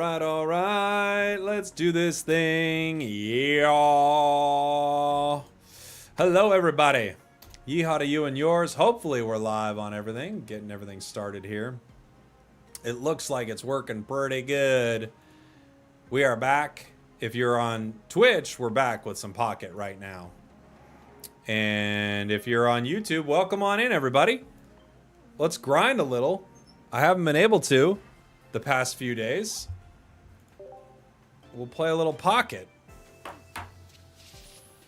All right, let's do this thing. Yeah. Hello, everybody. Yeehaw to you and yours. Hopefully, we're live on everything, getting everything started here. It looks like it's working pretty good. We are back. If you're on Twitch, we're back with some Pocket right now. And if you're on YouTube, welcome on in, everybody. Let's grind a little. I haven't been able to the past few days. We'll play a little Pocket.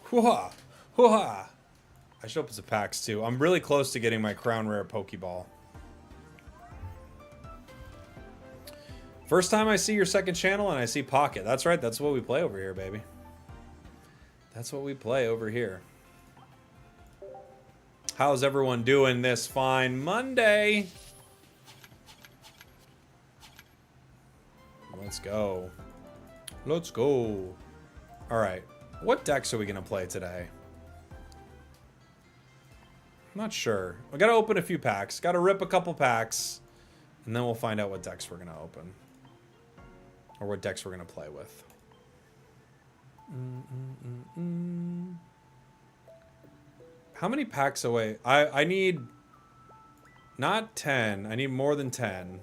Hoo-ha! Hoo-ha! I should open some packs too. I'm really close to getting my Crown Rare Pokeball. First time I see your second channel and I see Pocket. That's right, that's what we play over here, baby. That's what we play over here. How's everyone doing this fine Monday? Let's go. Let's go. All right. What decks are we going to play today? I'm not sure. We got to open a few packs. Got to rip a couple packs. And then we'll find out what decks we're going to open. Or what decks we're going to play with. How many packs away? I need... Not 10. I need more than 10.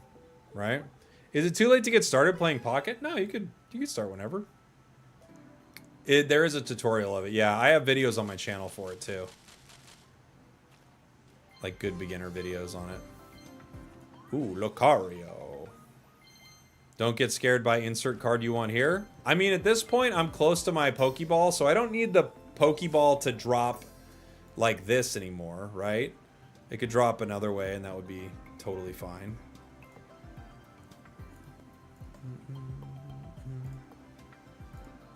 Right? Is it too late to get started playing Pocket? No, you could start whenever. There is a tutorial of it. Yeah, I have videos on my channel for it too. Like good beginner videos on it. Ooh, Lucario. Don't get scared by insert card you want here. I mean, at this point, I'm close to my Pokeball, so I don't need the Pokeball to drop like this anymore, right? It could drop another way, and that would be totally fine.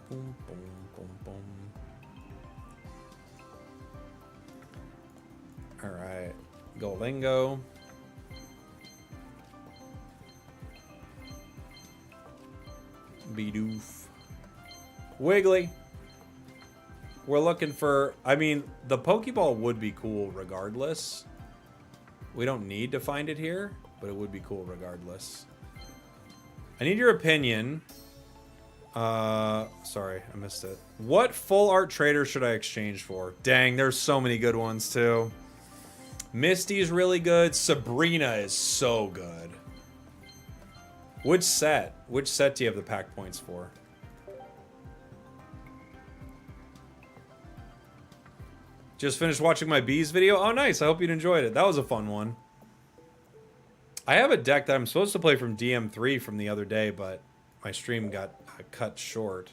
Boom, boom, boom, boom. All right, Golingo. Bidoof. Wiggly. We're looking for, I mean, the Pokeball would be cool regardless. We don't need to find it here, but it would be cool regardless. I need your opinion. Sorry, I missed it. What full art trader should I exchange for? Dang, there's so many good ones too. Misty's really good. Sabrina is so good. Which set? Which set do you have the pack points for? Just finished watching my bees video. Oh, nice. I hope you enjoyed it. That was a fun one. I have a deck that I'm supposed to play from DM3 from the other day, but my stream got cut short.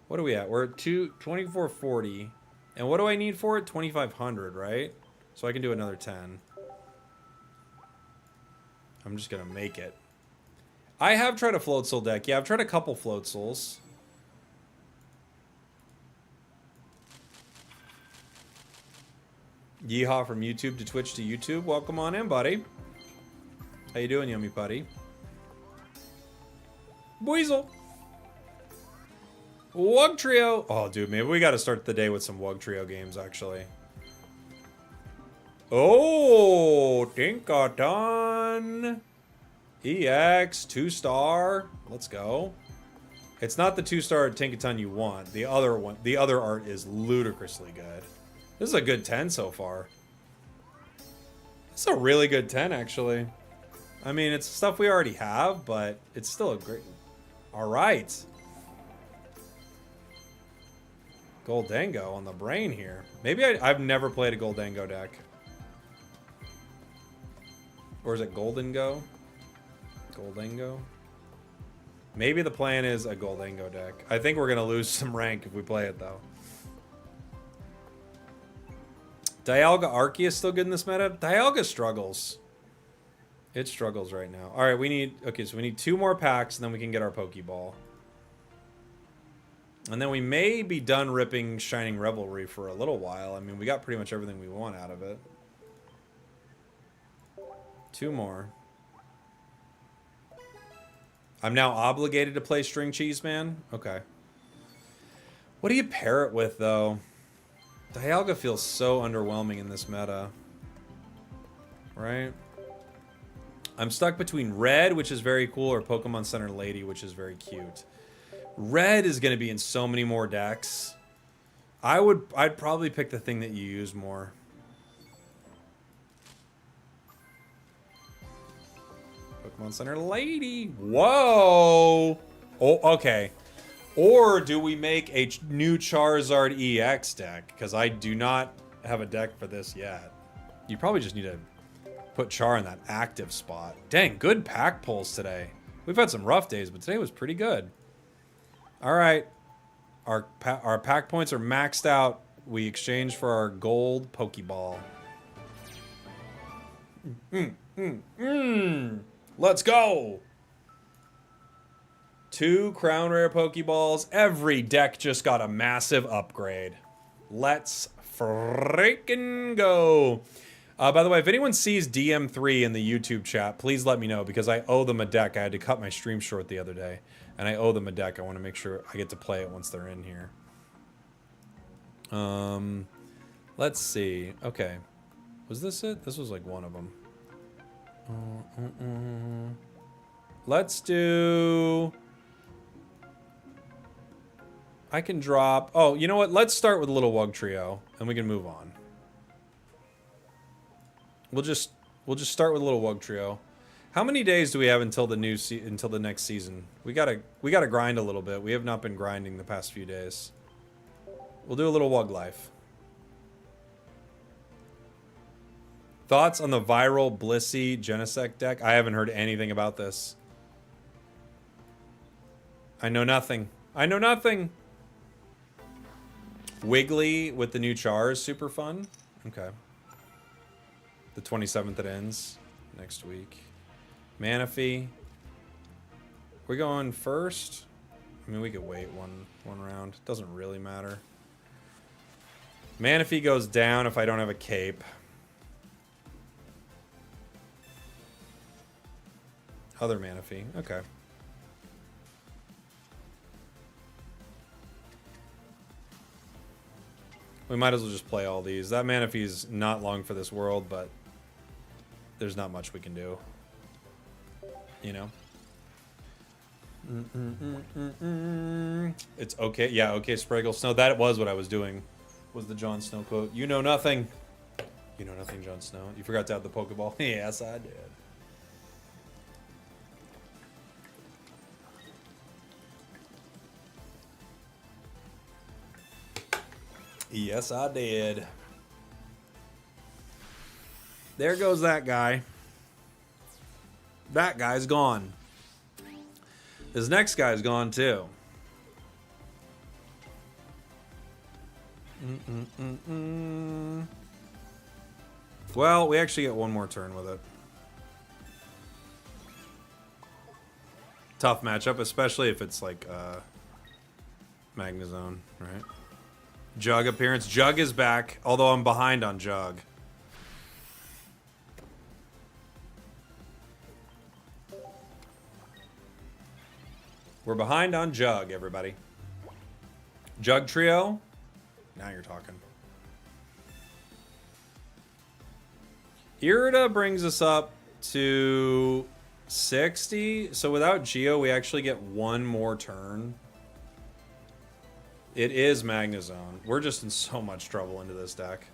What are we at? We're at 2440. And what do I need for it? 2500, right? So I can do another 10. I'm just going to make it. I have tried a Float Soul deck. Yeah, I've tried a couple Float Souls. Yeehaw from YouTube to Twitch to YouTube. Welcome on in, buddy. How you doing, Yummy Putty? Weasel. Wug Trio. Oh, dude, maybe we got to start the day with some Wug Trio games, actually. Oh, Tinkaton. EX, 2-star. Let's go. It's not the 2-star Tinkaton you want. The other one, the other art is ludicrously good. This is a good 10 so far. It's a really good 10, actually. I mean, it's stuff we already have, but it's still a great... All right. Goldango on the brain here. Maybe I've never played a Goldango deck. Or is it Goldengo? Goldango? Maybe the plan is a Goldango deck. I think we're going to lose some rank if we play it, though. Dialga Archie is still good in this meta? Dialga struggles. It struggles right now. All right, we need... Okay, so we need 2 more packs, and then we can get our Pokeball. And then we may be done ripping Shining Revelry for a little while. I mean, we got pretty much everything we want out of it. 2 more. I'm now obligated to play String Cheese Man? Okay. What do you pair it with, though? Dialga feels so underwhelming in this meta. Right? I'm stuck between Red, which is very cool, or Pokemon Center Lady, which is very cute. Red is going to be in so many more decks. I'd probably pick the thing that you use more. Pokemon Center Lady. Whoa. Oh, okay. Or do we make a new Charizard EX deck? Because I do not have a deck for this yet. You probably just need to put Char in that active spot. Dang, good pack pulls today. We've had some rough days, but today was pretty good. All right. Our pack points are maxed out. We exchange for our gold Pokeball. Let's go. 2 Crown Rare Pokeballs. Every deck just got a massive upgrade. Let's freaking go. By the way, if anyone sees DM3 in the YouTube chat, please let me know, because I owe them a deck. I had to cut my stream short the other day, and I owe them a deck. I want to make sure I get to play it once they're in here. Let's see. Okay. Was this it? This was like one of them. Let's do... I can drop... Oh, you know what? Let's start with a little Wug Trio, and we can move on. We'll just start with a little Wug Trio. How many days do we have until the until the next season? We gotta grind a little bit. We have not been grinding the past few days. We'll do a little Wug Life. Thoughts on the viral Blissey Genesect deck? I haven't heard anything about this. I know nothing. I know nothing. Wiggly with the new Char is super fun. Okay. The 27th it ends next week. Manaphy. We're going first. I mean, we could wait one round. Doesn't really matter. Manaphy goes down if I don't have a cape. Other Manaphy. Okay. We might as well just play all these. That Manaphy's not long for this world, but there's not much we can do. You know? It's okay. Yeah, okay, Spragel Snow. That was what I was doing, was the Jon Snow quote. You know nothing. You know nothing, Jon Snow. You forgot to have the Pokeball. Yes, I did. Yes, I did. There goes that guy. That guy's gone. This next guy's gone too. Well, we actually get one more turn with it. Tough matchup, especially if it's like Magnezone, right? Jug appearance. Jug is back, although I'm behind on Jug. We're behind on Jug, everybody. Jug Trio. Now you're talking. Irida brings us up to 60. So without Geo, we actually get one more turn. It is Magnezone. We're just in so much trouble into this deck.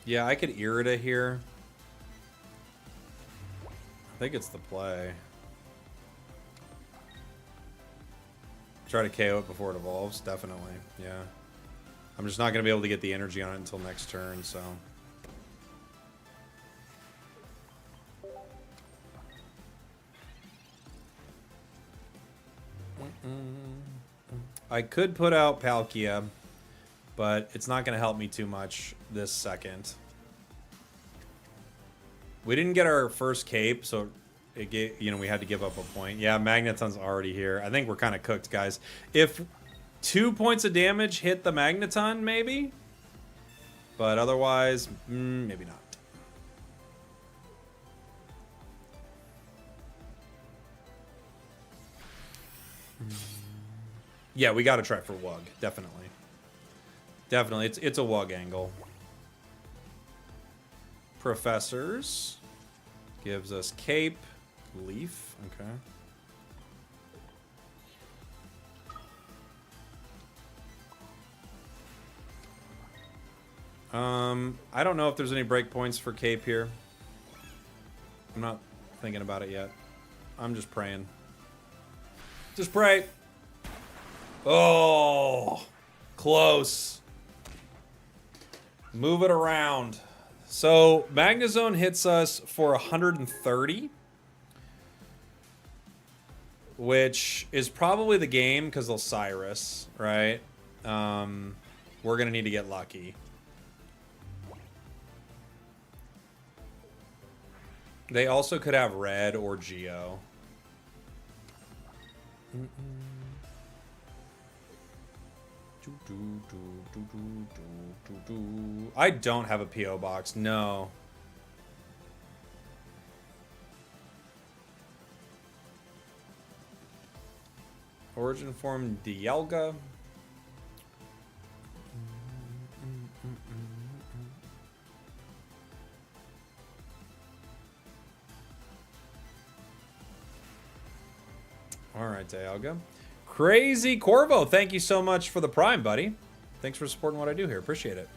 Yeah, I could Irida here. I think it's the play. Try to KO it before it evolves, definitely, yeah. I'm just not going to be able to get the energy on it until next turn, so... I could put out Palkia, but it's not going to help me too much this second. We didn't get our first cape, so it gave, you know, we had to give up a point. Yeah, Magneton's already here. I think we're kind of cooked, guys. If 2 points of damage hit the Magneton, maybe? But otherwise, maybe not. Yeah, we got to try for Wug. Definitely. Definitely. It's a Wug angle. Professors. Gives us Cape. Leaf. Okay. I don't know if there's any breakpoints for Cape here. I'm not thinking about it yet. I'm just praying. Just pray. Oh, close. Move it around. So Magnezone hits us for 130, which is probably the game because they'll Cyrus, right? We're gonna need to get lucky. They also could have Red or Geo. I don't have a P.O. box, no. Origin form Dialga. All right, Dialga. Crazy Corvo, thank you so much for the Prime, buddy. Thanks for supporting what I do here. Appreciate it.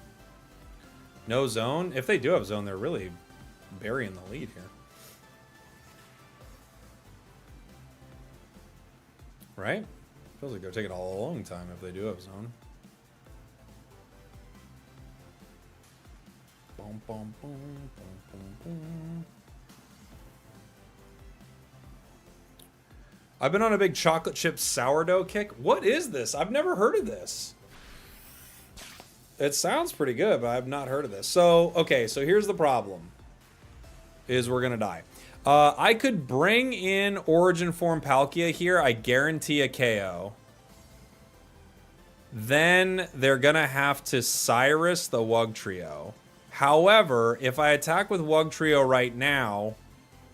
No zone. If they do have zone, they're really burying the lead here. Right? Feels like they're taking a long time if they do have zone. Boom, boom, boom, boom, boom, boom. I've been on a big chocolate chip sourdough kick. What is this? I've never heard of this. It sounds pretty good, but I've not heard of this. So, okay, so here's the problem. Is we're going to die. I could bring in Origin Form Palkia here. I guarantee a KO. Then they're going to have to Cyrus the Wug Trio. However, if I attack with Wug Trio right now,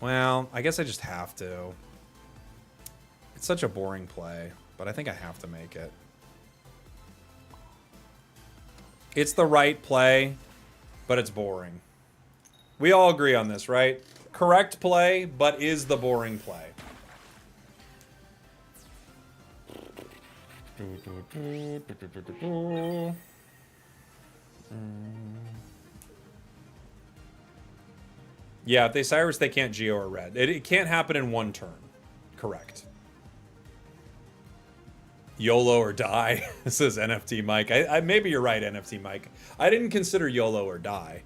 well, I guess I just have to. It's such a boring play, but I think I have to make it. It's the right play, but it's boring. We all agree on this, right? Correct play, but is the boring play. Yeah, if they Cyrus, they can't Geo or Red. It can't happen in one turn. Correct. YOLO or die, says NFT Mike. Maybe you're right, NFT Mike. I didn't consider YOLO or die.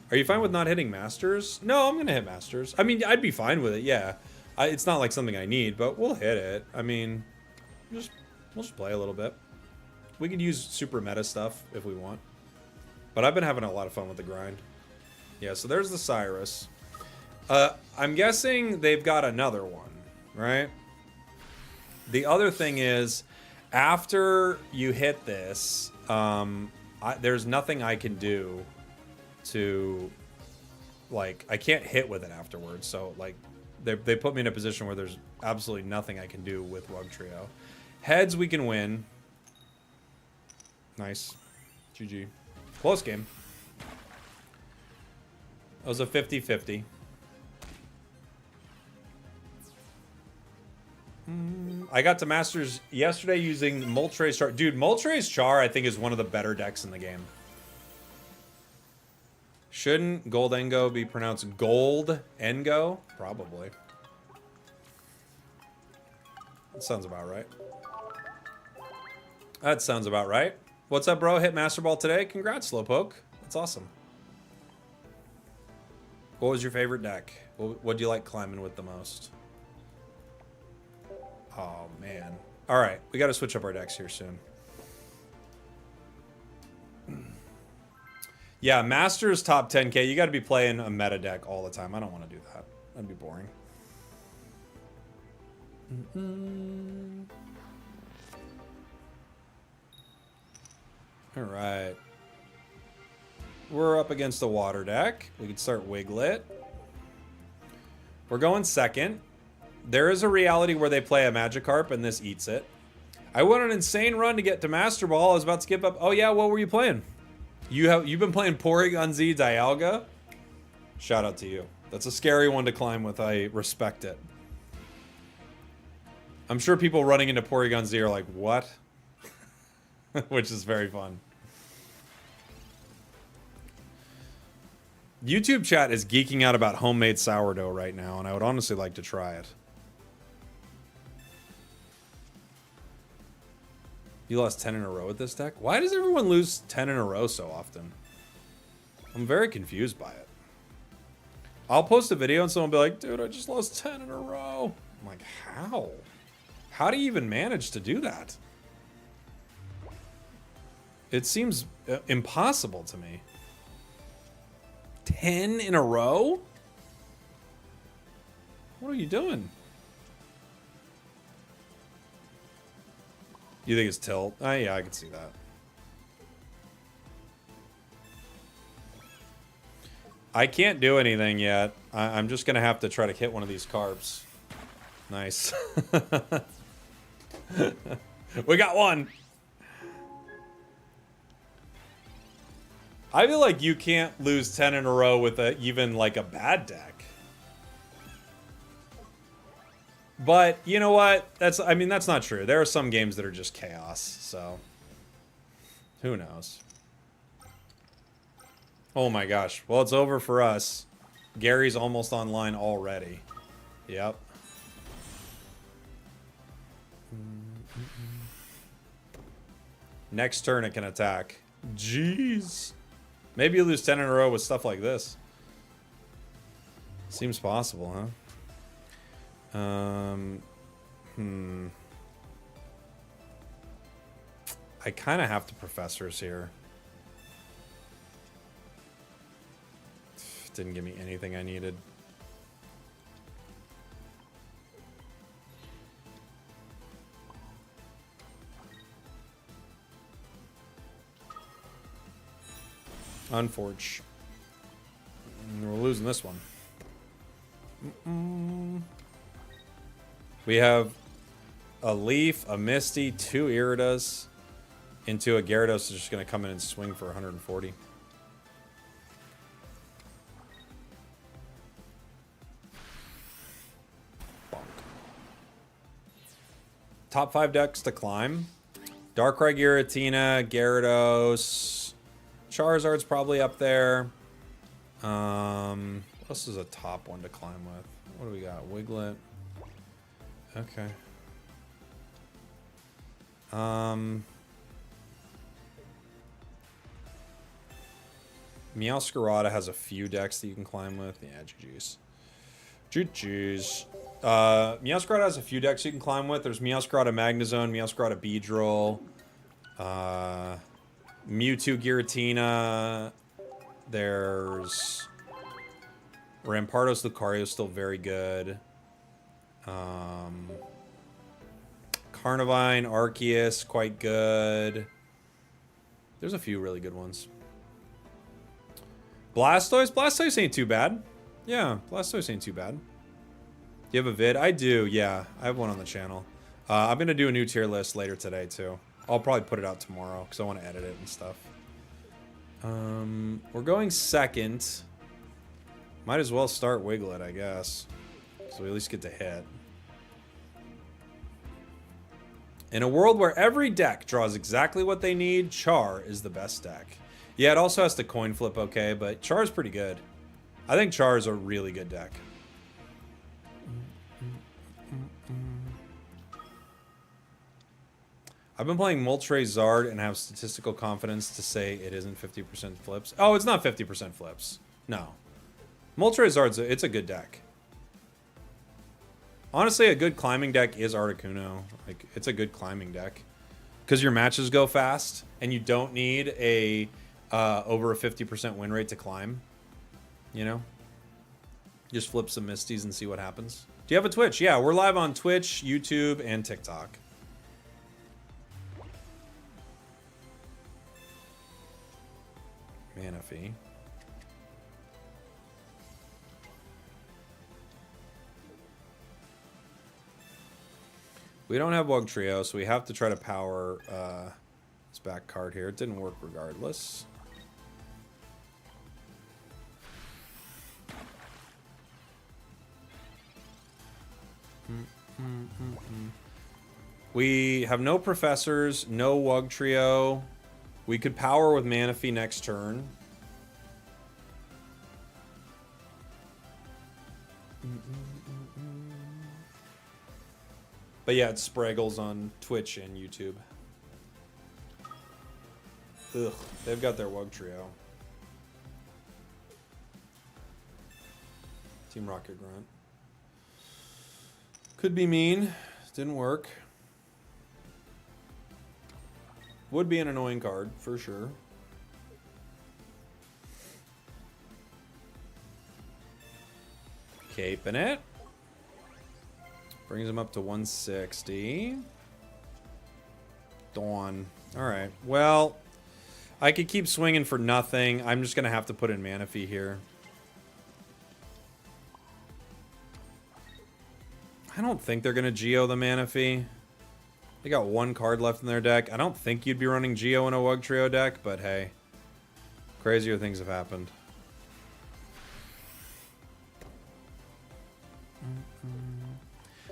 Are you fine with not hitting Masters? No, I'm going to hit Masters. I mean, I'd be fine with it, yeah. It's not like something I need, but we'll hit it. I mean, we'll just play a little bit. We could use super meta stuff if we want. But I've been having a lot of fun with the grind. Yeah, so there's the Cyrus. I'm guessing they've got another one, right? The other thing is, after you hit this, there's nothing I can do to, like, I can't hit with it afterwards. So, like, they put me in a position where there's absolutely nothing I can do with Wug Trio. Heads, we can win. Nice. GG. Close game. It was a 50-50. I got to Masters yesterday using Moltres Char. Dude, Moltres Char, I think, is one of the better decks in the game. Shouldn't Goldengo be pronounced Gold Engo? Probably. That sounds about right. That sounds about right. What's up, bro? Hit Master Ball today. Congrats, Slowpoke. That's awesome. What was your favorite deck? What do you like climbing with the most? Oh, man. All right. We got to switch up our decks here soon. Yeah, Masters top 10k. You got to be playing a meta deck all the time. I don't want to do that. That'd be boring. All right. We're up against the water deck. We can start Wiglet. We're going second. There is a reality where they play a Magikarp and this eats it. I went on an insane run to get to Master Ball. I was about to skip up. Oh yeah, what were you playing? You've been playing Porygon Z Dialga? Shout out to you. That's a scary one to climb with. I respect it. I'm sure people running into Porygon Z are like, what? Which is very fun. YouTube chat is geeking out about homemade sourdough right now, and I would honestly like to try it. You lost 10 in a row with this deck? Why does everyone lose 10 in a row so often? I'm very confused by it. I'll post a video and someone will be like, dude, I just lost 10 in a row. I'm like, how? How do you even manage to do that? It seems impossible to me. 10 in a row? What are you doing? You think it's tilt? Yeah, I can see that. I can't do anything yet. I'm just going to have to try to hit one of these carps. Nice. We got one. I feel like you can't lose 10 in a row with even like a bad deck. But you know what? I mean, that's not true. There are some games that are just chaos, so who knows? Oh my gosh. Well, it's over for us. Gary's almost online already. Yep. Next turn it can attack. Jeez. Maybe you lose 10 in a row with stuff like this. Seems possible, huh? I kind of have to Professors here. Didn't give me anything I needed. Unforge. We're losing this one. We have a Leaf, a Misty, 2 Iridas, into a Gyarados is just going to come in and swing for 140. Bonk. Top 5 decks to climb. Darkrai, Giratina, Gyarados. Charizard's probably up there. What else is a top one to climb with? What do we got? Wiglet. Okay. Meowscarada has a few decks that you can climb with. Yeah, GG's. GG's. Meowscarada has a few decks you can climb with. There's Meowscarada Magnezone, Meowscarada Beedrill, Mewtwo Giratina. There's Rampardos Lucario is still very good. Carnivine, Arceus, quite good. There's a few really good ones. Blastoise? Blastoise ain't too bad. Yeah, Blastoise ain't too bad. Do you have a vid? I do, yeah. I have one on the channel. I'm going to do a new tier list later today, too. I'll probably put it out tomorrow, because I want to edit it and stuff. We're going second. Might as well start Wiglet, I guess. So we at least get to hit. In a world where every deck draws exactly what they need, Char is the best deck. Yeah, it also has to coin flip okay, but Char's pretty good. I think Char is a really good deck. I've been playing Moltres Zard and have statistical confidence to say it isn't 50% flips. Oh, it's not 50% flips. No. Moltres Zard's it's a good deck. Honestly, a good climbing deck is Articuno. Like, it's a good climbing deck. Because your matches go fast, and you don't need a over a 50% win rate to climb. You know? Just flip some Misties and see what happens. Do you have a Twitch? Yeah, we're live on Twitch, YouTube, and TikTok. Manaphy. We don't have Wug Trio, so we have to try to power this back card here. It didn't work regardless. We have no Professors, no Wug Trio. We could power with Manaphy next turn. But yeah, it's Spragels on Twitch and YouTube. Ugh, they've got their Wug Trio. Team Rocket Grunt. Could be mean. Didn't work. Would be an annoying card, for sure. Caping it. Brings him up to 160. Dawn. Alright, well, I could keep swinging for nothing. I'm just going to have to put in Manaphy here. I don't think they're going to Geo the Manaphy. They got one card left in their deck. I don't think you'd be running Geo in a Wug Trio deck, but hey. Crazier things have happened.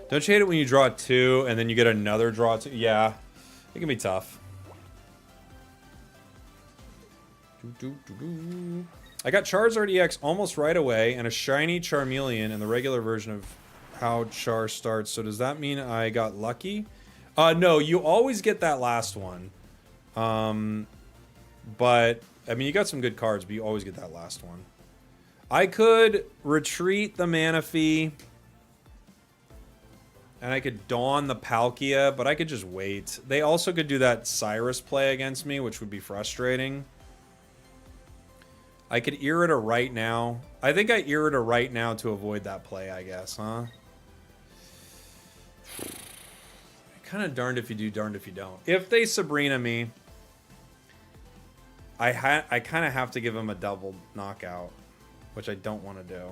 Don't you hate it when you draw 2 and then you get another draw 2? Yeah, it can be tough. I got Charizard EX almost right away and a shiny Charmeleon in the regular version of how Char starts. So does that mean I got lucky? No, you always get that last one. But, I mean, you got some good cards, but you always get that last one. I could retreat the Manaphy. And I could Dawn the Palkia, but I could just wait. They also could do that Cyrus play against me, which would be frustrating. I could Irida right now. I think I Irida right now to avoid that play, I guess, huh? Kind of darned if you do, darned if you don't. If they Sabrina me, I kind of have to give them a double knockout, which I don't want to do.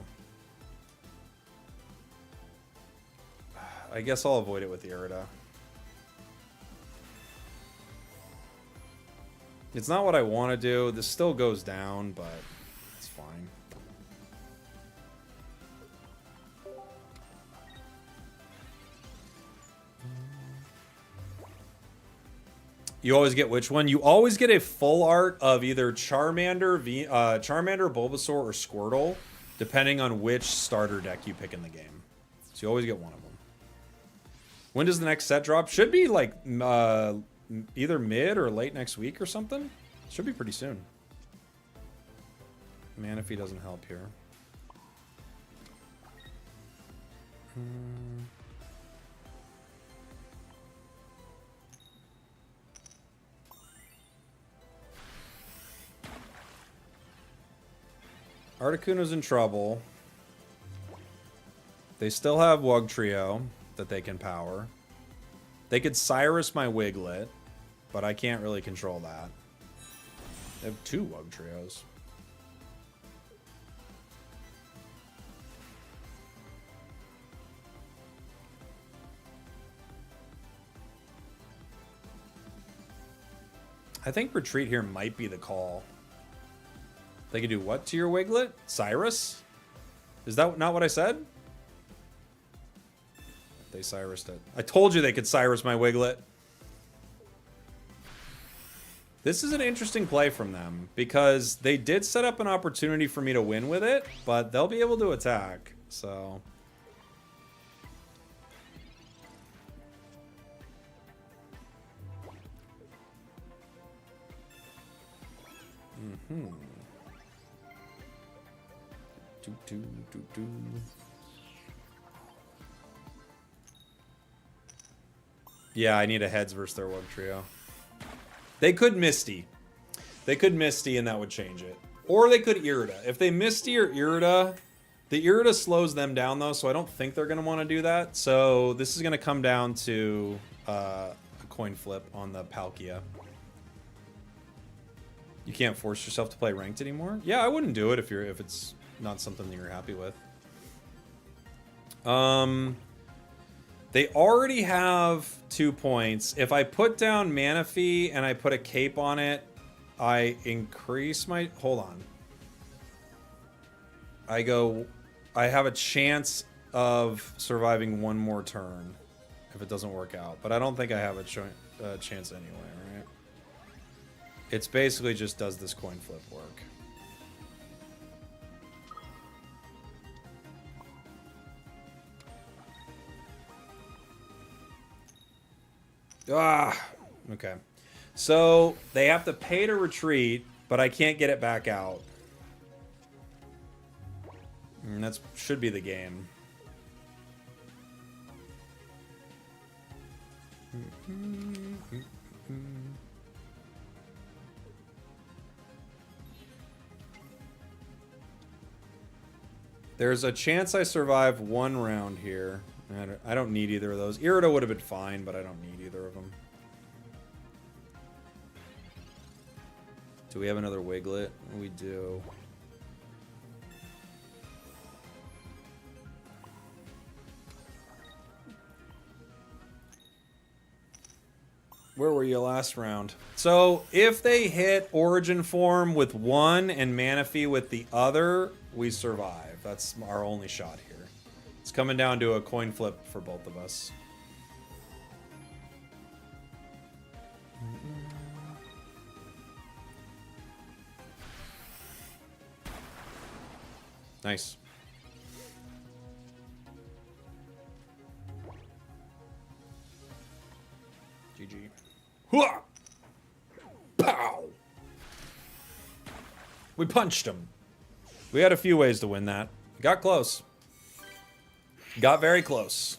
I guess I'll avoid it with Irida. It's not what I want to do. This still goes down, but it's fine. You always get which one? You always get a full art of either Charmander, Charmander, Bulbasaur, or Squirtle, depending on which starter deck you pick in the game. So you always get one of them. When does the next set drop? Should be like either mid or late next week or something. Should be pretty soon. Manaphy doesn't help here. Articuno's in trouble. They still have Wug Trio that they can power. They could Cyrus my Wiglet, but I can't really control that. They have 2 Wug Trios. I think retreat here might be the call. They could do what to your Wiglet? Cyrus? Is that not what I said? They Cyrused it. I told you they could Cyrus my Wiglet. This is an interesting play from them because they did set up an opportunity for me to win with it, but they'll be able to attack, so... Yeah, I need a heads versus their Wug Trio. They could Misty. They could Misty and that would change it. Or they could Irida. If they Misty or Irida, the Irida slows them down though, so I don't think they're going to want to do that. So this is going to come down to a coin flip on the Palkia. You can't force yourself to play ranked anymore? Yeah, I wouldn't do it if it's not something that you're happy with. They already have 2 points. If I put down Manaphy and I put a cape on it, I increase my... Hold on. I have a chance of surviving one more turn if it doesn't work out. But I don't think I have a chance anyway, right? It's basically just does this coin flip work. Okay. So they have to pay to retreat, but I can't get it back out. And that should be the game. There's a chance I survive one round here. I don't need either of those. Irida would have been fine, but I don't need either of them. Do we have another Wiglet? We do. Where were you last round? So if they hit Origin Form with one and Manaphy with the other, we survive. That's our only shot here. It's coming down to a coin flip for both of us. Nice. GG. Hooah! Pow! We punched him. We had a few ways to win that. Got close. Got very close.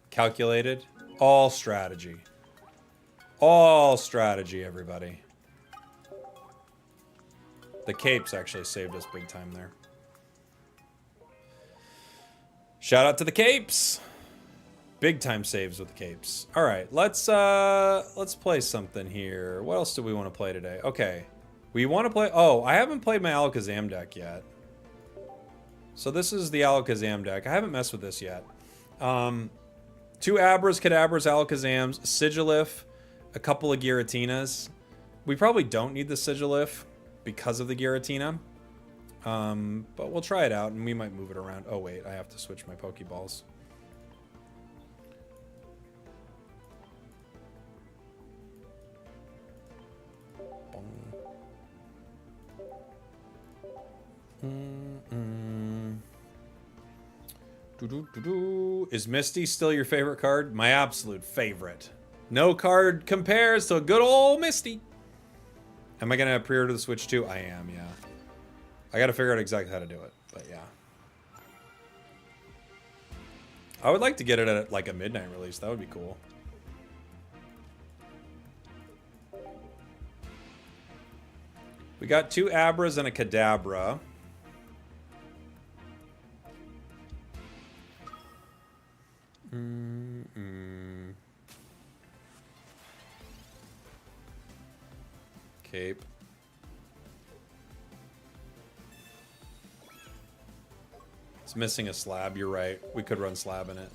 Calculated. All strategy. All strategy, everybody. The capes actually saved us big time there. Shout out to the capes. Big time saves with the capes. All right, let's play something here. What else do we want to play today? Okay. We want to play... Oh, I haven't played my Alakazam deck yet. So this is the Alakazam deck. I haven't messed with this yet. 2 Abras, Kadabras, Alakazams, Sigilif, a couple of Giratinas. We probably don't need the Sigilif because of the Giratina. But we'll try it out, and we might move it around. Oh, wait, I have to switch my Pokeballs. Is Misty still your favorite card? My absolute favorite. No card compares to a good old Misty. Am I gonna pre-order the Switch too? I am, yeah. I gotta figure out exactly how to do it, but yeah. I would like to get it at like a midnight release. That would be cool. We got 2 Abras and a Kadabra. Cape. It's missing a slab, you're right. We could run slab in it.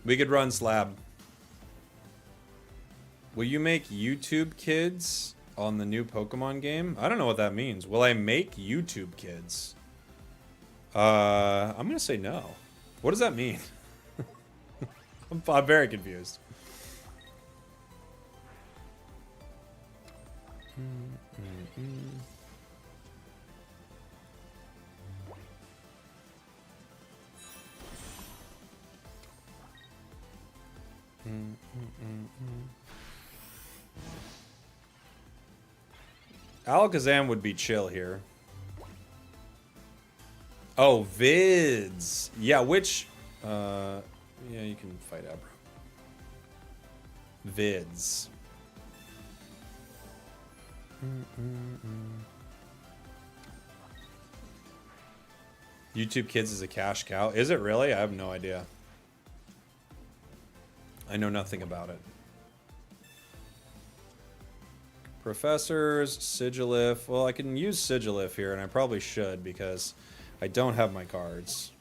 We could run slab. Will you make YouTube kids on the new Pokemon game? I don't know what that means. Will I make YouTube kids? I'm gonna say no. What does that mean? I'm very confused. Alakazam would be chill here. Oh, vids. Yeah, which... yeah, you can fight Abra. Vids. YouTube Kids is a cash cow. Is it really? I have no idea. I know nothing about it. Professors, Sigilif. Well, I can use Sigilif here, and I probably should because I don't have my cards.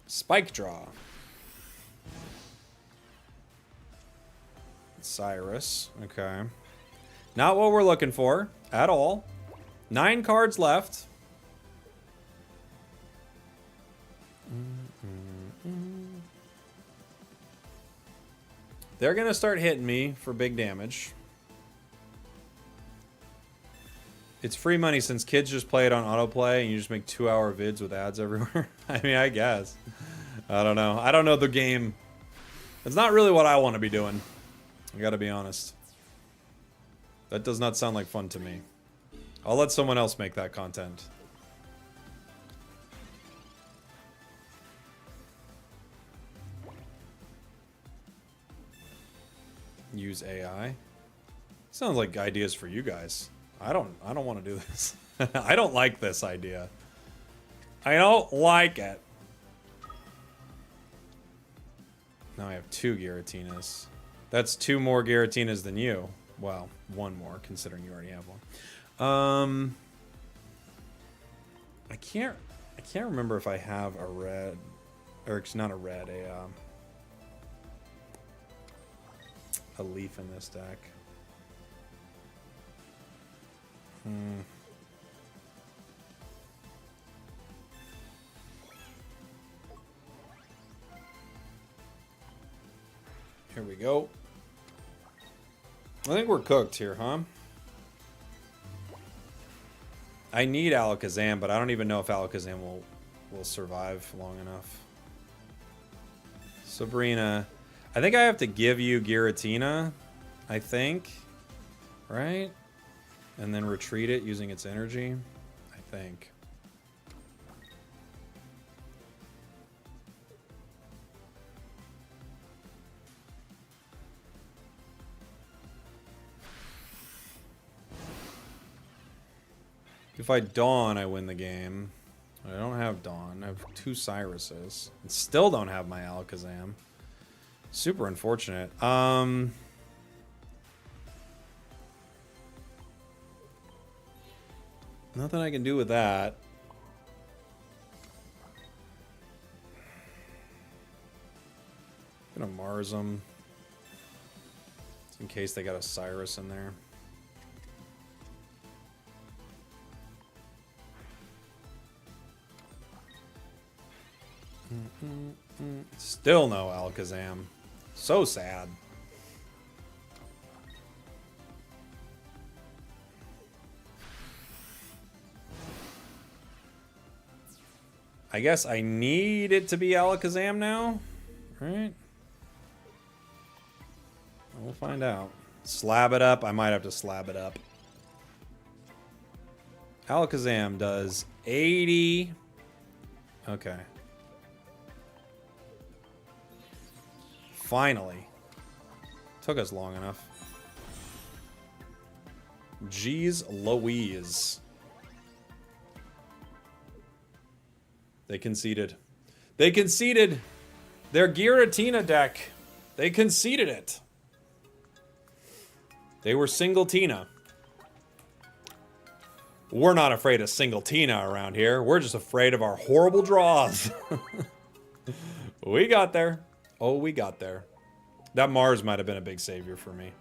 Spike draw. Cyrus. Okay. Not what we're looking for at all. 9 cards left. They're going to start hitting me for big damage. It's free money since kids just play it on autoplay and you just make 2-hour vids with ads everywhere. I mean, I guess. I don't know. I don't know the game. It's not really what I want to be doing. I gotta be honest. That does not sound like fun to me. I'll let someone else make that content. Use AI. Sounds like ideas for you guys. I don't want to do this. I don't like this idea. I don't like it. Now I have 2 Giratinas. That's 2 more Giratinas than you. Well, 1 more, considering you already have one. I can't remember if I have a red, or it's not a red, a leaf in this deck. Here we go. I think we're cooked here, huh? I need Alakazam, but I don't even know if Alakazam will survive long enough. Sabrina. I think I have to give you Giratina. I think. Right? And then retreat it using its energy. I think. If I Dawn, I win the game. I don't have Dawn. I have 2 Cyruses. And still don't have my Alakazam. Super unfortunate. Nothing I can do with that. Gonna Mars them. In case they got a Cyrus in there. Still no Alakazam. So sad. I guess I need it to be Alakazam now. Right? We'll find out. Slab it up. I might have to slab it up. Alakazam does 80. Okay. Finally. Took us long enough. Jeez Louise. They conceded. They conceded their Giratina deck. They conceded it. They were single Tina. We're not afraid of single Tina around here. We're just afraid of our horrible draws. We got there. Oh, we got there. That Mars might have been a big savior for me.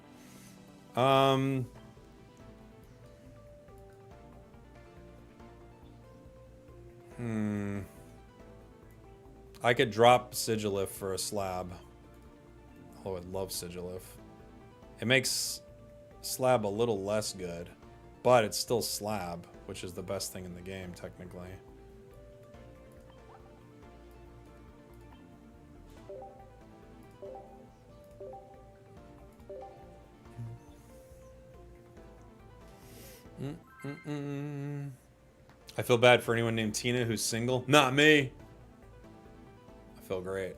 I could drop Sigilif for a slab. Oh, I'd love Sigilif. It makes slab a little less good, but it's still slab, which is the best thing in the game, technically. I feel bad for anyone named Tina who's single. Not me. I feel great.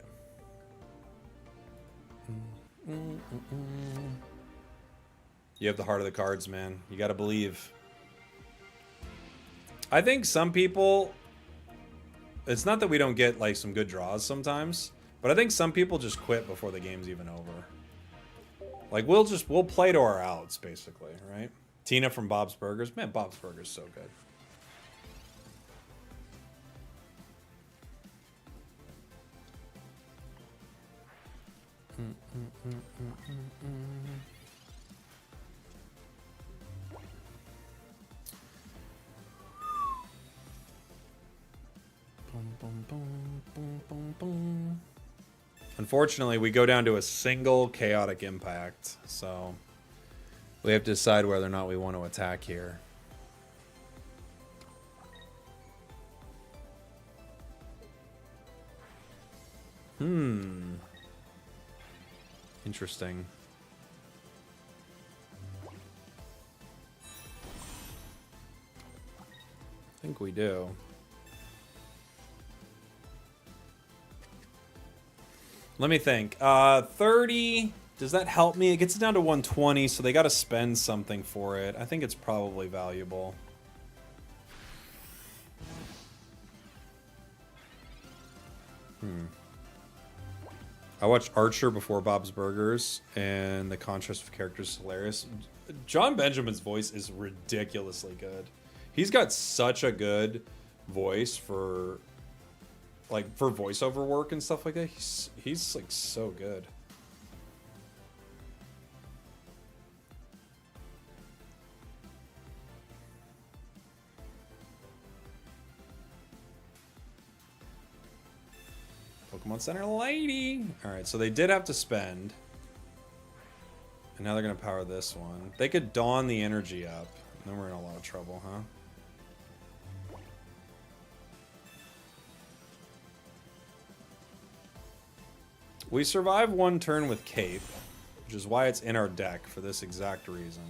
You have the heart of the cards, man. You gotta believe. I think some people... It's not that we don't get, like, some good draws sometimes, but I think some people just quit before the game's even over. Like, we'll play to our outs, basically, right? Tina from Bob's Burgers. Man, Bob's Burgers so good. Unfortunately, we go down to a single chaotic impact, so we have to decide whether or not we want to attack here. Interesting. I think we do. Let me think. 30. Does that help me? It gets it down to 120, so they got to spend something for it. I think it's probably valuable. I watched Archer before Bob's Burgers, and the contrast of characters is hilarious. John Benjamin's voice is ridiculously good. He's got such a good voice for voiceover work and stuff like that. He's like so good. Pokemon Center lady. All right, so they did have to spend. And now they're going to power this one. They could dawn the energy up. Then we're in a lot of trouble, huh? We survive one turn with Cape, which is why it's in our deck for this exact reason.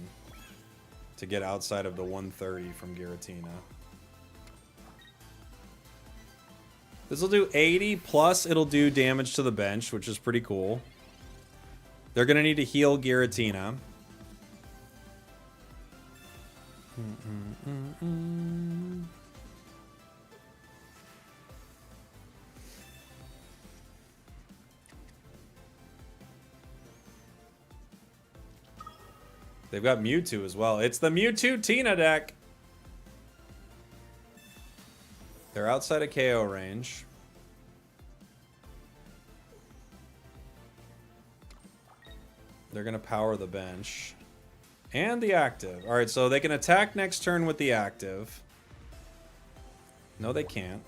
To get outside of the 130 from Giratina. This will do 80, plus it'll do damage to the bench, which is pretty cool. They're going to need to heal Giratina. They've got Mewtwo as well. It's the Mewtwo Tina deck. They're outside of KO range. They're going to power the bench. And the active. Alright, so they can attack next turn with the active. No, they can't.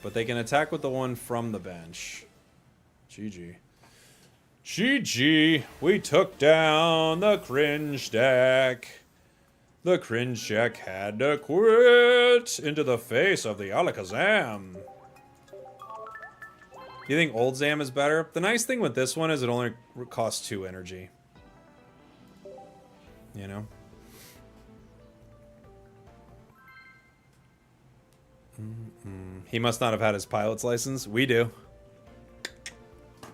But they can attack with the one from the bench. GG. GG. We took down the cringe deck. The cringe deck had to quit into the face of the Alakazam. You think Old Zam is better? The nice thing with this one is it only costs 2 energy. You know? He must not have had his pilot's license. We do.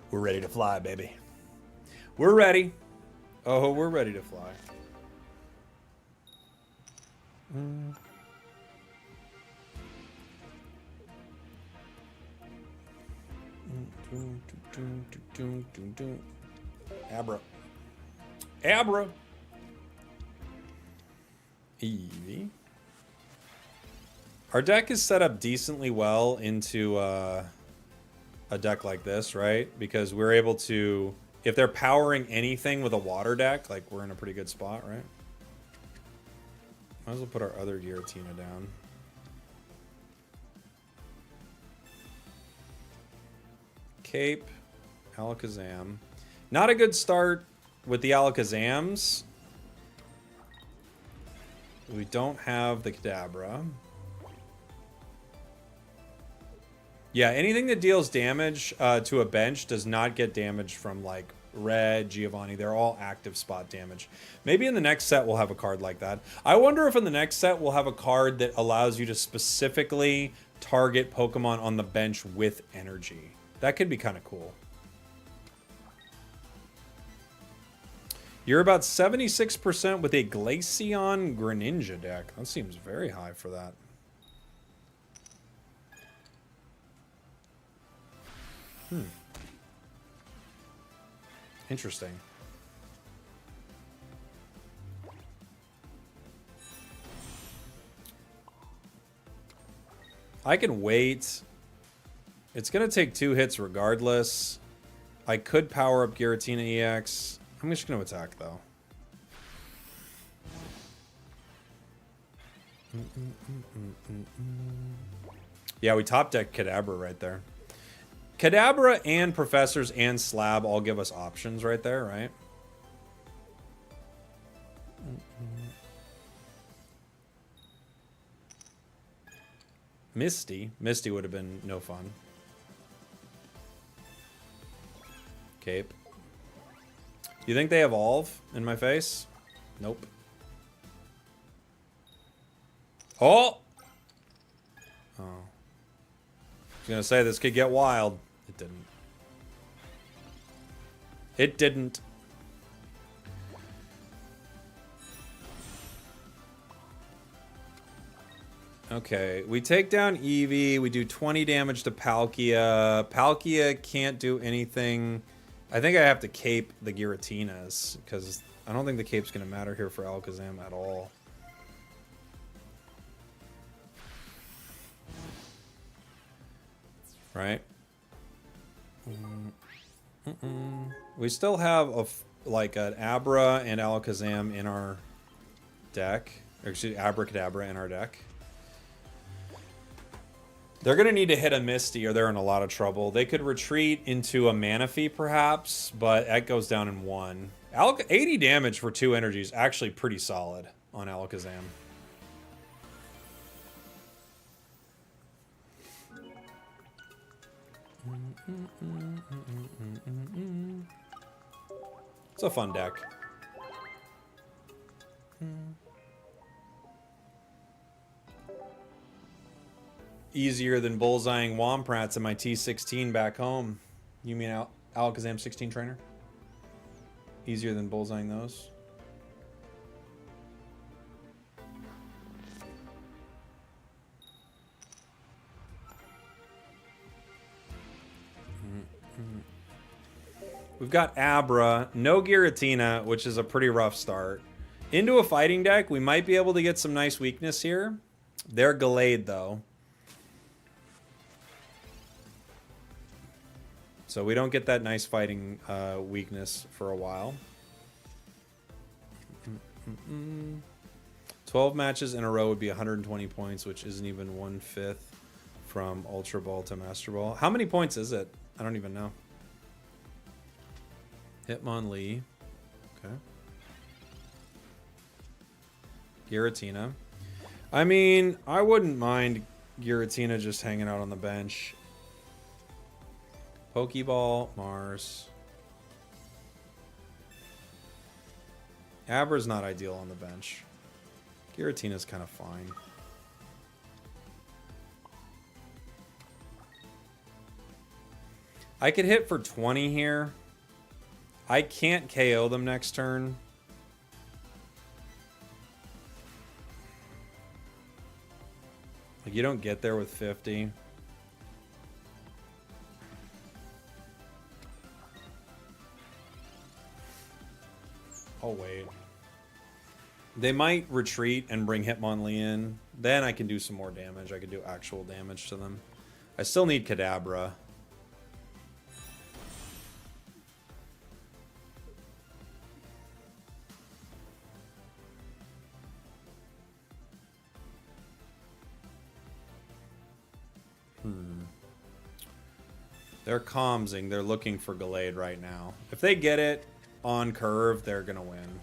We're ready to fly, baby. We're ready. Oh, we're ready to fly. Abra. Abra. Eevee. Our deck is set up decently well into a deck like this, right? Because we're able to, if they're powering anything with a water deck, like we're in a pretty good spot, right? Might as well put our other Giratina down. Cape, Alakazam. Not a good start with the Alakazams. We don't have the Kadabra. Yeah, anything that deals damage to a bench does not get damage from, like, Red, Giovanni. They're all active spot damage. Maybe in the next set we'll have a card like that. I wonder if in the next set we'll have a card that allows you to specifically target Pokemon on the bench with energy. That could be kind of cool. You're about 76% with a Glaceon Greninja deck. That seems very high for that. Interesting. I can wait. It's going to take 2 hits regardless. I could power up Giratina EX. I'm just going to attack, though. Yeah, we top deck Kadabra right there. Kadabra and Professors and Slab all give us options right there, right? Misty. Misty would have been no fun. Cape. You think they evolve in my face? Nope. Oh! Oh. I was gonna say this could get wild. It didn't. It didn't. Okay, we take down Eevee. We do 20 damage to Palkia. Palkia can't do anything. I think I have to cape the Giratinas, because I don't think the cape's going to matter here for Alakazam at all. Right? We still have like an Abra and Alakazam in our deck. Or excuse me, Abracadabra in our deck. They're going to need to hit a Misty or they're in a lot of trouble. They could retreat into a Manaphy perhaps, but that goes down in 1. 80 damage for 2 energies, actually pretty solid on Alakazam. It's a fun deck. Easier than bullseyeing Womprats in my T16 back home. You mean Alakazam 16 trainer? Easier than bullseyeing those? We've got Abra, no Giratina, which is a pretty rough start. Into a fighting deck, we might be able to get some nice weakness here. They're Gallade, though. So we don't get that nice fighting weakness for a while. 12 matches in a row would be 120 points, which isn't even 1/5 from Ultra Ball to Master Ball. How many points is it? I don't even know. Hitmonlee. Okay. Giratina. I mean, I wouldn't mind Giratina just hanging out on the bench. Pokeball, Mars. Abra's not ideal on the bench. Giratina's kind of fine. I could hit for 20 here. I can't KO them next turn. Like, you don't get there with 50. Oh, wait. They might retreat and bring Hitmonlee in. Then I can do some more damage. I can do actual damage to them. I still need Kadabra. They're comsing. They're looking for Gallade right now. If they get it on curve, they're going to win.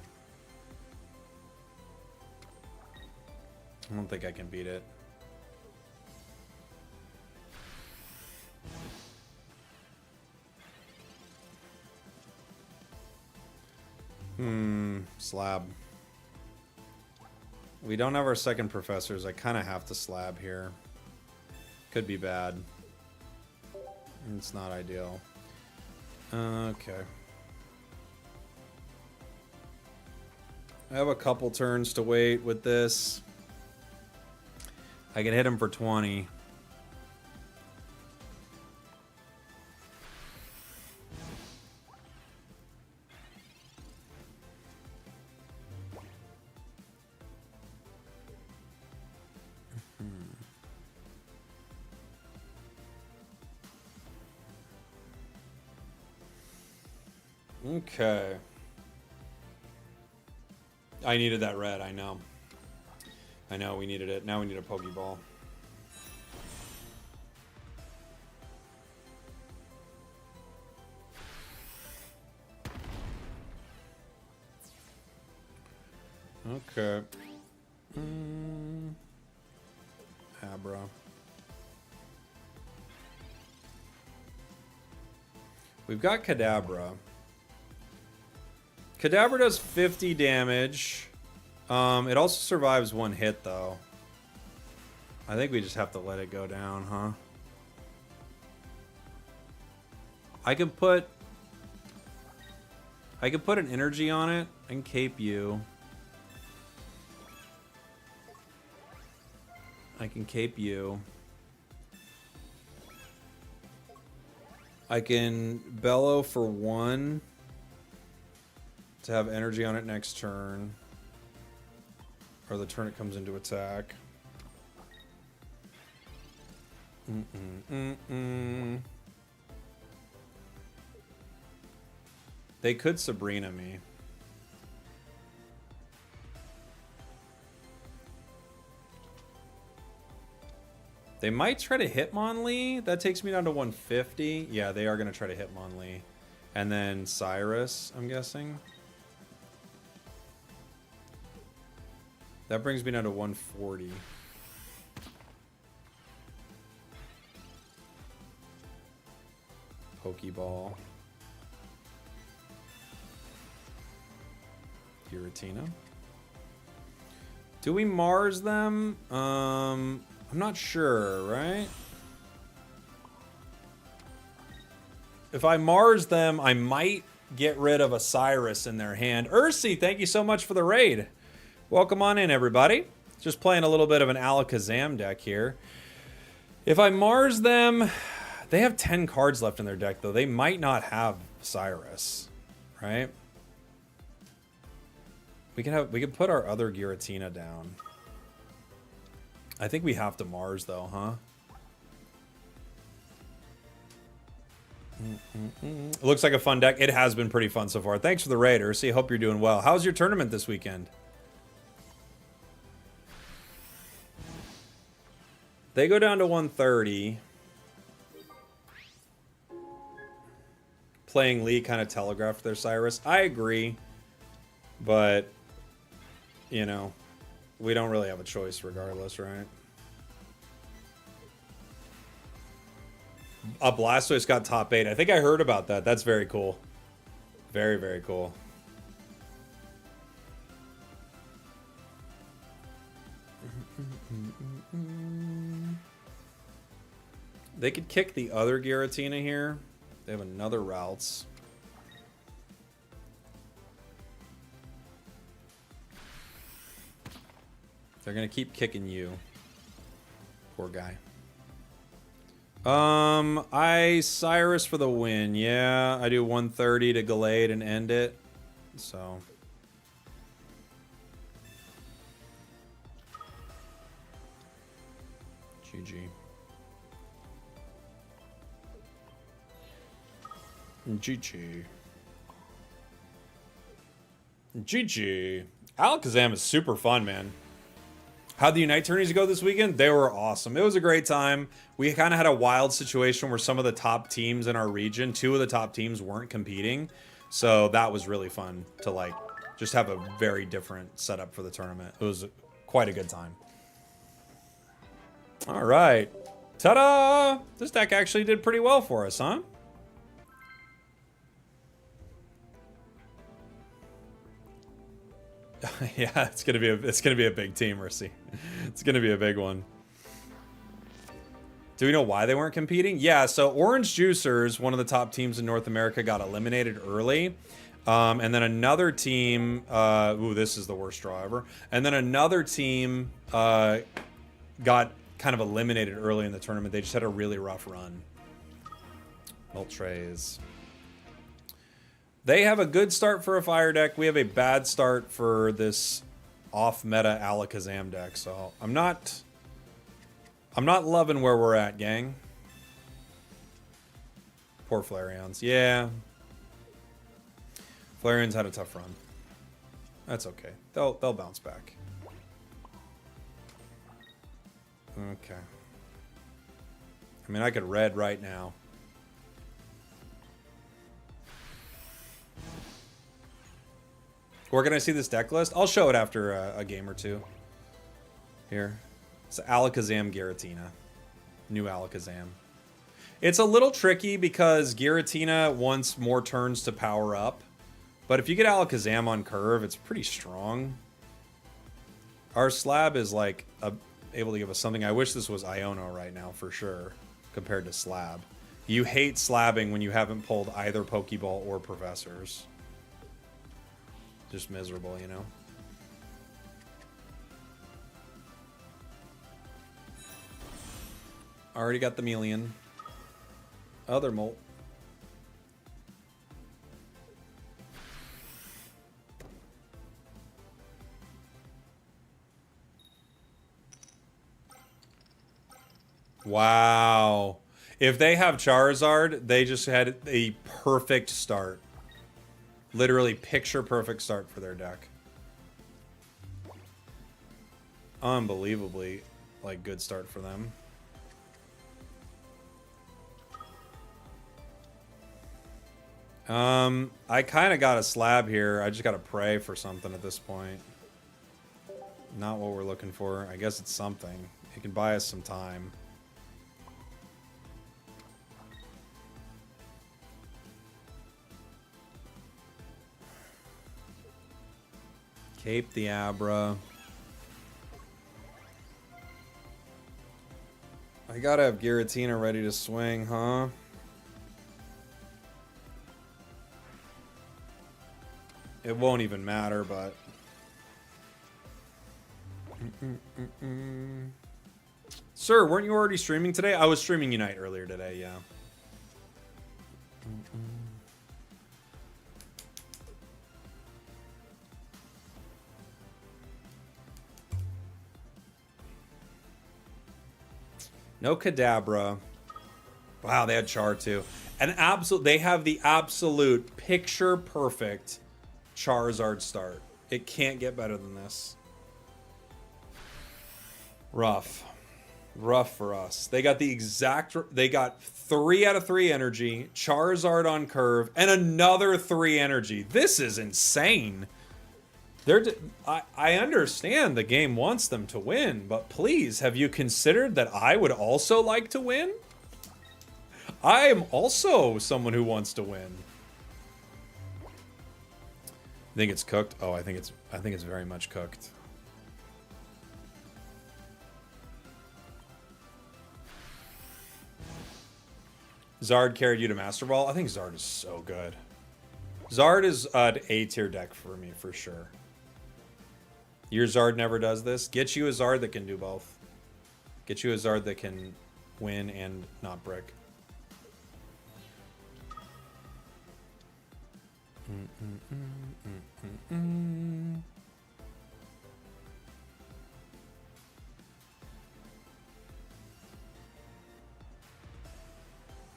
I don't think I can beat it. Slab. We don't have our second professors. I kind of have to slab here. Could be bad. It's not ideal. Okay. I have a couple turns to wait with this. I can hit him for 20. Okay. I needed that red, I know. I know, we needed it. Now we need a Pokeball. Okay. Abra. We've got Kadabra. Kadabra does 50 damage. It also survives one hit, though. I think we just have to let it go down, huh? I could put an energy on it and cape you. I can cape you. I can bellow for 1 to have energy on it next turn. Or the turn it comes into attack. They could Sabrina me. They might try to Hitmonlee. That takes me down to 150. Yeah, they are going to try to Hitmonlee. And then Cyrus, I'm guessing. That brings me down to 140. Pokeball. Giratina. Do we Mars them? I'm not sure, right? If I Mars them, I might get rid of a Cyrus in their hand. Ursi, thank you so much for the raid. Welcome on in, everybody. Just playing a little bit of an Alakazam deck here. If I Mars them, they have 10 cards left in their deck, though. They might not have Cyrus, right? We could put our other Giratina down. I think we have to Mars, though, huh? It looks like a fun deck. It has been pretty fun so far. Thanks for the raid, Ursi. Hope you're doing well. How's your tournament this weekend? They go down to 130. Playing Lee kind of telegraphed their Cyrus. I agree. But, you know, we don't really have a choice regardless, right? A Blastoise got top 8. I think I heard about that. That's very cool. Very, very cool. They could kick the other Giratina here. They have another Ralts. They're going to keep kicking you. Poor guy. I Cyrus for the win. Yeah, I do 130 to Gallade and end it. So... GG. GG. GG. Alakazam is super fun, man. How'd the Unite tourneys go this weekend? They were awesome. It was a great time. We kind of had a wild situation where some of the top teams in our region, 2 of the top teams weren't competing. So that was really fun to, like, just have a very different setup for the tournament. It was quite a good time. All right. Ta-da! This deck actually did pretty well for us, huh? Yeah, it's gonna be a big team, Mercy. It's gonna be a big one. Do we know why they weren't competing? Yeah, so Orange Juicers, one of the top teams in North America, got eliminated early. And then another team, ooh, this is the worst draw ever. And then another team got kind of eliminated early in the tournament. They just had a really rough run. Moltres. They have a good start for a fire deck. We have a bad start for this off-meta Alakazam deck. So I'm not loving where we're at, gang. Poor Flareons. Yeah. Flareon's had a tough run. That's okay. They'll bounce back. Okay. I mean, I could red right now. Where can I see this deck list? I'll show it after a game or two. Here. It's Alakazam Giratina. New Alakazam. It's a little tricky because Giratina wants more turns to power up. But if you get Alakazam on curve, it's pretty strong. Our slab is like able to give us something. I wish this was Iono right now for sure, compared to slab. You hate slabbing when you haven't pulled either Pokeball or Professors. Just miserable, you know? Already got the Melian. Other Molt. Wow. If they have Charizard, they just had a perfect start. Literally picture perfect start for their deck. Unbelievably, like, good start for them. I kind of got a slab here. I just got to pray for something at this point. Not what we're looking for. I guess it's something. It can buy us some time. Cape the Abra. I gotta have Giratina ready to swing, huh? It won't even matter, but... Sir, weren't you already streaming today? I was streaming Unite earlier today, yeah. No Kadabra. Wow, they had Char too. They have the absolute picture perfect Charizard start. It can't get better than this. Rough. Rough for us. They got they got 3 out of 3 energy, Charizard on curve, and another 3 energy. This is insane. I understand the game wants them to win, but please, have you considered that I would also like to win? I am also someone who wants to win. Think it's cooked? Oh, I think it's very much cooked. Zard carried you to Master Ball? I think Zard is so good. Zard is an A-tier deck for me, for sure. Your Zard never does this. Get you a Zard that can do both. Get you a Zard that can win and not brick.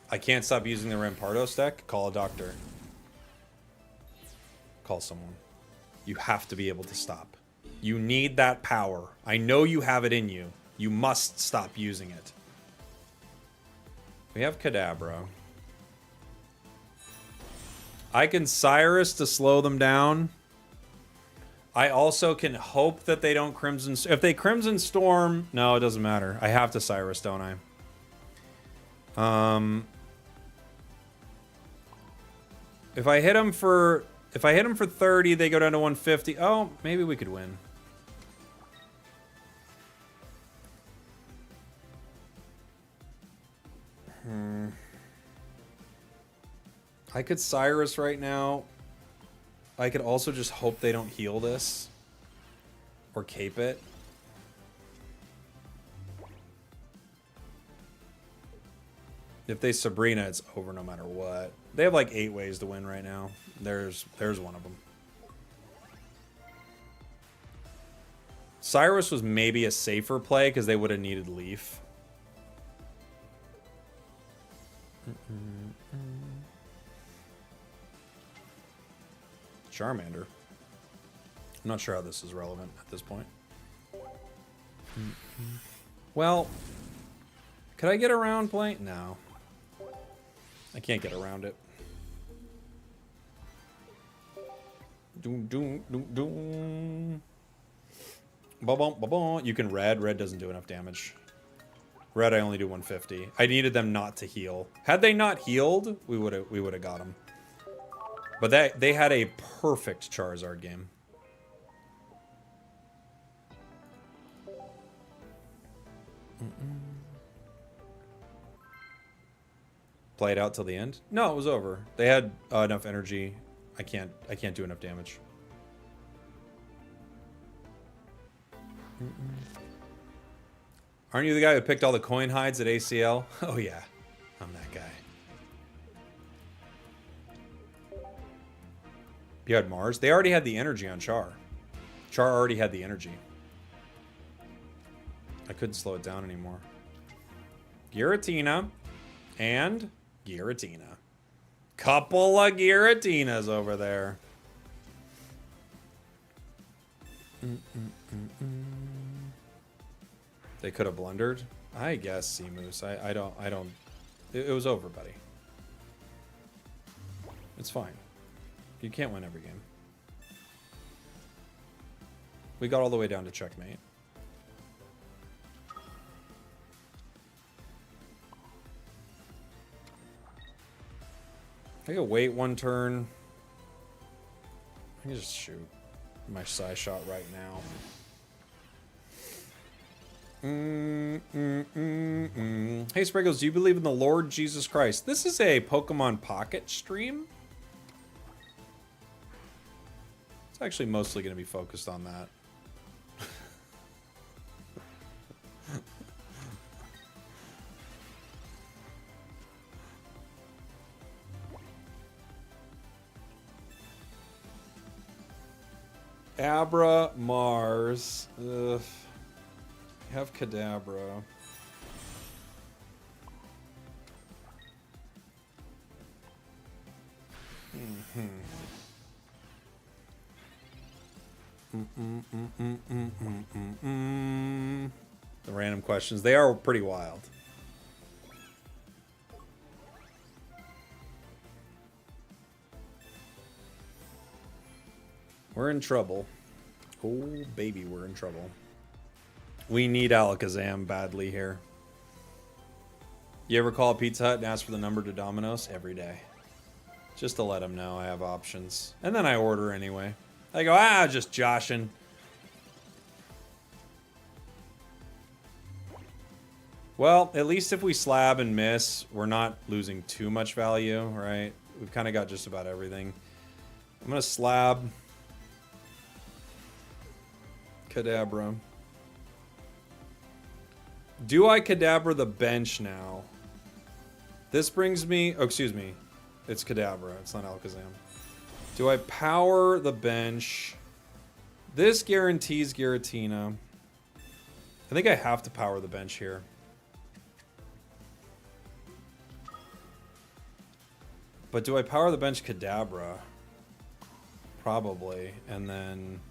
I can't stop using the Rampardos deck. Call a doctor. Call someone. You have to be able to stop. You need that power. I know you have it in you. You must stop using it. We have Kadabra. I can Cyrus to slow them down. I also can hope that they don't Crimson... If they Crimson Storm... No, it doesn't matter. I have to Cyrus, don't I? If I hit them for 30, they go down to 150. Oh, maybe we could win. I could Cyrus right now. I could also just hope they don't heal this. Or cape it. If they Sabrina, it's over no matter what. They have like 8 ways to win right now. There's one of them. Cyrus was maybe a safer play because they would have needed Leaf. Charmander. I'm not sure how this is relevant at this point. Well, could I get around playing? No. I can't get around it. Doom, doom, doom, doom. Ba-bum, ba-bum. You can red. Red doesn't do enough damage. Red, I only do 150. I needed them not to heal. Had they not healed, we would have got them. But they had a perfect Charizard game. Play it out till the end? No, it was over. They had enough energy. I can't do enough damage. Aren't you the guy who picked all the coin hides at ACL? Oh yeah, I'm that guy. You had Mars? They already had the energy on Char. Char already had the energy. I couldn't slow it down anymore. Giratina and Giratina. Couple of Giratinas over there. They could have blundered. I guess, Seamoose. I don't. It was over, buddy. It's fine. You can't win every game. We got all the way down to checkmate. I can wait one turn. I can just shoot my Psy shot right now. Hey Spragels, do you believe in the Lord Jesus Christ? This is a Pokemon Pocket stream. It's actually mostly going to be focused on that. Abra Mars. Ugh. Have Kadabra. The random questions. They are pretty wild. We're in trouble. Oh, baby, we're in trouble. We need Alakazam badly here. You ever call Pizza Hut and ask for the number to Domino's? Every day. Just to let them know I have options. And then I order anyway. I go, just joshing. Well, at least if we slab and miss, we're not losing too much value, right? We've kind of got just about everything. I'm going to slab. Kadabra. Do I Kadabra the bench now? This brings me... Oh, excuse me. It's Kadabra. It's not Alakazam. Do I power the bench? This guarantees Giratina. I think I have to power the bench here. But do I power the bench Kadabra? Probably. And then...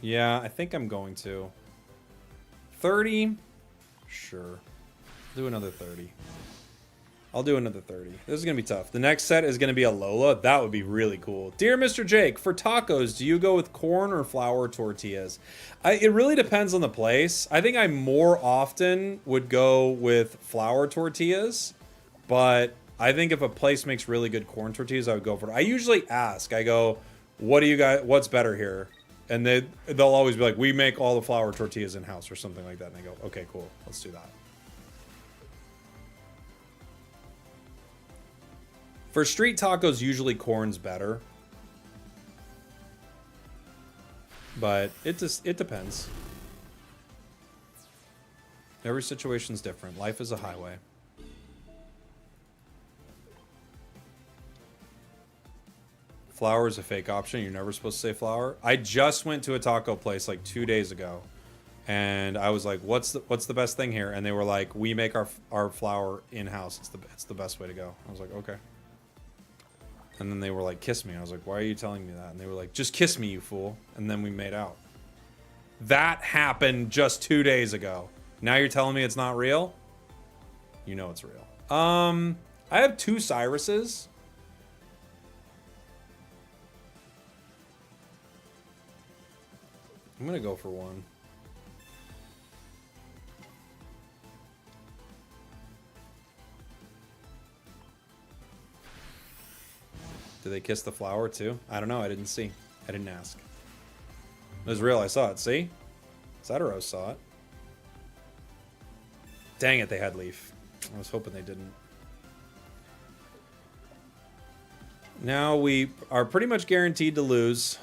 Yeah, I think I'm going to. 30? Sure. Do another 30. I'll do another 30. This is going to be tough. The next set is going to be a Lola. That would be really cool. Dear Mr. Jake, for tacos, do you go with corn or flour tortillas? It really depends on the place. I think I more often would go with flour tortillas. But I think if a place makes really good corn tortillas, I would go for it. I usually ask. I go... What do you guys? What's better here? And they'll always be like, we make all the flour tortillas in house or something like that. And they go, okay, cool, let's do that. For street tacos, usually corn's better, but it depends. Every situation's different. Life is a highway. Flour is a fake option. You're never supposed to say flour. I just went to a taco place like 2 days ago, and I was like, "What's the best thing here?" And they were like, "We make our flour in house. It's the best way to go." I was like, "Okay." And then they were like, kiss me. I was like, why are you telling me that? And they were like, just kiss me, you fool. And then we made out. That happened just 2 days ago. Now you're telling me it's not real? You know it's real. I have 2 Cyruses. I'm gonna go for 1. Did they kiss the flower too? I don't know. I didn't see. I didn't ask. It was real. I saw it. See? Sadaros saw it. Dang it, they had Leaf. I was hoping they didn't. Now we are pretty much guaranteed to lose.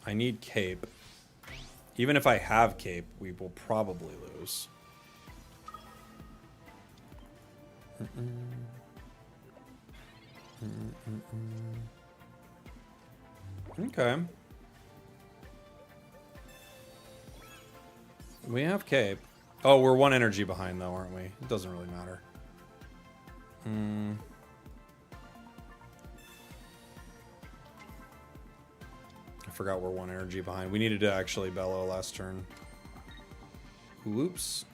I need Cape. Even if I have Cape, we will probably lose. Okay. We have Cape. Oh, we're 1 energy behind, though, aren't we? It doesn't really matter. I forgot we're 1 energy behind. We needed to actually bellow last turn. Whoops.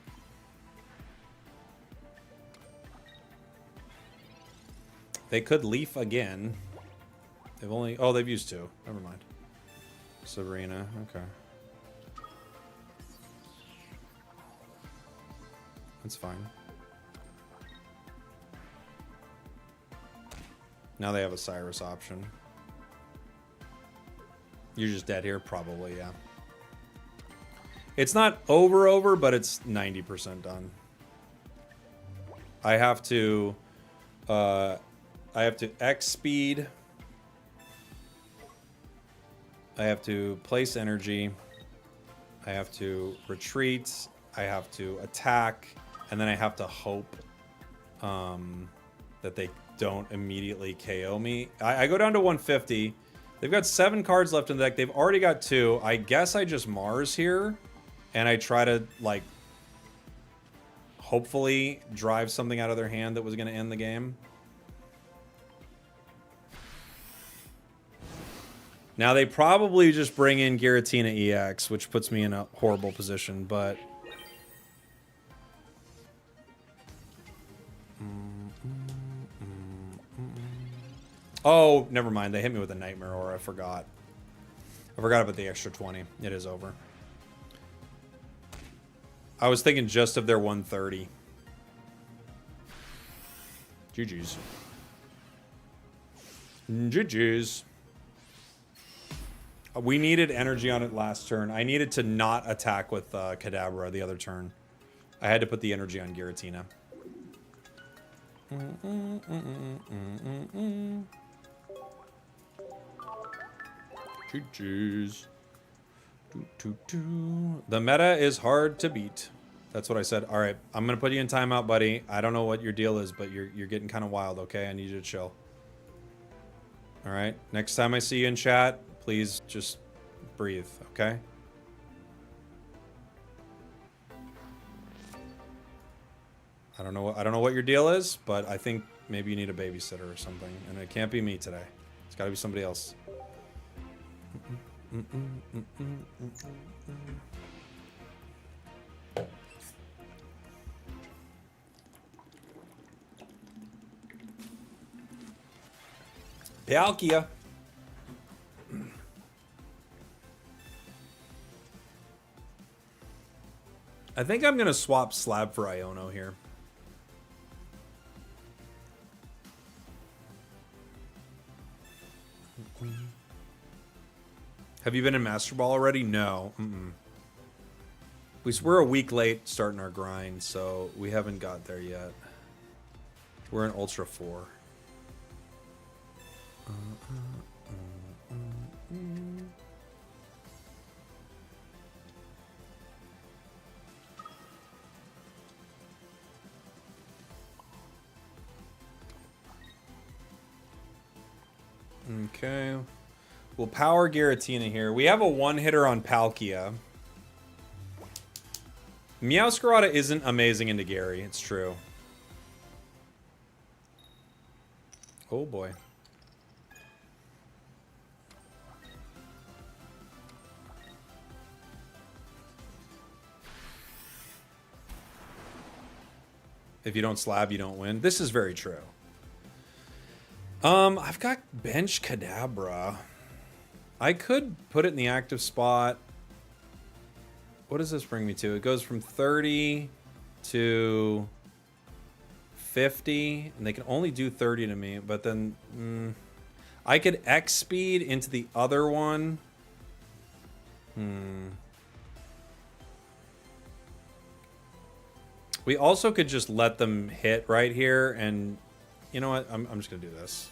They could leaf again. They've only... Oh, they've used 2. Never mind. Sabrina. Okay. That's fine. Now they have a Cyrus option. You're just dead here? Probably, yeah. It's not over, but it's 90% done. I have to X speed. I have to place energy. I have to retreat. I have to attack. And then I have to hope that they don't immediately KO me. I go down to 150. They've got 7 cards left in the deck. They've already got 2. I guess I just Mars here. And I try to, like, hopefully drive something out of their hand that was going to end the game. Now, they probably just bring in Giratina EX, which puts me in a horrible position, but... Oh, never mind. They hit me with a Nightmare Aura. I forgot. I forgot about the extra 20. It is over. I was thinking just of their 130. GG's. GG's. We needed energy on it last turn. I needed to not attack with Kadabra the other turn. I had to put the energy on Giratina. GG's. The meta is hard to beat. That's what I said. All right, I'm gonna put you in timeout, buddy. I don't know what your deal is, but you're getting kind of wild. Okay, I need you to chill. All right. Next time I see you in chat, please just breathe. Okay. I don't know what your deal is, but I think maybe you need a babysitter or something, and it can't be me today. It's got to be somebody else. Palkia. I think I'm gonna swap Slab for Iono here. Have you been in Master Ball already? No. We're a week late starting our grind, so we haven't got there yet. We're in Ultra 4. Okay. We'll power Giratina here. We have a one-hitter on Palkia. Meowscarada isn't amazing into Gary. It's true. Oh boy. If you don't slab, you don't win. This is very true. I've got bench Kadabra. I could put it in the active spot. What does this bring me to? It goes from 30 to 50, and they can only do 30 to me, but then I could X speed into the other one. We also could just let them hit right here, and you know what? I'm just gonna do this.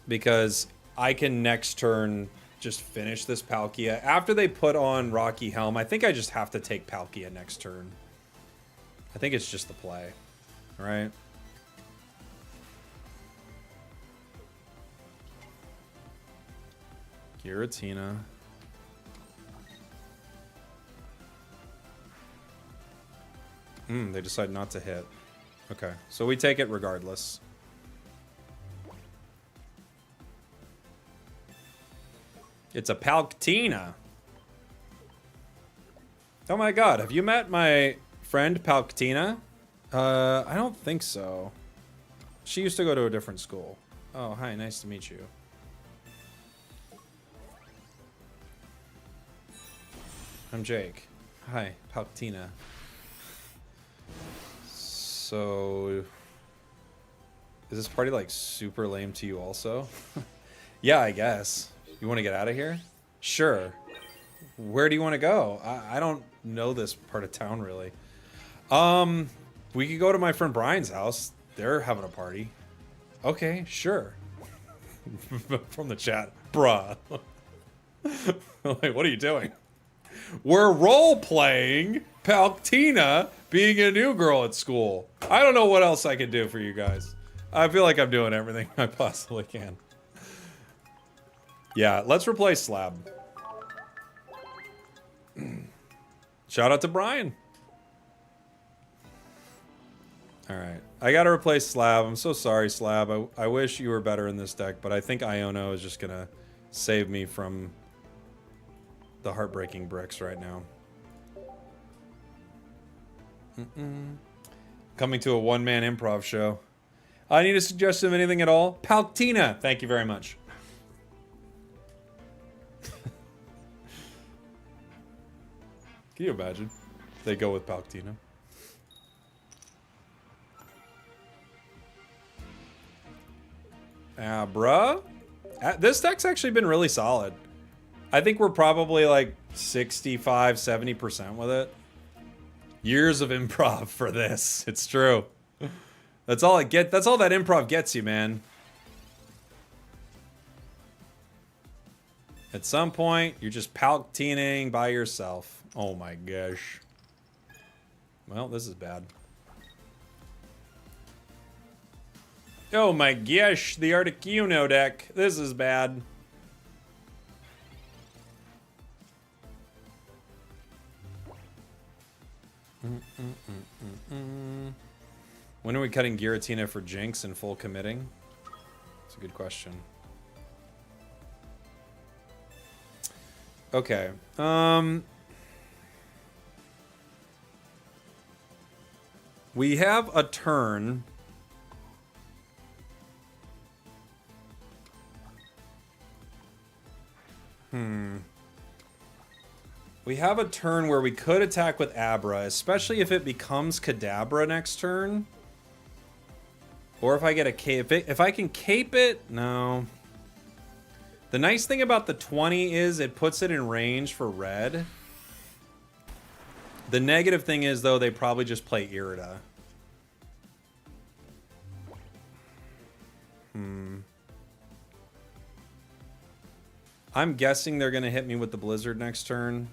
Because I can next turn just finish this Palkia. After they put on Rocky Helm, I think I just have to take Palkia next turn. I think it's just the play. All right. Giratina. They decide not to hit. Okay, so we take it regardless. It's a Palkia. Oh my god, have you met my friend Palkia? I don't think so. She used to go to a different school. Oh, hi, nice to meet you. I'm Jake. Hi, Palkia. So, is this party like super lame to you also? Yeah, I guess. You want to get out of here? Sure. Where do you want to go? I don't know this part of town really. We could go to my friend Brian's house. They're having a party. Okay, sure. From the chat. Bruh. Like, what are you doing? We're role-playing Palkia being a new girl at school. I don't know what else I can do for you guys. I feel like I'm doing everything I possibly can. Yeah, let's replace Slab. Shout out to Brian. Alright, I gotta replace Slab. I'm so sorry, Slab. I wish you were better in this deck, but I think Iono is just gonna save me from the heartbreaking bricks right now. Coming to a one-man improv show. I need a suggestion of anything at all? Palkia! Thank you very much. Can you imagine? They go with Palkia. Bruh. This deck's actually been really solid. I think we're probably like 65, 70% with it. Years of improv for this. It's true. That's all it get. That's all that improv gets you, man. At some point, you're just Palkia-ing by yourself. Oh my gosh. Well, this is bad. Oh my gosh, the Articuno deck. This is bad. When are we cutting Giratina for Jinx and full committing? That's a good question. Okay. We have a turn. We have a turn where we could attack with Abra, especially if it becomes Kadabra next turn. Or if I get a cape. If I can cape it, no. The nice thing about the 20 is it puts it in range for red. The negative thing is, though, they probably just play Irida. I'm guessing they're going to hit me with the Blizzard next turn.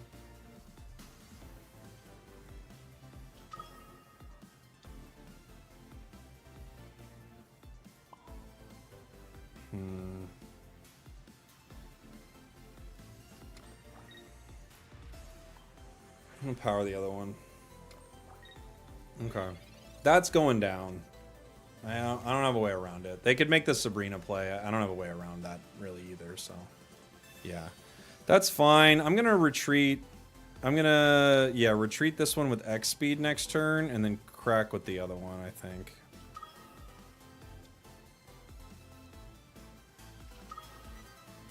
I'll power the other one. Okay. That's going down. I don't have a way around it. They could make the Sabrina play. I don't have a way around that really either, so... Yeah. That's fine. I'm going to retreat. I'm going to, yeah, retreat this one with X speed next turn, and then crack with the other one, I think.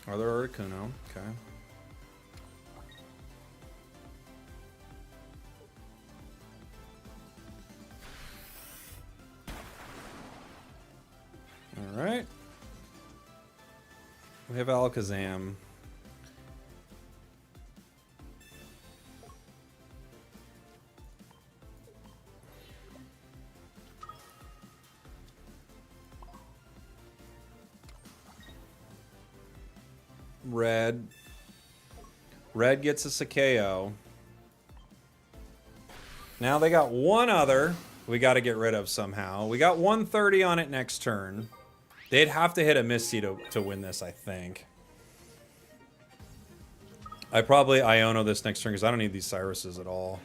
Other Articuno. Okay. Alright. We have Alakazam. Red. Red gets a Sakeo. Now they got one other we got to get rid of somehow. We got 130 on it next turn. They'd have to hit a Misty to win this, I think. I probably Iono this next turn because I don't need these Cyruses at all.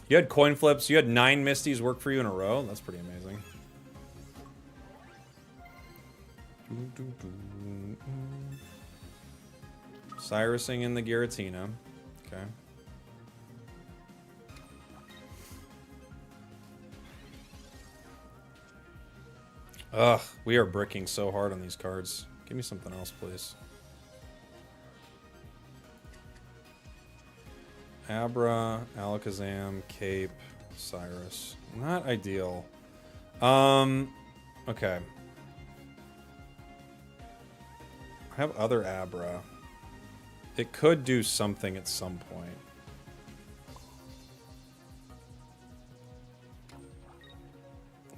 You had coin flips. You had 9 Misties work for you in a row. That's pretty amazing. Cyrusing in the Giratina. Okay. Ugh, we are bricking so hard on these cards. Give me something else, please. Abra, Alakazam, Cape, Cyrus. Not ideal. Okay. I have other Abra. It could do something at some point.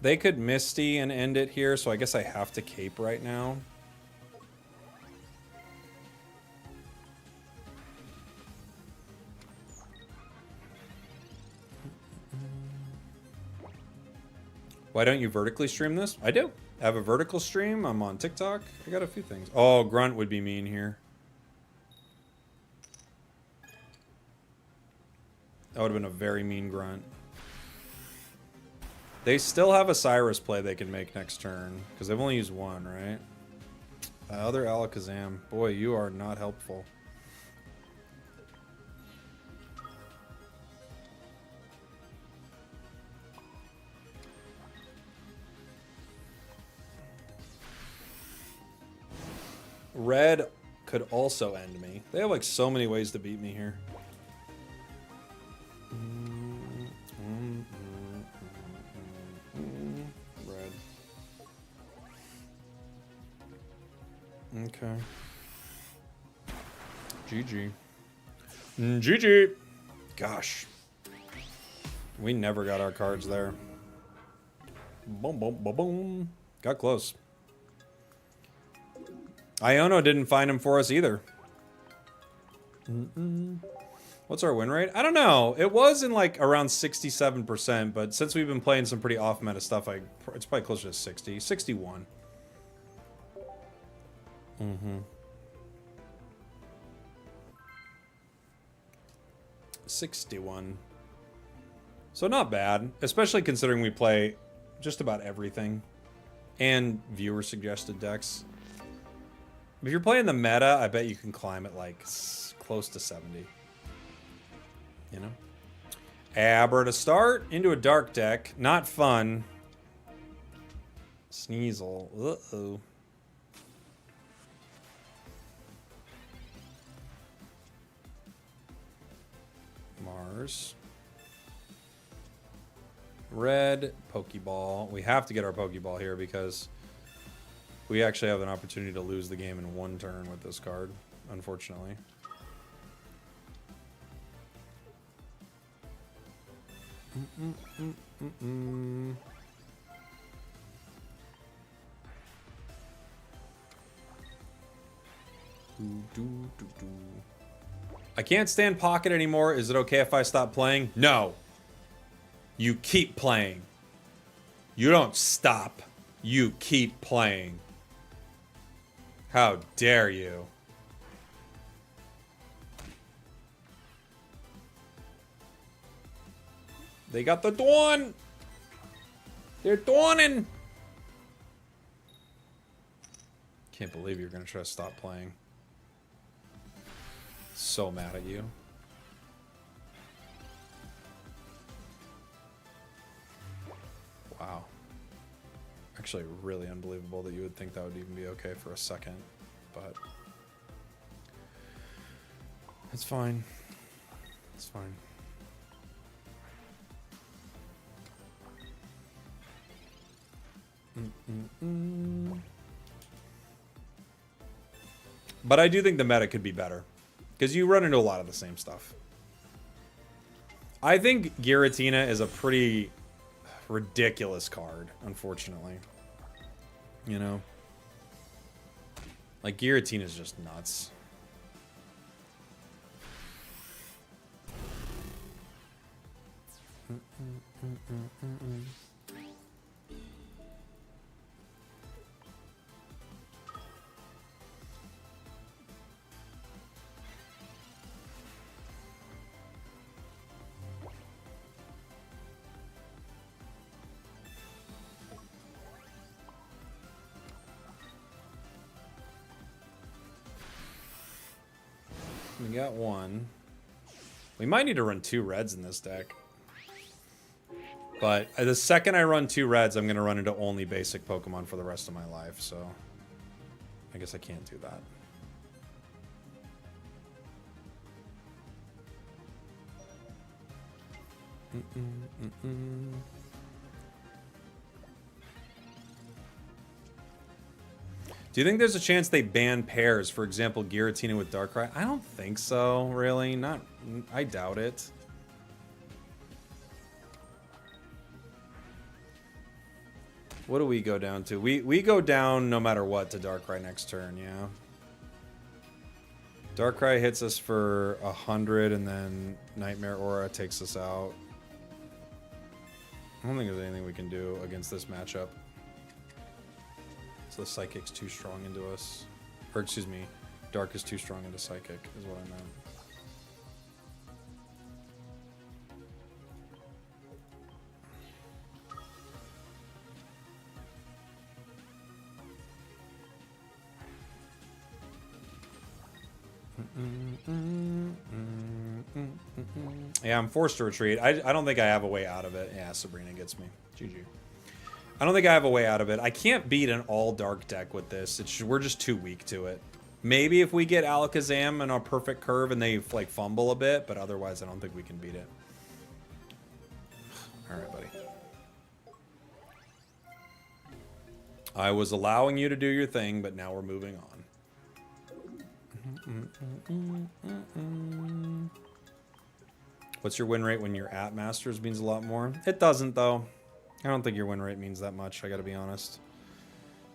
They could Misty and end it here, so I guess I have to Cape right now. Why don't you vertically stream this? I do. I have a vertical stream. I'm on TikTok. I got a few things. Oh, Grunt would be mean here. That would have been a very mean Grunt. They still have a Cyrus play they can make next turn, because they've only used one, right? Other Alakazam. Boy, you are not helpful. Red could also end me. They have like so many ways to beat me here. Red. Okay. GG. GG. Gosh. We never got our cards there. Boom, boom, boom, boom. Got close. Iono didn't find him for us either. What's our win rate? I don't know. It was in like around 67%, but since we've been playing some pretty off-meta stuff, it's probably closer to 60. 61. 61. So not bad, especially considering we play just about everything. And viewer-suggested decks. If you're playing the meta, I bet you can climb it like close to 70. You know? Abra to start. Into a dark deck. Not fun. Sneasel. Uh-oh. Mars. Red. Pokeball. We have to get our Pokeball here because we actually have an opportunity to lose the game in one turn with this card, unfortunately. I can't stand Pocket anymore. Is it okay if I stop playing? No. You keep playing. You don't stop. You keep playing. How dare you? They got the Dawn! They're dawning! Can't believe you're gonna try to stop playing. So mad at you. Wow. Actually, really unbelievable that you would think that would even be okay for a second, but it's fine. It's fine. But I do think the meta could be better, because you run into a lot of the same stuff. I think Giratina is a pretty ridiculous card, unfortunately. You know? Like, Giratina is just nuts. We got one. We might need to run 2 reds in this deck. But the second I run 2 reds, I'm going to run into only basic Pokemon for the rest of my life, so I guess I can't do that. Do you think there's a chance they ban pairs? For example, Giratina with Darkrai? I don't think so, really. I doubt it. What do we go down to? We go down no matter what to Darkrai next turn, yeah. Darkrai hits us for 100, and then Nightmare Aura takes us out. I don't think there's anything we can do against this matchup. So the Psychic's too strong into us. Or, excuse me, Dark is too strong into Psychic, is what I meant. Yeah, I'm forced to retreat. I don't think I have a way out of it. Yeah, Sabrina gets me. GG. I don't think I have a way out of it. I can't beat an all-dark deck with this. We're just too weak to it. Maybe if we get Alakazam in a perfect curve and they like fumble a bit, but otherwise I don't think we can beat it. Alright, buddy. I was allowing you to do your thing, but now we're moving on. What's your win rate when you're at Masters means a lot more? It doesn't, though. I don't think your win rate means that much, I gotta be honest.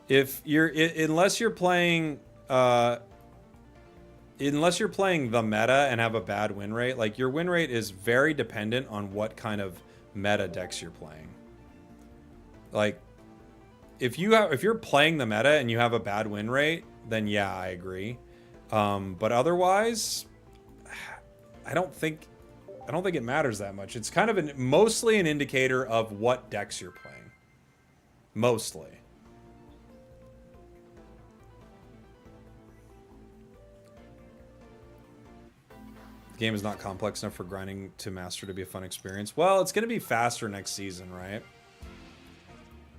If you're unless you're playing the meta and have a bad win rate, like your win rate is very dependent on what kind of meta decks you're playing. Like if you're playing the meta and you have a bad win rate, then yeah, I agree. But otherwise, I don't think it matters that much. It's kind of mostly an indicator of what decks you're playing. Mostly. The game is not complex enough for grinding to master to be a fun experience. Well, it's going to be faster next season, right?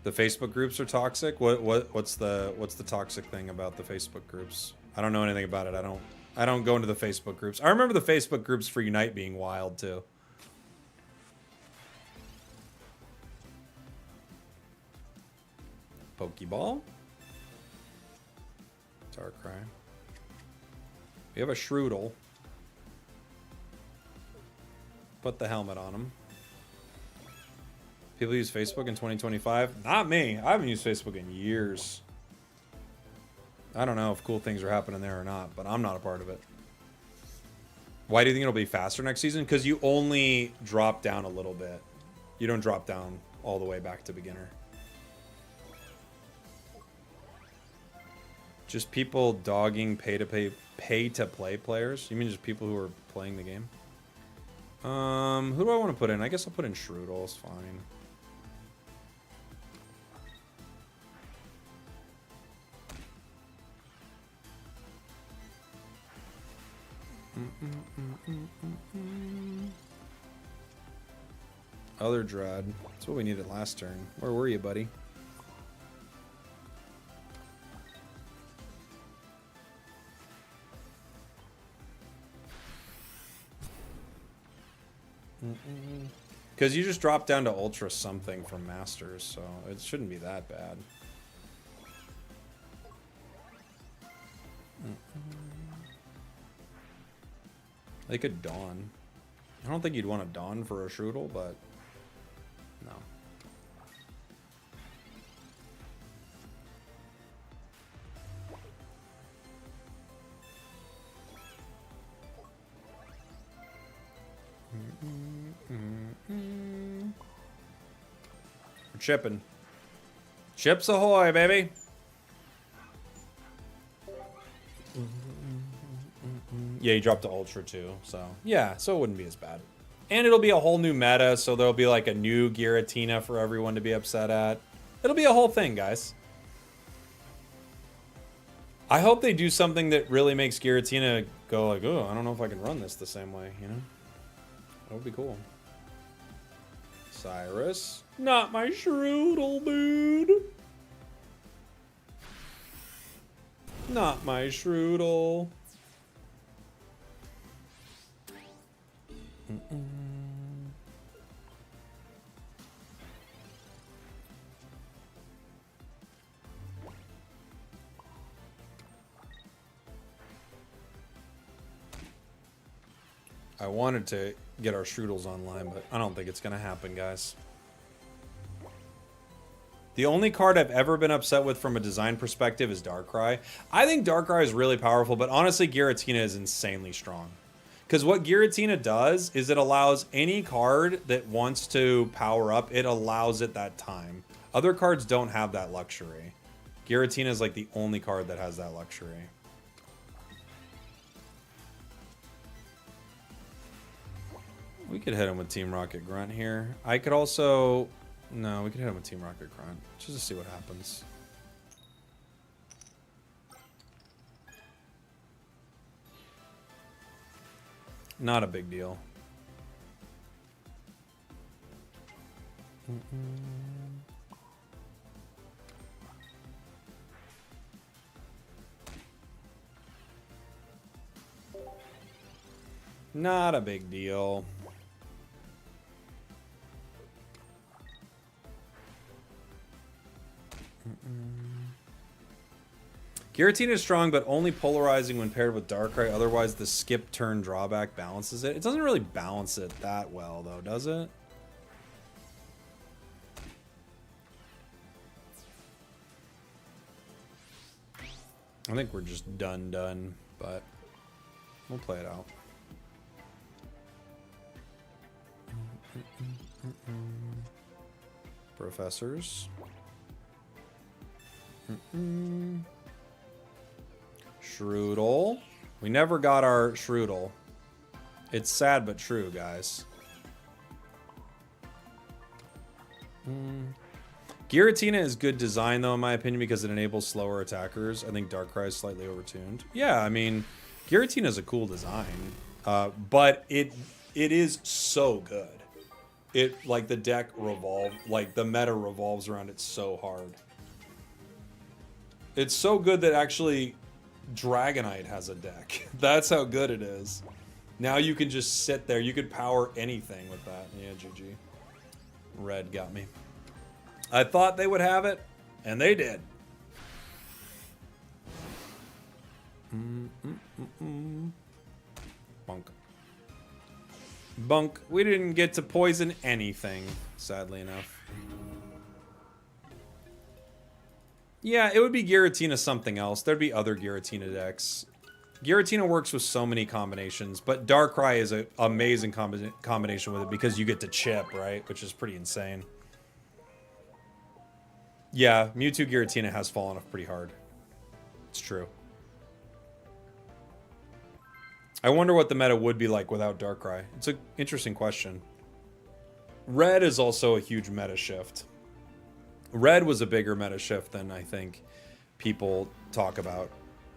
The Facebook groups are toxic. What's the toxic thing about the Facebook groups? I don't know anything about it. I don't go into the Facebook groups. I remember the Facebook groups for Unite being wild too. Pokeball. Darkrai. We have a Shroodle. Put the helmet on him. People use Facebook in 2025? Not me. I haven't used Facebook in years. I don't know if cool things are happening there or not, but I'm not a part of it. Why do you think it'll be faster next season? Because you only drop down a little bit. You don't drop down all the way back to beginner. Just people dogging pay to play players? You mean just people who are playing the game? Who do I want to put in? I guess I'll put in Shroodle. It's fine. Other Dread. That's what we needed last turn. Where were you, buddy? Because you just dropped down to Ultra something from Masters, so it shouldn't be that bad. They could Dawn. I don't think you'd want to Dawn for a Shroodle, but no. We're chipping. Chips ahoy, baby! Yeah, you dropped to Ultra too, so yeah, so it wouldn't be as bad. And it'll be a whole new meta, so there'll be like a new Giratina for everyone to be upset at. It'll be a whole thing, guys. I hope they do something that really makes Giratina go like, oh, I don't know if I can run this the same way, you know? That would be cool. Cyrus. Not my Shroodle, dude. Not my Shroodle. I wanted to get our Shroodles online, but I don't think it's going to happen, guys. The only card I've ever been upset with from a design perspective is Darkrai. I think Darkrai is really powerful, but honestly, Giratina is insanely strong. Because what Giratina does is it allows any card that wants to power up, it allows it that time. Other cards don't have that luxury. Giratina is like the only card that has that luxury. We could hit him with Team Rocket Grunt here. I could also... No, we could hit him with Team Rocket Grunt. Just to see what happens. Not a big deal. Not a big deal. Giratina is strong, but only polarizing when paired with Darkrai. Otherwise, the skip turn drawback balances it. It doesn't really balance it that well, though, does it? I think we're just done, but we'll play it out. Professors. Shroodle. We never got our Shroodle. It's sad but true, guys. Giratina is good design, though, in my opinion, because it enables slower attackers. I think Darkrai is slightly overtuned. Yeah, I mean, Giratina is a cool design, but it is so good. It, like, the deck the meta revolves around it so hard. It's so good that actually Dragonite has a deck. That's how good it is. Now you can just sit there. You could power anything with that. Yeah, GG. Red got me. I thought they would have it, and they did. Bunk. Bunk. We didn't get to poison anything, sadly enough. Yeah, it would be Giratina something else. There'd be other Giratina decks. Giratina works with so many combinations, but Darkrai is an amazing combination with it because you get to chip, right? Which is pretty insane. Yeah, Mewtwo Giratina has fallen off pretty hard. It's true. I wonder what the meta would be like without Darkrai. It's an interesting question. Red is also a huge meta shift. Red was a bigger meta shift than I think people talk about.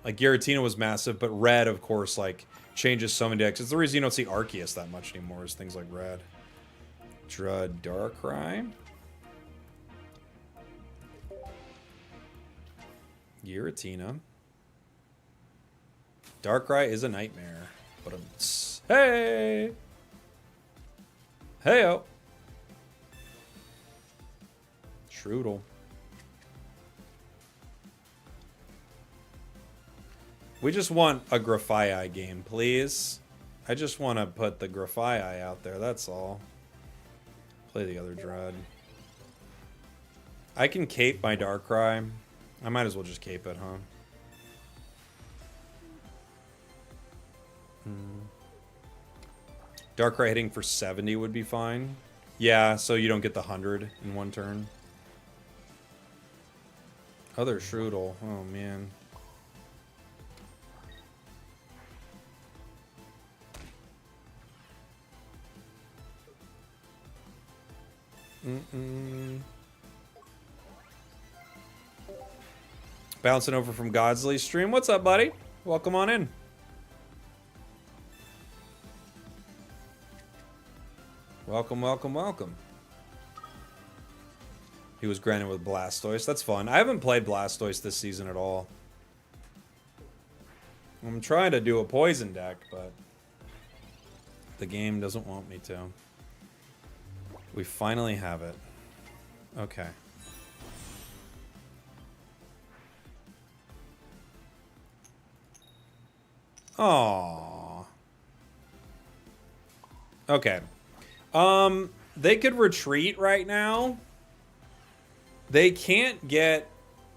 Like Giratina was massive, but Red, of course, like changes so many decks. It's the reason you don't see Arceus that much anymore, is things like Red. Darkrai. Giratina. Darkrai is a nightmare. But hey! Heyo! Strudel. We just want a Grafaiai game, please. I just want to put the Grafaiai out there, that's all. Play the other Dread. I can cape my Darkrai. I might as well just cape it, huh? Darkrai hitting for 70 would be fine. Yeah, so you don't get the 100 in one turn. Other Strudel. Oh, man. Bouncing over from Godsley's stream. What's up, buddy? Welcome on in. Welcome, welcome, welcome. He was granted with Blastoise. That's fun. I haven't played Blastoise this season at all. I'm trying to do a poison deck, but the game doesn't want me to. We finally have it. Okay. Aww. Okay. They could retreat right now. They can't get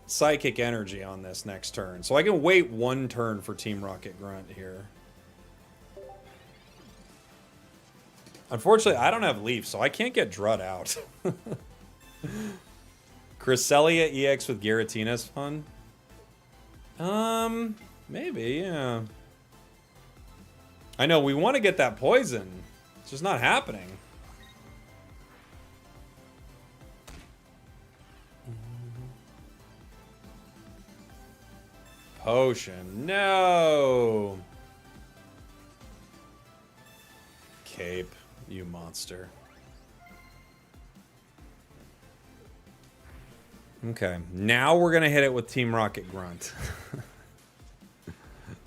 Psychic Energy on this next turn. So I can wait one turn for Team Rocket Grunt here. Unfortunately, I don't have Leaf, so I can't get Drud out. Cresselia EX with Giratina is fun. Maybe, yeah. I know, we want to get that poison. It's just not happening. Potion. No! Cape, you monster. Okay, now we're gonna hit it with Team Rocket Grunt.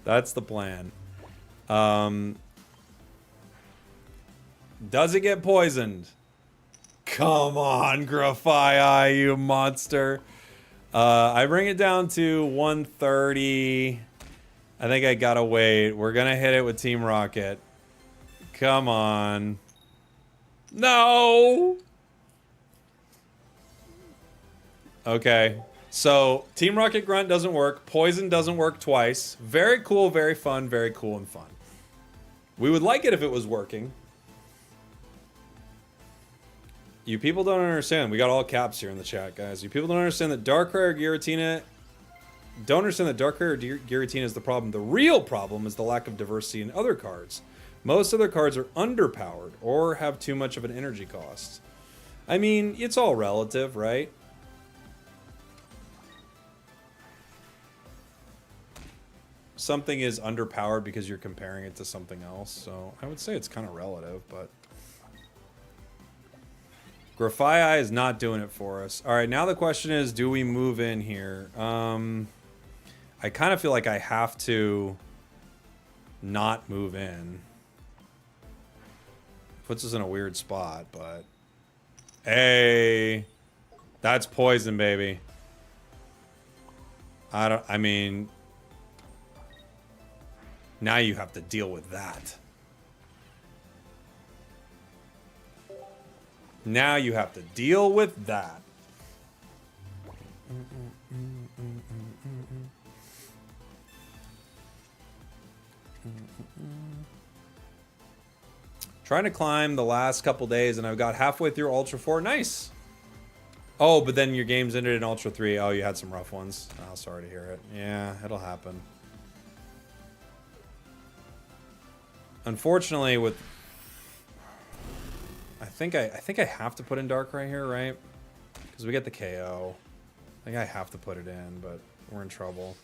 That's the plan. Does it get poisoned? Come on, Grafaiai, you monster. I bring it down to 130. I think I gotta wait. We're gonna hit it with Team Rocket. Come on. No! Okay. So, Team Rocket Grunt doesn't work. Poison doesn't work twice. Very cool, very fun, very cool and fun. We would like it if it was working. You people don't understand. We got all caps here in the chat, guys. You people don't understand that Darkrai or Giratina... Don't understand that Darkrai or Giratina is the problem. The real problem is the lack of diversity in other cards. Most other cards are underpowered or have too much of an energy cost. I mean, it's all relative, right? Something is underpowered because you're comparing it to something else. So I would say it's kind of relative, but... Grafaiai is not doing it for us. All right, now the question is, do we move in here? I kind of feel like I have to not move in. Puts us in a weird spot, but... Hey! That's poison, baby. I mean... Now you have to deal with that. Now you have to deal with that. Trying to climb the last couple days, and I've got halfway through Ultra 4. Nice. Oh, but then your game's ended in Ultra 3. Oh, you had some rough ones. Oh, sorry to hear it. Yeah, it'll happen. Unfortunately, with I think I have to put in Darkrai here, right? Because we get the KO. I think I have to put it in, but we're in trouble.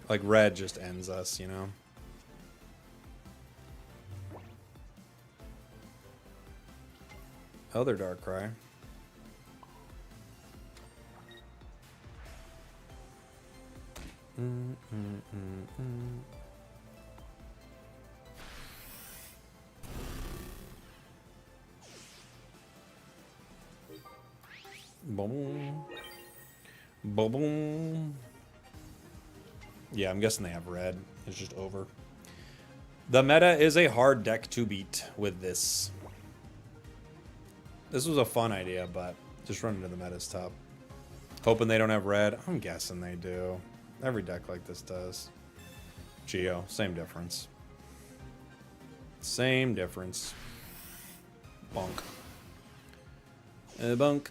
Like red just ends us, you know? Other Darkrai. Boom. Boom. Yeah, I'm guessing they have red. It's just over. The meta is a hard deck to beat with this. This was a fun idea, but just running into the meta's tough. Hoping they don't have red. I'm guessing they do. Every deck like this does. Geo, same difference. Same difference. Bonk. Bonk.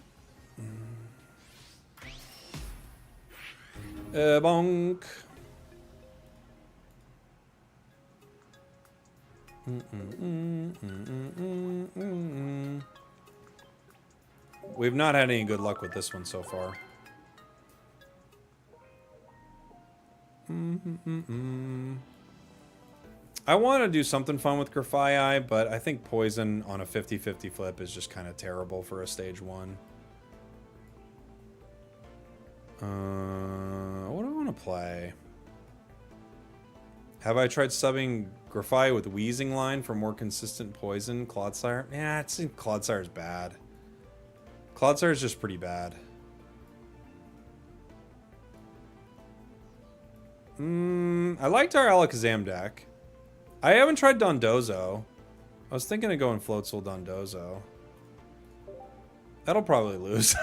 Bonk. We've not had any good luck with this one so far. I want to do something fun with Grafaiai, but I think Poison on a 50-50 flip is just kind of terrible for a stage 1. What do I want to play? Have I tried subbing Grafaiai with Wheezing Line for more consistent Poison? Clodsire? Yeah, I think Clodsire's bad. Clodsire's just pretty bad. I liked our Alakazam deck. I haven't tried Dondozo. I was thinking of going Floatzel Dondozo. That'll probably lose.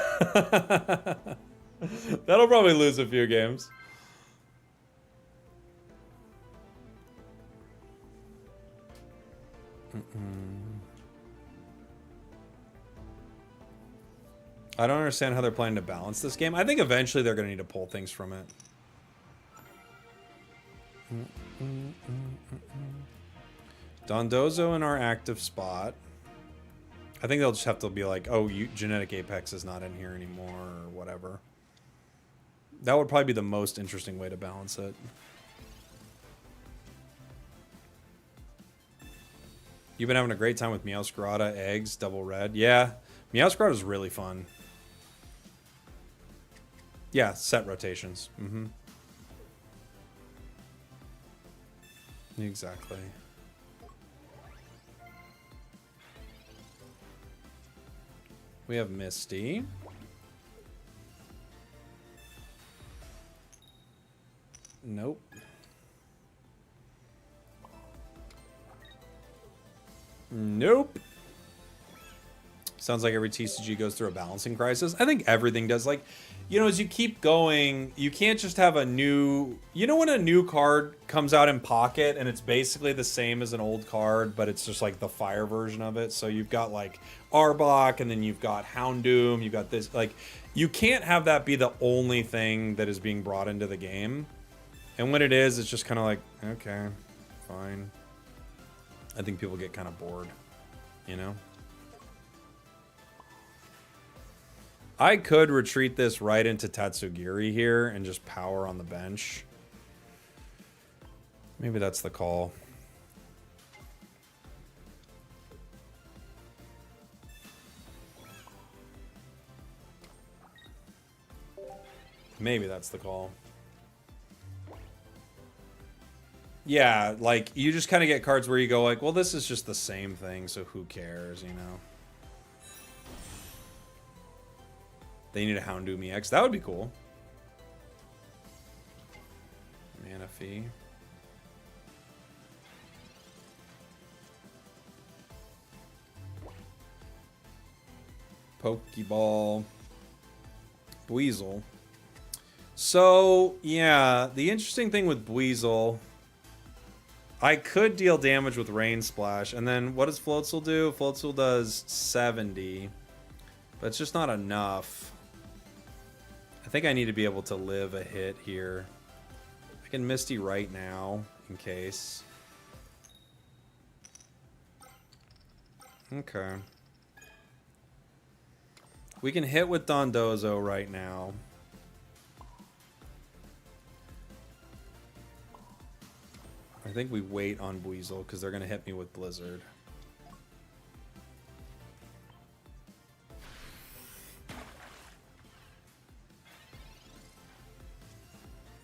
That'll probably lose a few games. I don't understand how they're planning to balance this game. I think eventually they're going to need to pull things from it. Dondozo in our active spot. I think they'll just have to be like, oh, Genetic Apex is not in here anymore, or whatever. That would probably be the most interesting way to balance it. You've been having a great time with Meowscarada, eggs, double red. Yeah, Meowscarada is really fun. Yeah, set rotations. Exactly. We have Misty. Nope. Nope. Sounds like every TCG goes through a balancing crisis. I think everything does. Like, you know, as you keep going, you can't just have a new... You know when a new card comes out in Pocket and it's basically the same as an old card, but it's just like the fire version of it? So you've got like Arbok, and then you've got Houndoom, you've got this... Like, you can't have that be the only thing that is being brought into the game. And when it is, it's just kind of like, okay, fine. I think people get kind of bored, you know? I could retreat this right into Tatsugiri here and just power on the bench. Maybe that's the call. Maybe that's the call. Yeah, like, you just kind of get cards where you go like, well, this is just the same thing, so who cares, you know? They need a Houndoom EX. That would be cool. Manaphy. Pokeball. Buizel. So, yeah, the interesting thing with Buizel... I could deal damage with Rain Splash, and then what does Floatzel do? Floatzel does 70, but it's just not enough. I think I need to be able to live a hit here. I can Misty right now, in case. Okay. We can hit with Dondozo right now. I think we wait on Weasel because they're going to hit me with Blizzard.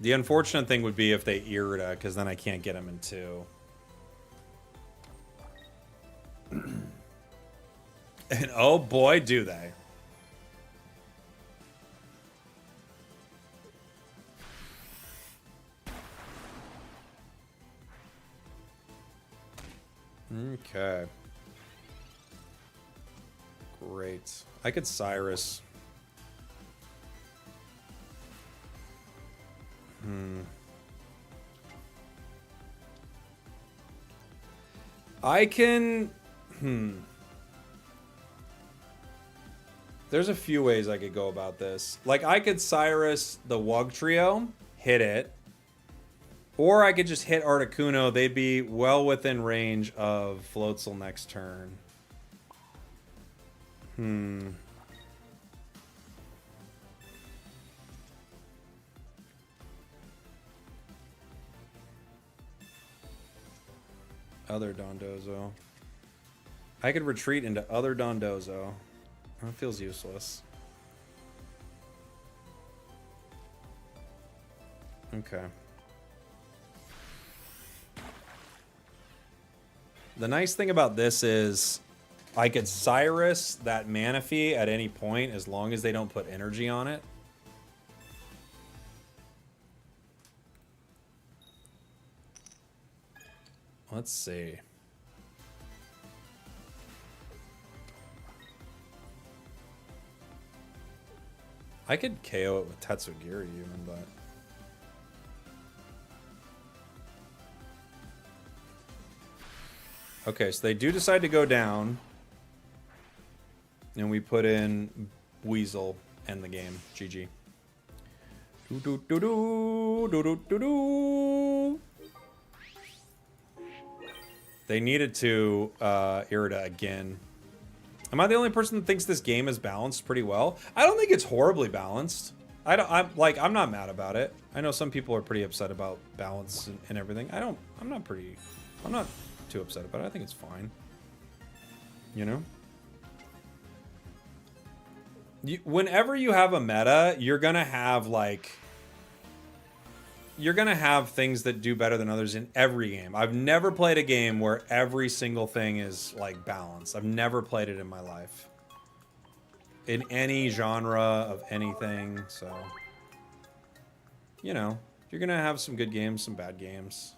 The unfortunate thing would be if they Irida, because then I can't get them in 2. And oh boy, do they. Okay. Great. I could Cyrus. I can... There's a few ways I could go about this. Like, I could Cyrus the Wug Trio, hit it. Or I could just hit Articuno. They'd be well within range of Floatzel next turn. Other Dondozo. I could retreat into other Dondozo. That feels useless. Okay. The nice thing about this is I could Cyrus that Manaphy at any point as long as they don't put energy on it. Let's see. I could KO it with Tatsugiri even, but... Okay, so they do decide to go down. And we put in Weasel, end the game. GG. They needed to Irida again. Am I the only person that thinks this game is balanced pretty well? I don't think it's horribly balanced. I'm not mad about it. I know some people are pretty upset about balance and everything. I'm not too upset about it. I think it's fine. You know? Whenever you have a meta, you're gonna have things that do better than others in every game. I've never played a game where every single thing is like balanced. I've never played it in my life. In any genre of anything, so you know, you're gonna have some good games, some bad games.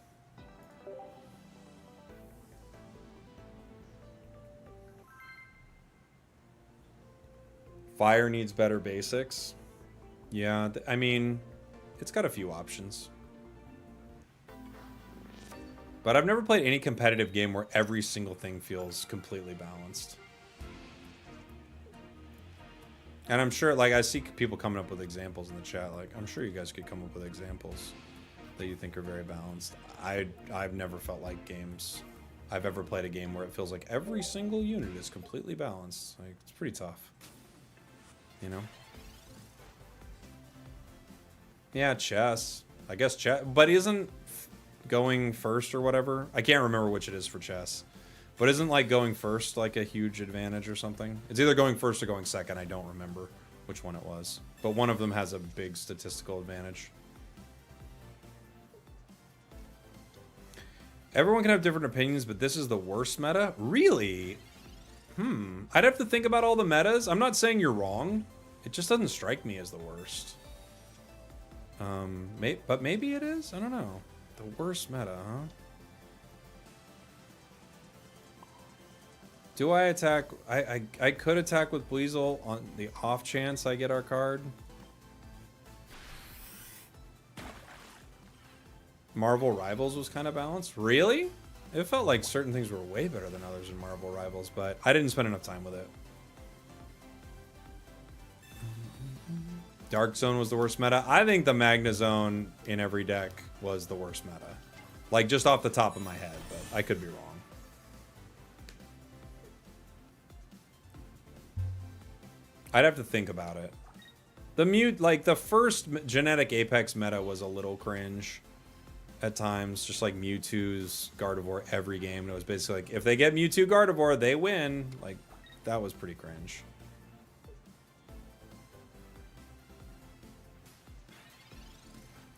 Fire needs better basics. Yeah, I mean, it's got a few options. But I've never played any competitive game where every single thing feels completely balanced. And I'm sure, like, I see people coming up with examples in the chat. Like, I'm sure you guys could come up with examples that you think are very balanced. I've never felt like I've ever played a game where it feels like every single unit is completely balanced. Like, it's pretty tough. You know? Yeah, chess. I guess chess. But isn't going first or whatever? I can't remember which it is for chess. But isn't like going first like a huge advantage or something? It's either going first or going second. I don't remember which one it was. But one of them has a big statistical advantage. Everyone can have different opinions, but this is the worst meta? Really? I'd have to think about all the metas. I'm not saying you're wrong. It just doesn't strike me as the worst. But maybe it is? I don't know. The worst meta, huh? Do I attack? I could attack with Weasel on the off chance I get our card. Marvel Rivals was kind of balanced. Really? It felt like certain things were way better than others in Marvel Rivals, but I didn't spend enough time with it. Dark Zone was the worst meta. I think the Magna Zone in every deck was the worst meta. Like, just off the top of my head, but I could be wrong. I'd have to think about it. The first genetic Apex meta was a little cringe at times. Just like Mewtwo's Gardevoir every game. And it was basically like, if they get Mewtwo Gardevoir, they win. Like, that was pretty cringe.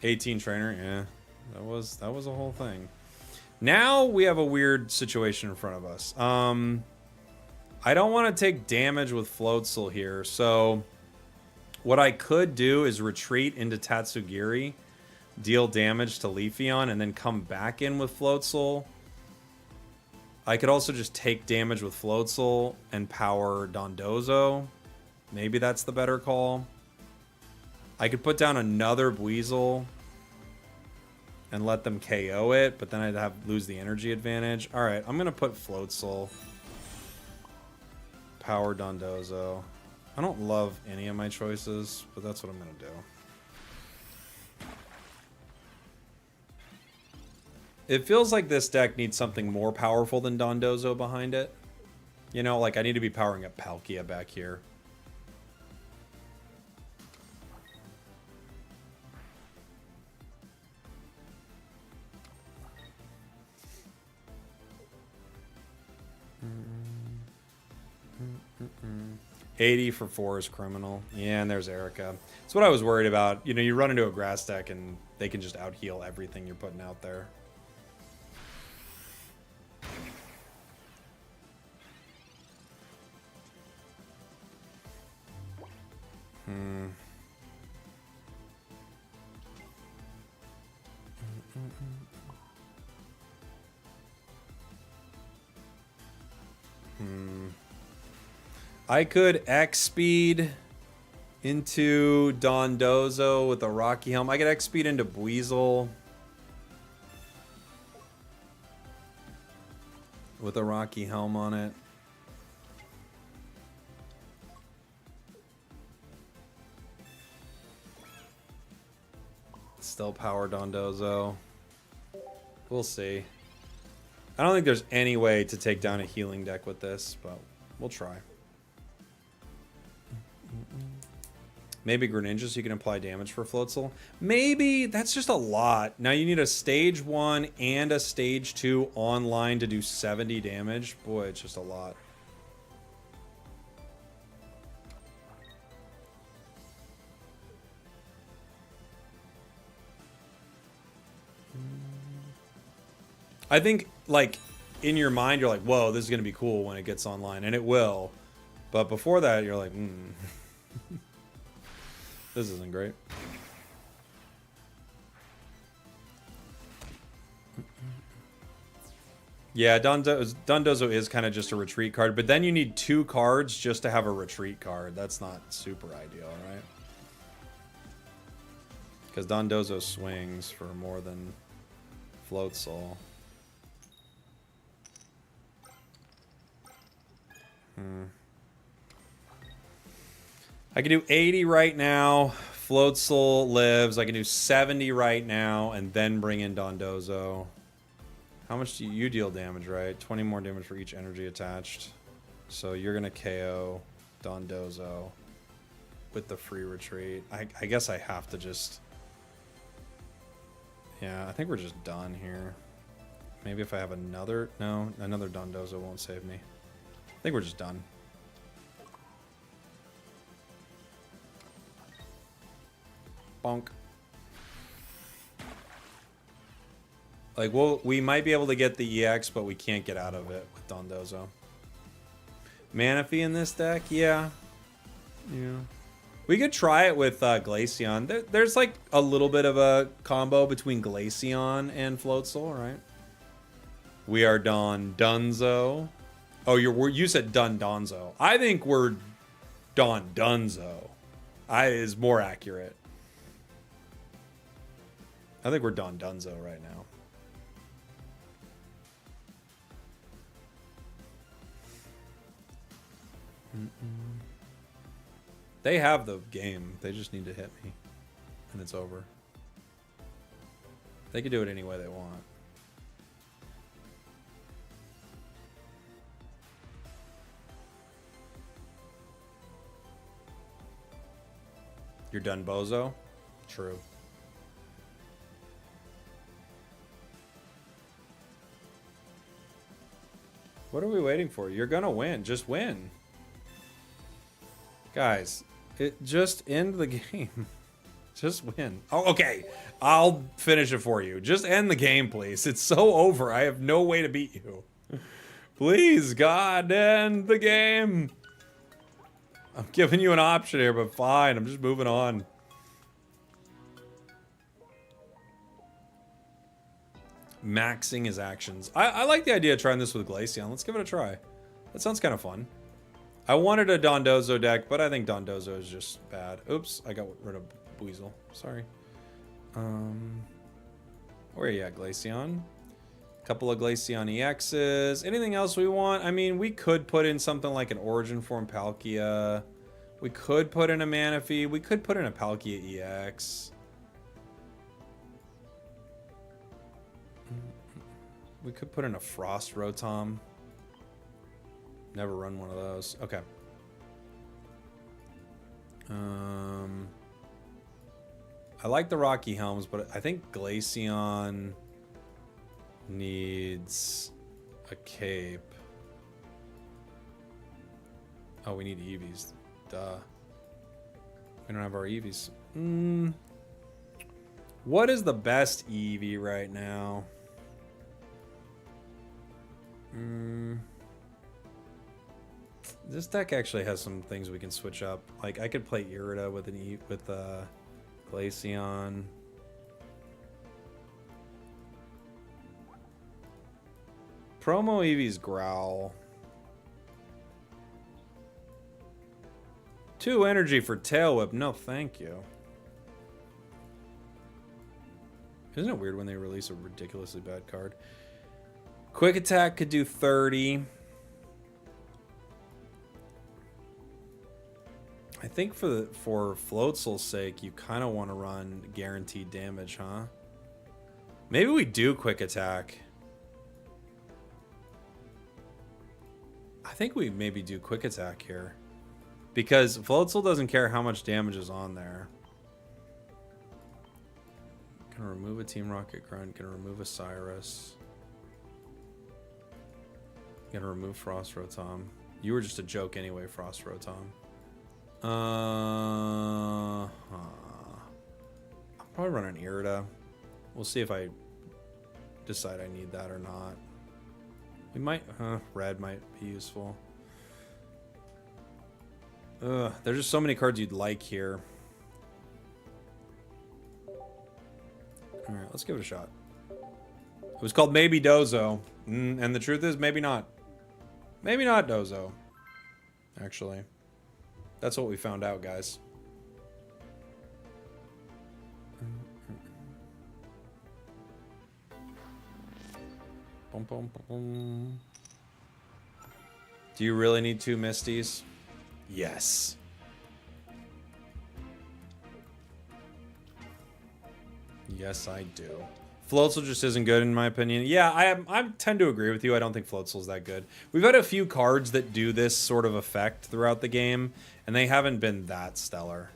'18 trainer, yeah. That was a whole thing. Now we have a weird situation in front of us. I don't want to take damage with Floatzel here, so what I could do is retreat into Tatsugiri, deal damage to Leafeon, and then come back in with Floatzel. I could also just take damage with Floatzel and power Dondozo. Maybe that's the better call. I could put down another Buizel and let them KO it, but then I'd lose the energy advantage. All right, I'm going to put Floatzel, power Dondozo. I don't love any of my choices, but that's what I'm going to do. It feels like this deck needs something more powerful than Dondozo behind it. You know, like I need to be powering up Palkia back here. Mm-mm. 80 for 4 is criminal. Yeah, and there's Erica. That's what I was worried about. You know, you run into a grass deck and they can just out-heal everything you're putting out there. I could X speed into Dondozo with a Rocky Helm. I could X speed into Buizel with a Rocky Helm on it. Still power Dondozo. We'll see. I don't think there's any way to take down a healing deck with this, but we'll try. Maybe Greninja so you can apply damage for Floatzel. Maybe. That's just a lot. Now you need a stage 1 and a stage 2 online to do 70 damage. Boy, it's just a lot. I think, like, in your mind, you're like, whoa, this is going to be cool when it gets online. And it will. But before that, you're like, this isn't great. Yeah, Dondozo is kind of just a retreat card, but then you need 2 cards just to have a retreat card. That's not super ideal, right? Because Dondozo swings for more than Floatzel. I can do 80 right now. Floatzel lives. I can do 70 right now and then bring in Dondozo. How much do you deal damage, right? 20 more damage for each energy attached. So you're going to KO Dondozo with the free retreat. I guess I have to just... Yeah, I think we're just done here. Maybe if I have another... No, another Dondozo won't save me. I think we're just done. Bonk. Like, we might be able to get the EX, but we can't get out of it with Dondozo. Manaphy in this deck? Yeah. Yeah. We could try it with Glaceon. There's like a little bit of a combo between Glaceon and Floatzel, right? We are Dondozo. Oh, you said Dondozo. I think we're Dondozo. Is more accurate. I think we're Dondozo right now. They have the game. They just need to hit me. And it's over. They can do it any way they want. You're done, bozo? True. What are we waiting for? You're gonna win. Just win. Guys, just end the game. Just win. Oh, okay. I'll finish it for you. Just end the game, please. It's so over. I have no way to beat you. Please, God, end the game. I'm giving you an option here, but fine. I'm just moving on. Maxing his actions. I like the idea of trying this with Glaceon. Let's give it a try. That sounds kind of fun. I wanted a Dondozo deck, but I think Dondozo is just bad. Oops, I got rid of Weasel. Sorry. Where are you at, Glaceon? Couple of Glaceon EXs. Anything else we want? I mean, we could put in something like an Origin Form Palkia. We could put in a Manaphy. We could put in a Palkia EX. We could put in a Frost Rotom. Never run one of those. Okay. I like the Rocky Helms, but I think Glaceon needs a cape. Oh, we need Eevees. Duh. We don't have our Eevees. What is the best Eevee right now? This deck actually has some things we can switch up. Like I could play Irida with Glaceon. Promo Eevee's Growl. 2 energy for Tail Whip. No, thank you. Isn't it weird when they release a ridiculously bad card? Quick Attack could do 30. I think for Floatzel's sake, you kind of want to run guaranteed damage, huh? Maybe we do Quick Attack. I think we maybe do Quick Attack here. Because Floatzel doesn't care how much damage is on there. Gonna remove a Team Rocket Grunt. Gonna remove a Cyrus. Gonna remove Frost Rotom. You were just a joke anyway, Frost Rotom. I'll probably run an Irida. We'll see if I decide I need that or not. We might, red might be useful. There's just so many cards you'd like here. Alright, let's give it a shot. It was called Maybe Dozo. And the truth is, maybe not. Maybe not Dozo. Actually. That's what we found out, guys. Boom, boom, boom. Do you really need 2 Misties? Yes. Yes, I do. Floatzel just isn't good in my opinion. Yeah, I tend to agree with you. I don't think Floatzel's that good. We've had a few cards that do this sort of effect throughout the game, and they haven't been that stellar.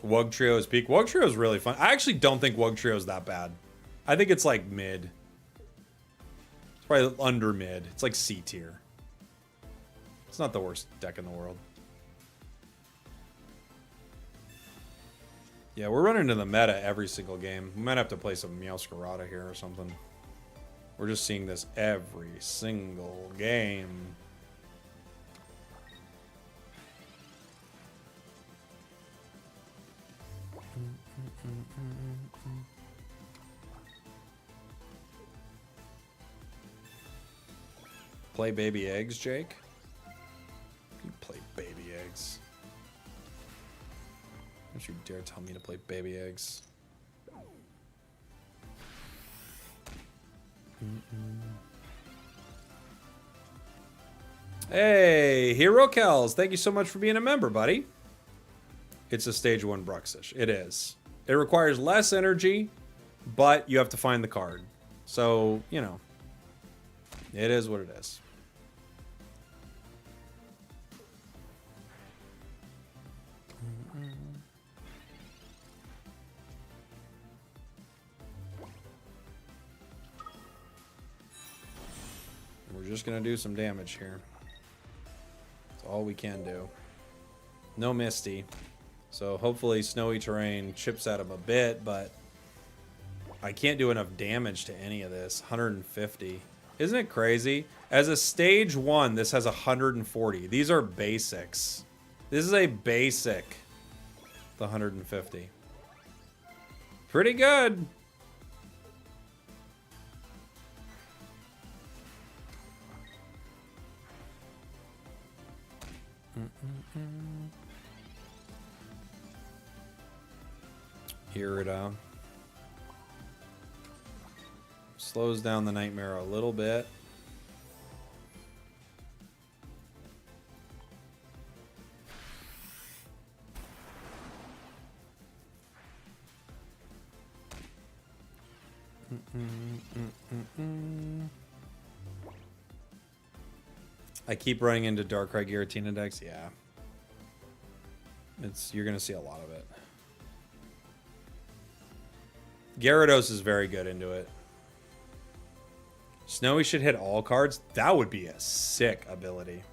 Wug Trio is peak. Wug Trio is really fun. I actually don't think Wug Trio is that bad. I think it's like mid. It's probably under mid. It's like C tier. It's not the worst deck in the world. Yeah, we're running into the meta every single game. We might have to play some Meowscarada here or something. We're just seeing this every single game. Play baby eggs, Jake? You play baby eggs. Don't you dare tell me to play baby eggs. Hey, Hero Kells, thank you so much for being a member, buddy. It's a stage 1 Bruxish. It is. It requires less energy, but you have to find the card. So, you know, it is what it is. We're just going to do some damage here. That's all we can do. No Misty. So hopefully Snowy Terrain chips at him a bit, but I can't do enough damage to any of this. 150. Isn't it crazy? As a stage 1, this has 140. These are basics. This is a basic. The 150. Pretty good. Irida. Slows down the Nightmare a little bit. I keep running into Darkrai Giratina decks. Yeah. You're going to see a lot of it. Gyarados is very good into it. Snowy should hit all cards. That would be a sick ability.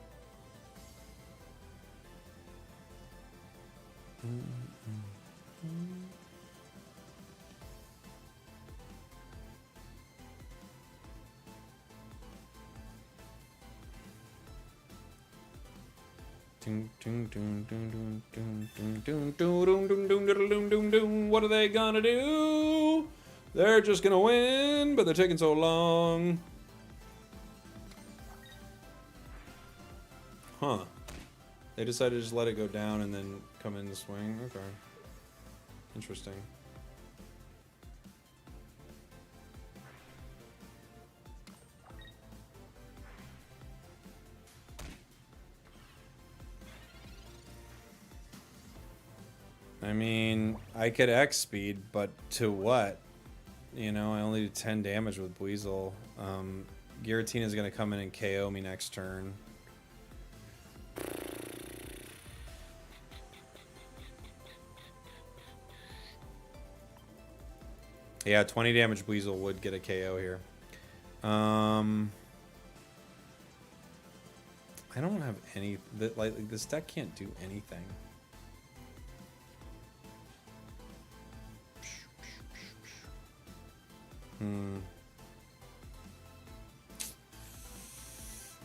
What are they gonna do? They're just gonna win, but they're taking so long. Huh. They decided to just let it go down and then come in the swing? Okay. Interesting. I mean, I could X speed, but to what? You know, I only do 10 damage with Weasel. Giratina is going to come in and KO me next turn. Yeah, 20 damage Weasel would get a KO here. I don't have any... Like, this deck can't do anything.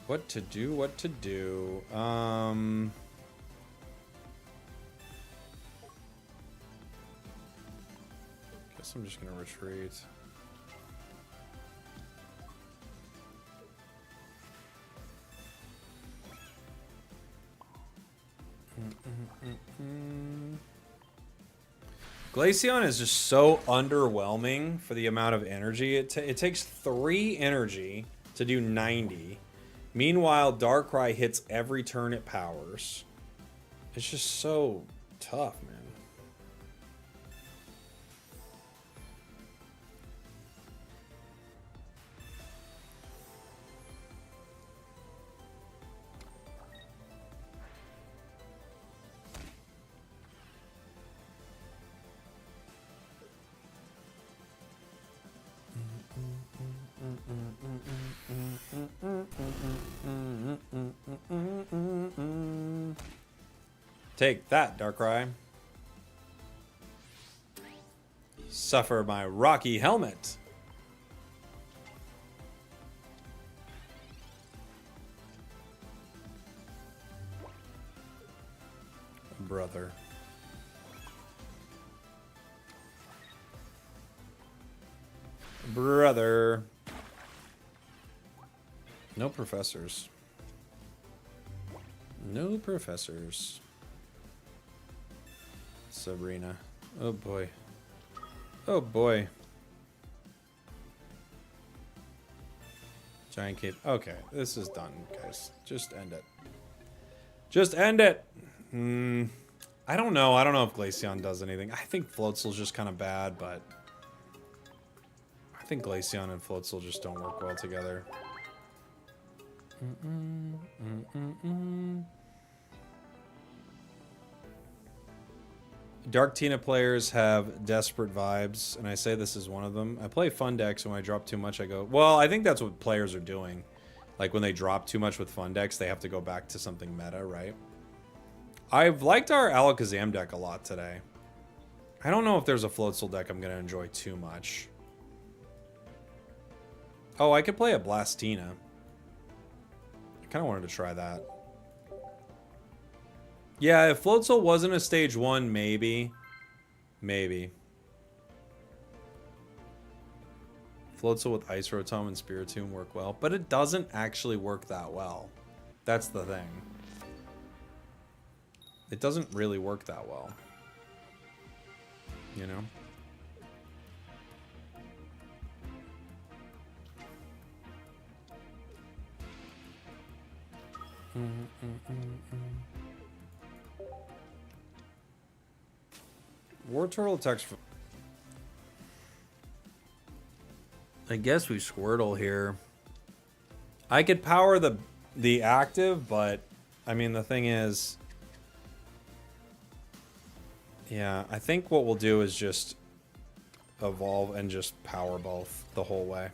What to do, what to do. Guess I'm just gonna retreat. Glaceon is just so underwhelming for the amount of energy. It takes 3 energy to do 90. Meanwhile, Darkrai hits every turn it powers. It's just so tough, man. Take that, Darkrai. Suffer my rocky helmet. Brother. Brother. No professors. No professors. Sabrina. Oh boy. Oh boy. Giant Cape. Okay, this is done, guys. Just end it. Just end it! I don't know. I don't know if Glaceon does anything. I think Floatzel's just kind of bad, but... I think Glaceon and Floatzel just don't work well together. Dark Tina players have desperate vibes, and I say this is one of them. I play fun decks, and when I drop too much, I go... Well, I think that's what players are doing. Like, when they drop too much with fun decks, they have to go back to something meta, right? I've liked our Alakazam deck a lot today. I don't know if there's a Floatzel deck I'm going to enjoy too much. Oh, I could play a Blastina. I kind of wanted to try that. Yeah, if Floatzel wasn't a stage 1, maybe. Maybe. Floatzel with Ice Rotom and Spiritomb work well, but it doesn't actually work that well. That's the thing. It doesn't really work that well. You know? War Turtle attacks for... I guess we Squirtle here. I could power the active, but I mean the thing is, yeah, I think what we'll do is just evolve and just power both the whole way.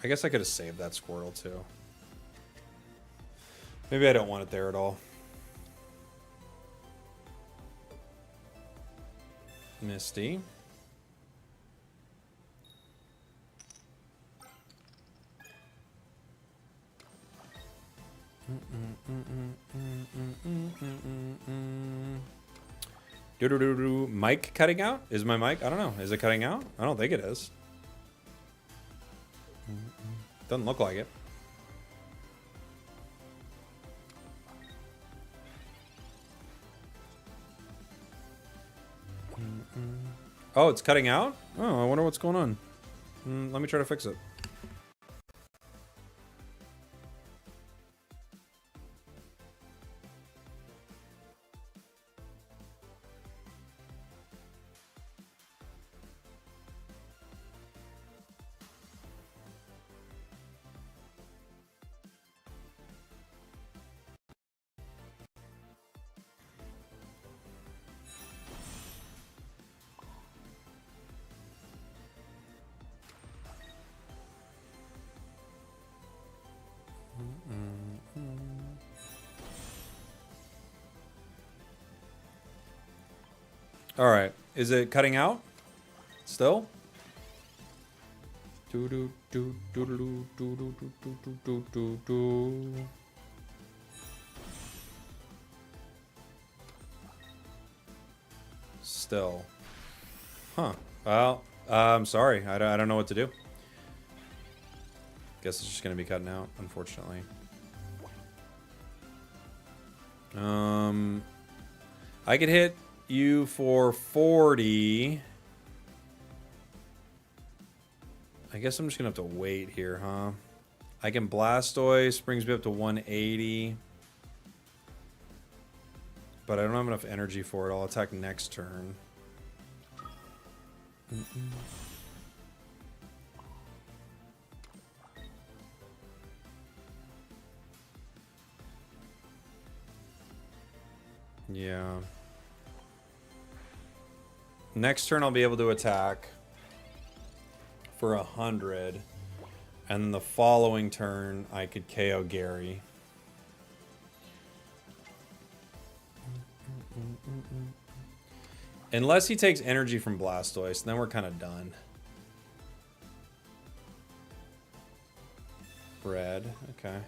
I guess I could have saved that Squirtle too. Maybe I don't want it there at all. Misty. Mic cutting out? Is my mic? I don't know. Is it cutting out? I don't think it is. Doesn't look like it. Oh, it's cutting out? Oh, I wonder what's going on. Let me try to fix it. All right. Is it cutting out? Still? Still. Huh. Well, I'm sorry. I don't know what to do. Guess it's just going to be cutting out, unfortunately. I could hit you for 40. I guess I'm just gonna have to wait here, huh? I can Blastoise, brings me up to 180. But I don't have enough energy for it. I'll attack next turn. Yeah. Next turn I'll be able to attack for 100. And the following turn I could KO Gary. Unless he takes energy from Blastoise, then we're kind of done. Red, okay.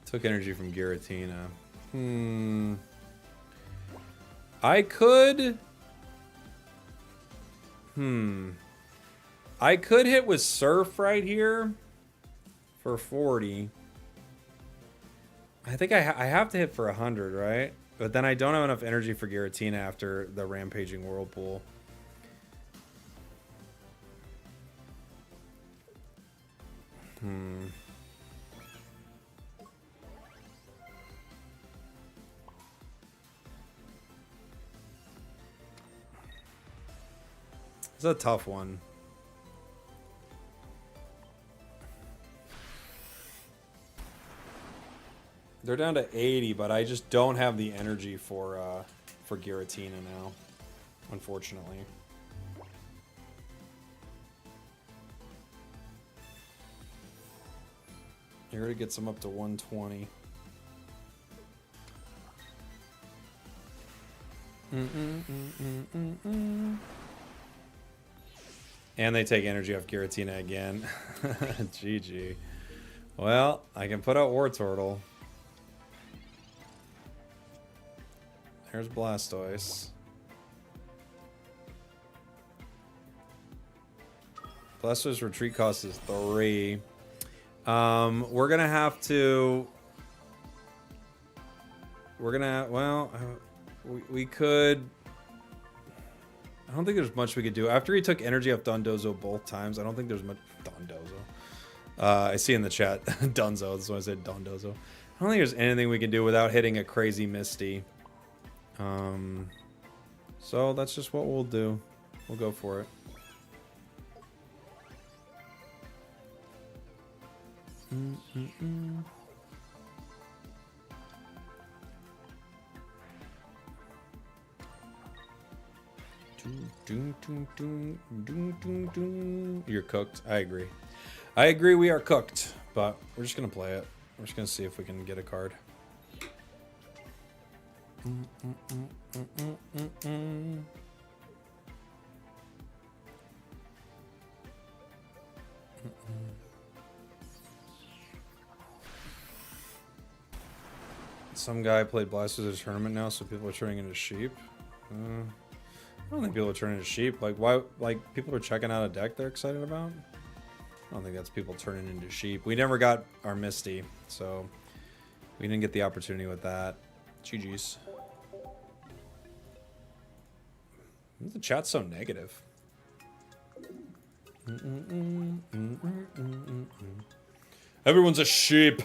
Took energy from Giratina. I could... I could hit with Surf right here for 40. I think I have to hit for 100, right? But then I don't have enough energy for Giratina after the Rampaging Whirlpool. It's a tough one. They're down to 80, but I just don't have the energy for Giratina now, unfortunately. Here to get some up to 120. And they take energy off Giratina again. GG. Well, I can put out Wartortle. There's Blastoise. Blastoise retreat cost is 3. We're gonna have to. We're gonna. Well, we could. I don't think there's much we could do. After he took energy off Dondozo both times, I don't think there's much. Dondozo. I see in the chat Dunzo. That's why I said Dondozo. I don't think there's anything we can do without hitting a crazy Misty. So that's just what we'll do. We'll go for it. You're cooked. I agree. I agree we are cooked, but we're just gonna play it. We're just gonna see if we can get a card. Some guy played Blastoise at a tournament now, so people are turning into sheep. I don't think people are turning into sheep. Like, why? Like, people are checking out a deck they're excited about? I don't think that's people turning into sheep. We never got our Misty, so we didn't get the opportunity with that. GG's. The chat's so negative. Everyone's a sheep.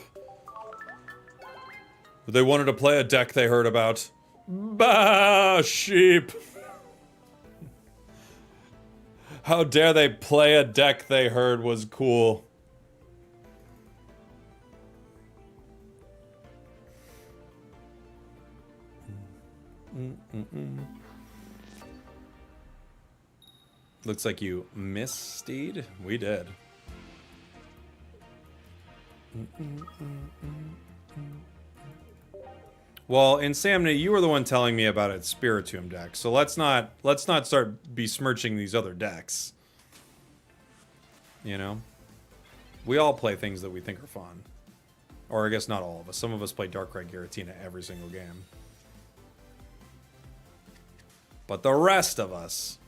They wanted to play a deck they heard about. Bah, sheep. How dare they play a deck they heard was cool. Looks like you missteed. We did. Well, Insanity, you were the one telling me about its Spiritomb deck, so let's not start besmirching these other decks. You know? We all play things that we think are fun. Or I guess not all of us. Some of us play Darkrai Giratina every single game. But the rest of us...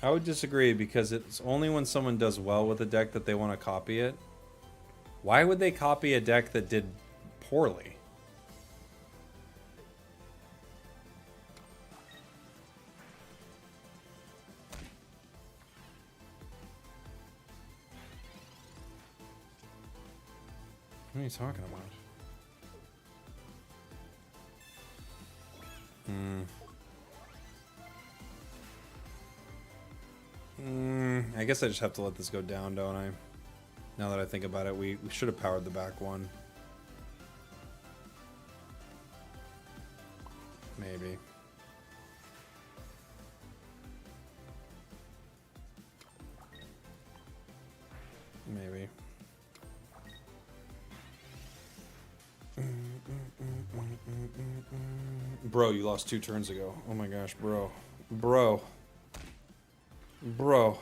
I would disagree because it's only when someone does well with a deck that they want to copy it. Why would they copy a deck that did poorly? What are you talking about? I guess I just have to let this go down, don't I? Now that I think about it, we should have powered the back one. Maybe. Maybe. Bro, you lost 2 turns ago. Oh my gosh, bro. Bro. Bro.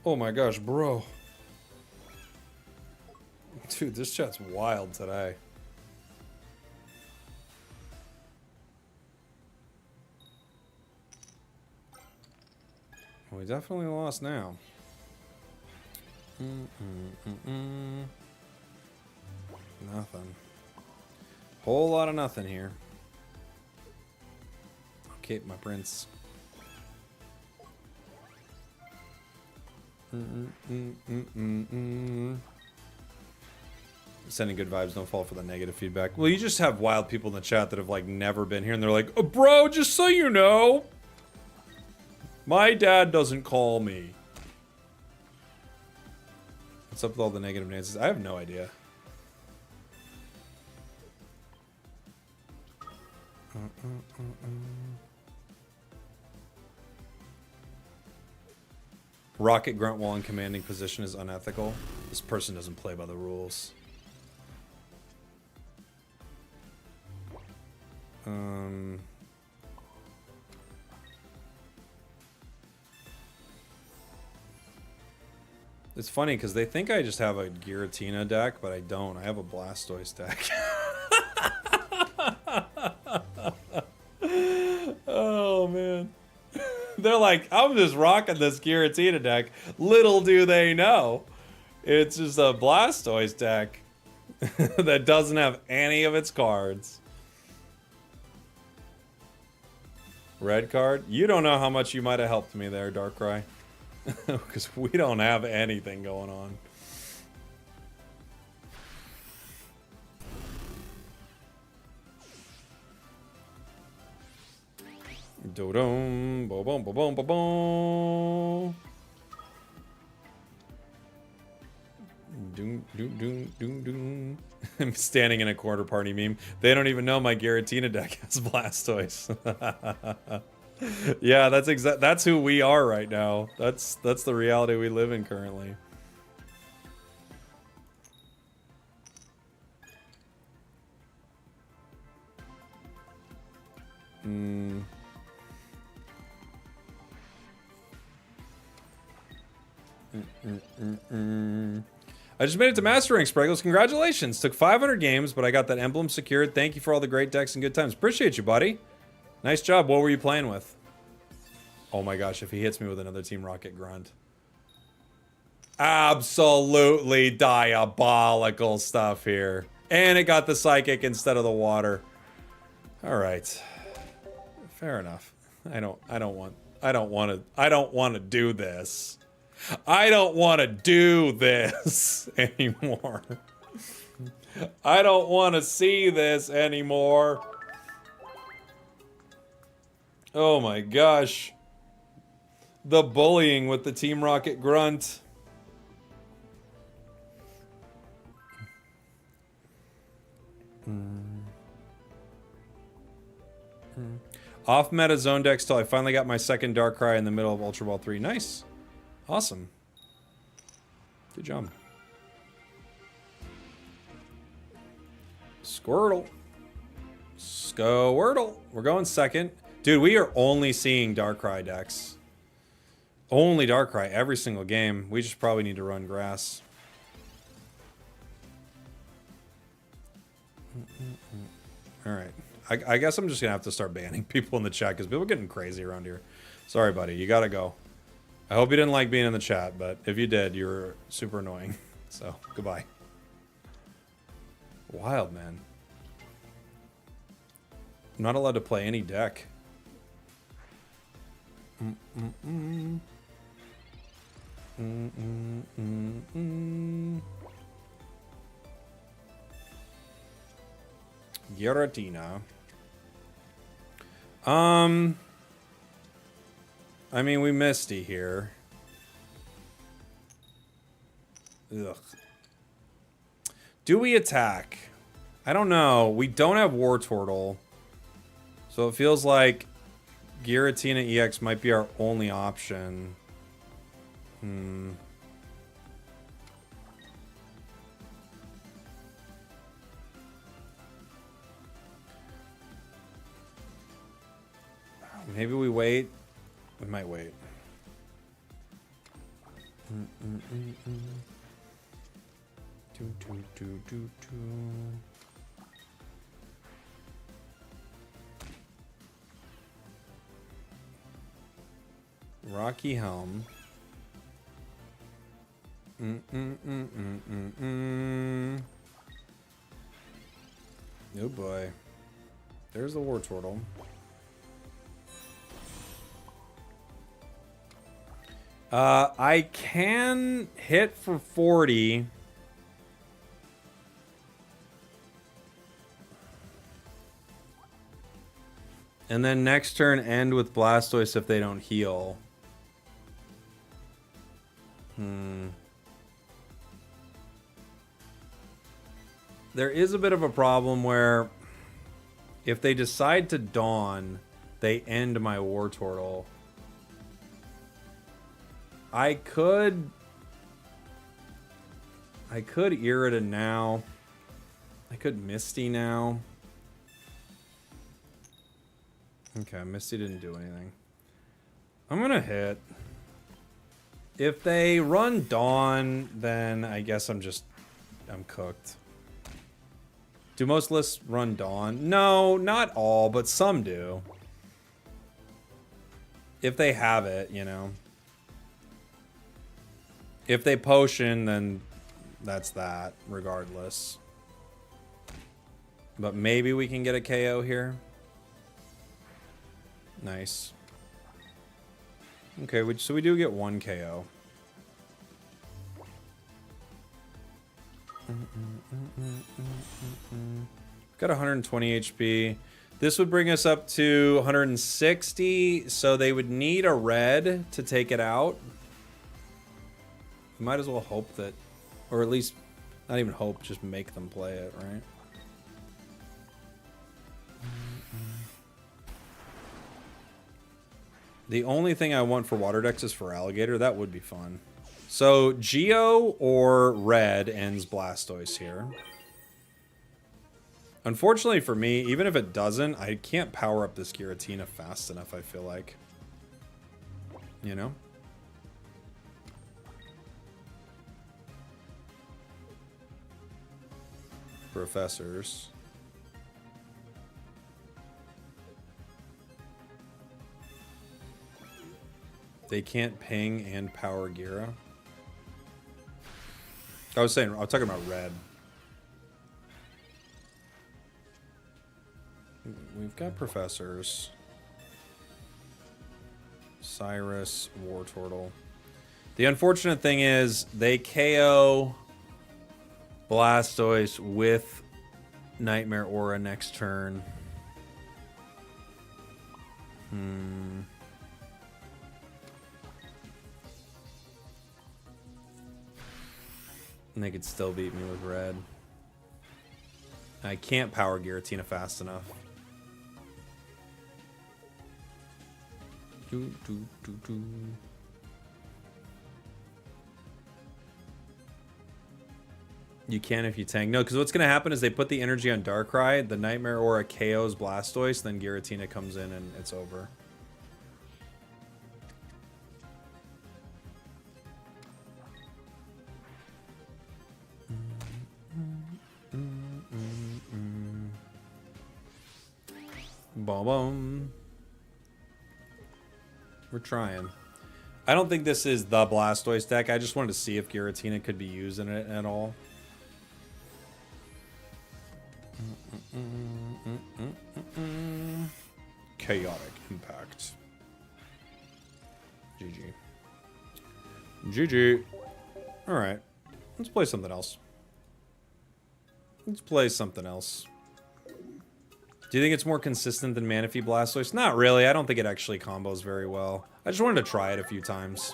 Oh my gosh, bro. Dude, this chat's wild today. We definitely lost now. Nothing. Whole lot of nothing here. Okay, my prince. Sending good vibes, don't fall for the negative feedback. Well, you just have wild people in the chat that have like never been here and they're like, oh, bro, just so you know, my dad doesn't call me. What's up with all the negative Nancy's? I have no idea. Rocket grunt while in commanding position is unethical. This person doesn't play by the rules. It's funny because they think I just have a Giratina deck, but I don't. I have a Blastoise deck. Oh, man. They're like, I'm just rocking this Giratina deck. Little do they know, it's just a Blastoise deck that doesn't have any of its cards. Red card? You don't know how much you might have helped me there, Darkrai. Because we don't have anything going on. Do-dum, bo-boom, bo-boom, bo-boom. Doom, doom, doom, doom, doom. I'm standing in a quarter party meme. They don't even know my Giratina deck has Blastoise. Yeah, that's who we are right now. That's the reality we live in currently. I just made it to Master Rank, Spragels. Congratulations. Took 500 games, but I got that emblem secured. Thank you for all the great decks and good times. Appreciate you, buddy. Nice job. What were you playing with? Oh my gosh, if he hits me with another Team Rocket grunt. Absolutely diabolical stuff here. And it got the psychic instead of the water. All right. Fair enough. I don't want to do this. I don't want to do this anymore. I don't want to see this anymore. Oh my gosh. The bullying with the Team Rocket grunt. Off meta zone decks till I finally got my second Darkrai in the middle of Ultra Ball 3. Nice. Awesome. Good job. Squirtle. Squirtle. We're going second. Dude, we are only seeing Darkrai decks. Only Darkrai every single game. We just probably need to run grass. Alright. I guess I'm just going to have to start banning people in the chat because people are getting crazy around here. Sorry, buddy. You got to go. I hope you didn't like being in the chat, but if you did, you were super annoying. So, goodbye. Wild, man. I'm not allowed to play any deck. Giratina. I mean, we Misty here. Ugh. Do we attack? I don't know. We don't have Wartortle. So it feels like Giratina EX might be our only option. Maybe we wait. We might wait. Rocky Helm. Oh boy. There's the War Turtle. I can hit for 40. And then next turn end with Blastoise if they don't heal. There is a bit of a problem where if they decide to Dawn, they end my War Turtle. I could Irida now. I could Misty now. Okay, Misty didn't do anything. I'm gonna hit. If they run Dawn, then I guess I'm cooked. Do most lists run Dawn? No, not all, but some do. If they have it, you know. If they potion, then that's that, regardless. But maybe we can get a KO here. Nice. Okay, so we do get one KO. Got 120 HP. This would bring us up to 160, so they would need a red to take it out. You might as well hope that, or at least, not even hope, just make them play it, right? The only thing I want for Water Dex is for Alligator. That would be fun. So, Geo or Red ends Blastoise here. Unfortunately for me, even if it doesn't, I can't power up this Giratina fast enough, I feel like. You know? Professors. They can't ping and power Gira. I was talking about red. We've got professors. Cyrus, War Turtle. The unfortunate thing is they KO Blastoise with Nightmare Aura next turn. And they could still beat me with red. I can't power Giratina fast enough. You can if you tank. No, because what's going to happen is they put the energy on Darkrai, the Nightmare Aura KOs Blastoise, then Giratina comes in and it's over. Boom. We're trying. I don't think this is the Blastoise deck. I just wanted to see if Giratina could be used in it at all. Chaotic Impact. GG. GG. Alright. Let's play something else. Let's play something else. Do you think it's more consistent than Manaphy Blastoise? Not really. I don't think it actually combos very well. I just wanted to try it a few times.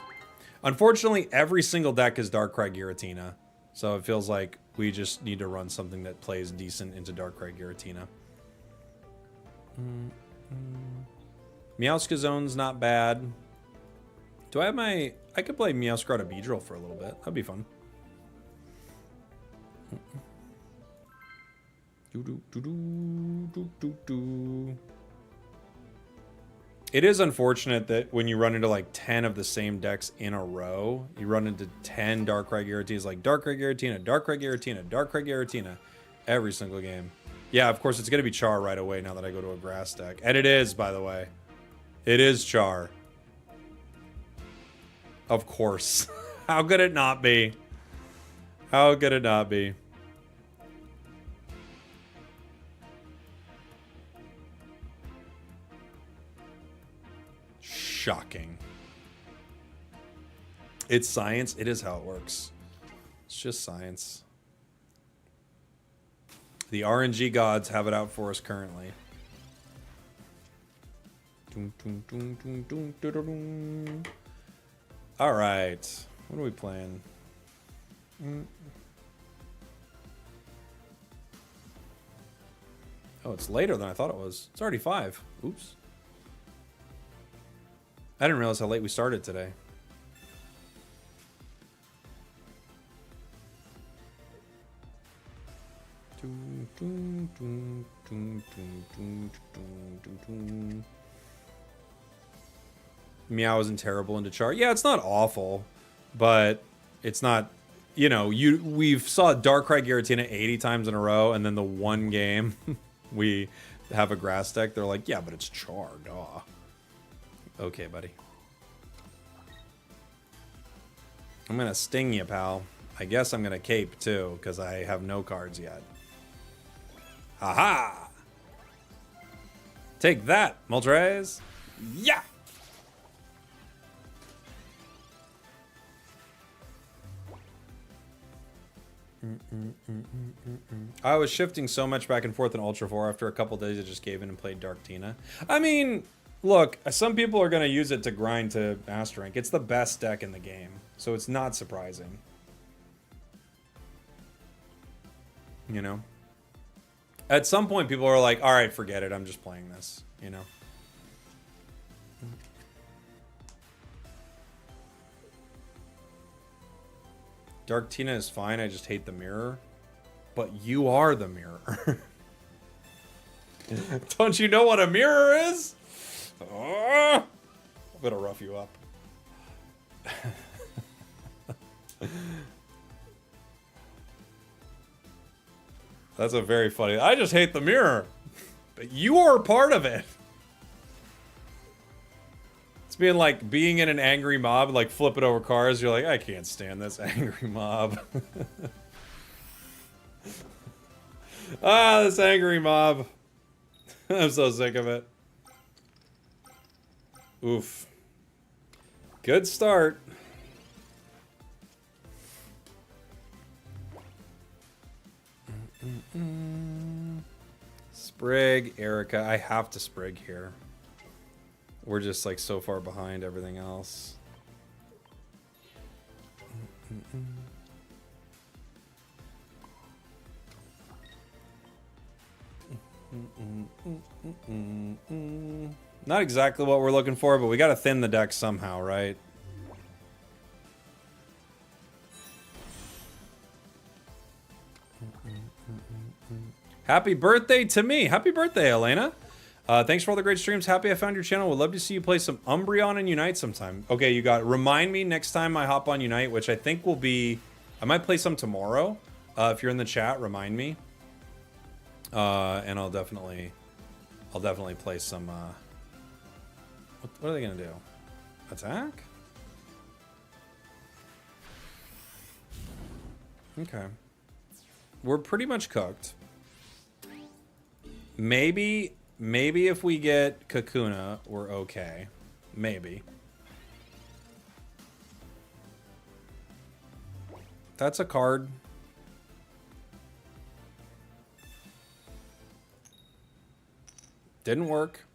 Unfortunately, every single deck is Darkrai Giratina. So it feels like we just need to run something that plays decent into Darkrai Giratina. Meowsca Zone's not bad. Do I have my... I could play Meowscarada Beedrill for a little bit. That'd be fun. It is unfortunate that when you run into like 10 of the same decks in a row, you run into 10 Darkrai Giratinas, like Darkrai Giratina, Darkrai Giratina, Darkrai Giratina, every single game. Yeah, of course, it's going to be Char right away now that I go to a grass deck. And it is, by the way. It is Char. Of course. How could it not be? How could it not be? Shocking. It's science. It is how it works. It's just science. The RNG gods have it out for us currently. All right. What are we playing? Oh, it's later than I thought it was. It's already 5. Oops. I didn't realize how late we started today. Meow isn't terrible into chart. Yeah, it's not awful, but it's not, you know, we've saw Darkrai Giratina 80 times in a row, and then the one game we have a grass deck, they're like, yeah, but it's char, duh. Okay, buddy. I'm gonna sting you, pal. I guess I'm gonna cape too, because I have no cards yet. Haha! Take that, Moltres. Yeah! I was shifting so much back and forth in Ultra 4. After a couple days, I just gave in and played Dark Tina. I mean, look, some people are going to use it to grind to Master Rank. It's the best deck in the game, so it's not surprising. You know? At some point, people are like, all right, forget it. I'm just playing this, you know? Dark Tina is fine. I just hate the mirror. But you are the mirror. Don't you know what a mirror is? I'm gonna rough you up. That's a very funny. I just hate the mirror. But you are part of it. It's being like being in an angry mob, like flipping over cars. You're like, I can't stand this angry mob. Ah, this angry mob. I'm so sick of it. Oof. Good start. Sprig, Erica. I have to Sprig here. We're just like so far behind everything else. Not exactly what we're looking for, but we got to thin the deck somehow, right? Happy birthday to me. Happy birthday, Elena. Thanks for all the great streams. Happy I found your channel. Would love to see you play some Umbreon and Unite sometime. Okay, you got it. Remind me next time I hop on Unite, which I think will be... I might play some tomorrow. If you're in the chat, remind me. And I'll definitely play some... What are they going to do? Attack? Okay. We're pretty much cooked. Maybe if we get Kakuna, we're okay. Maybe. That's a card. Didn't work.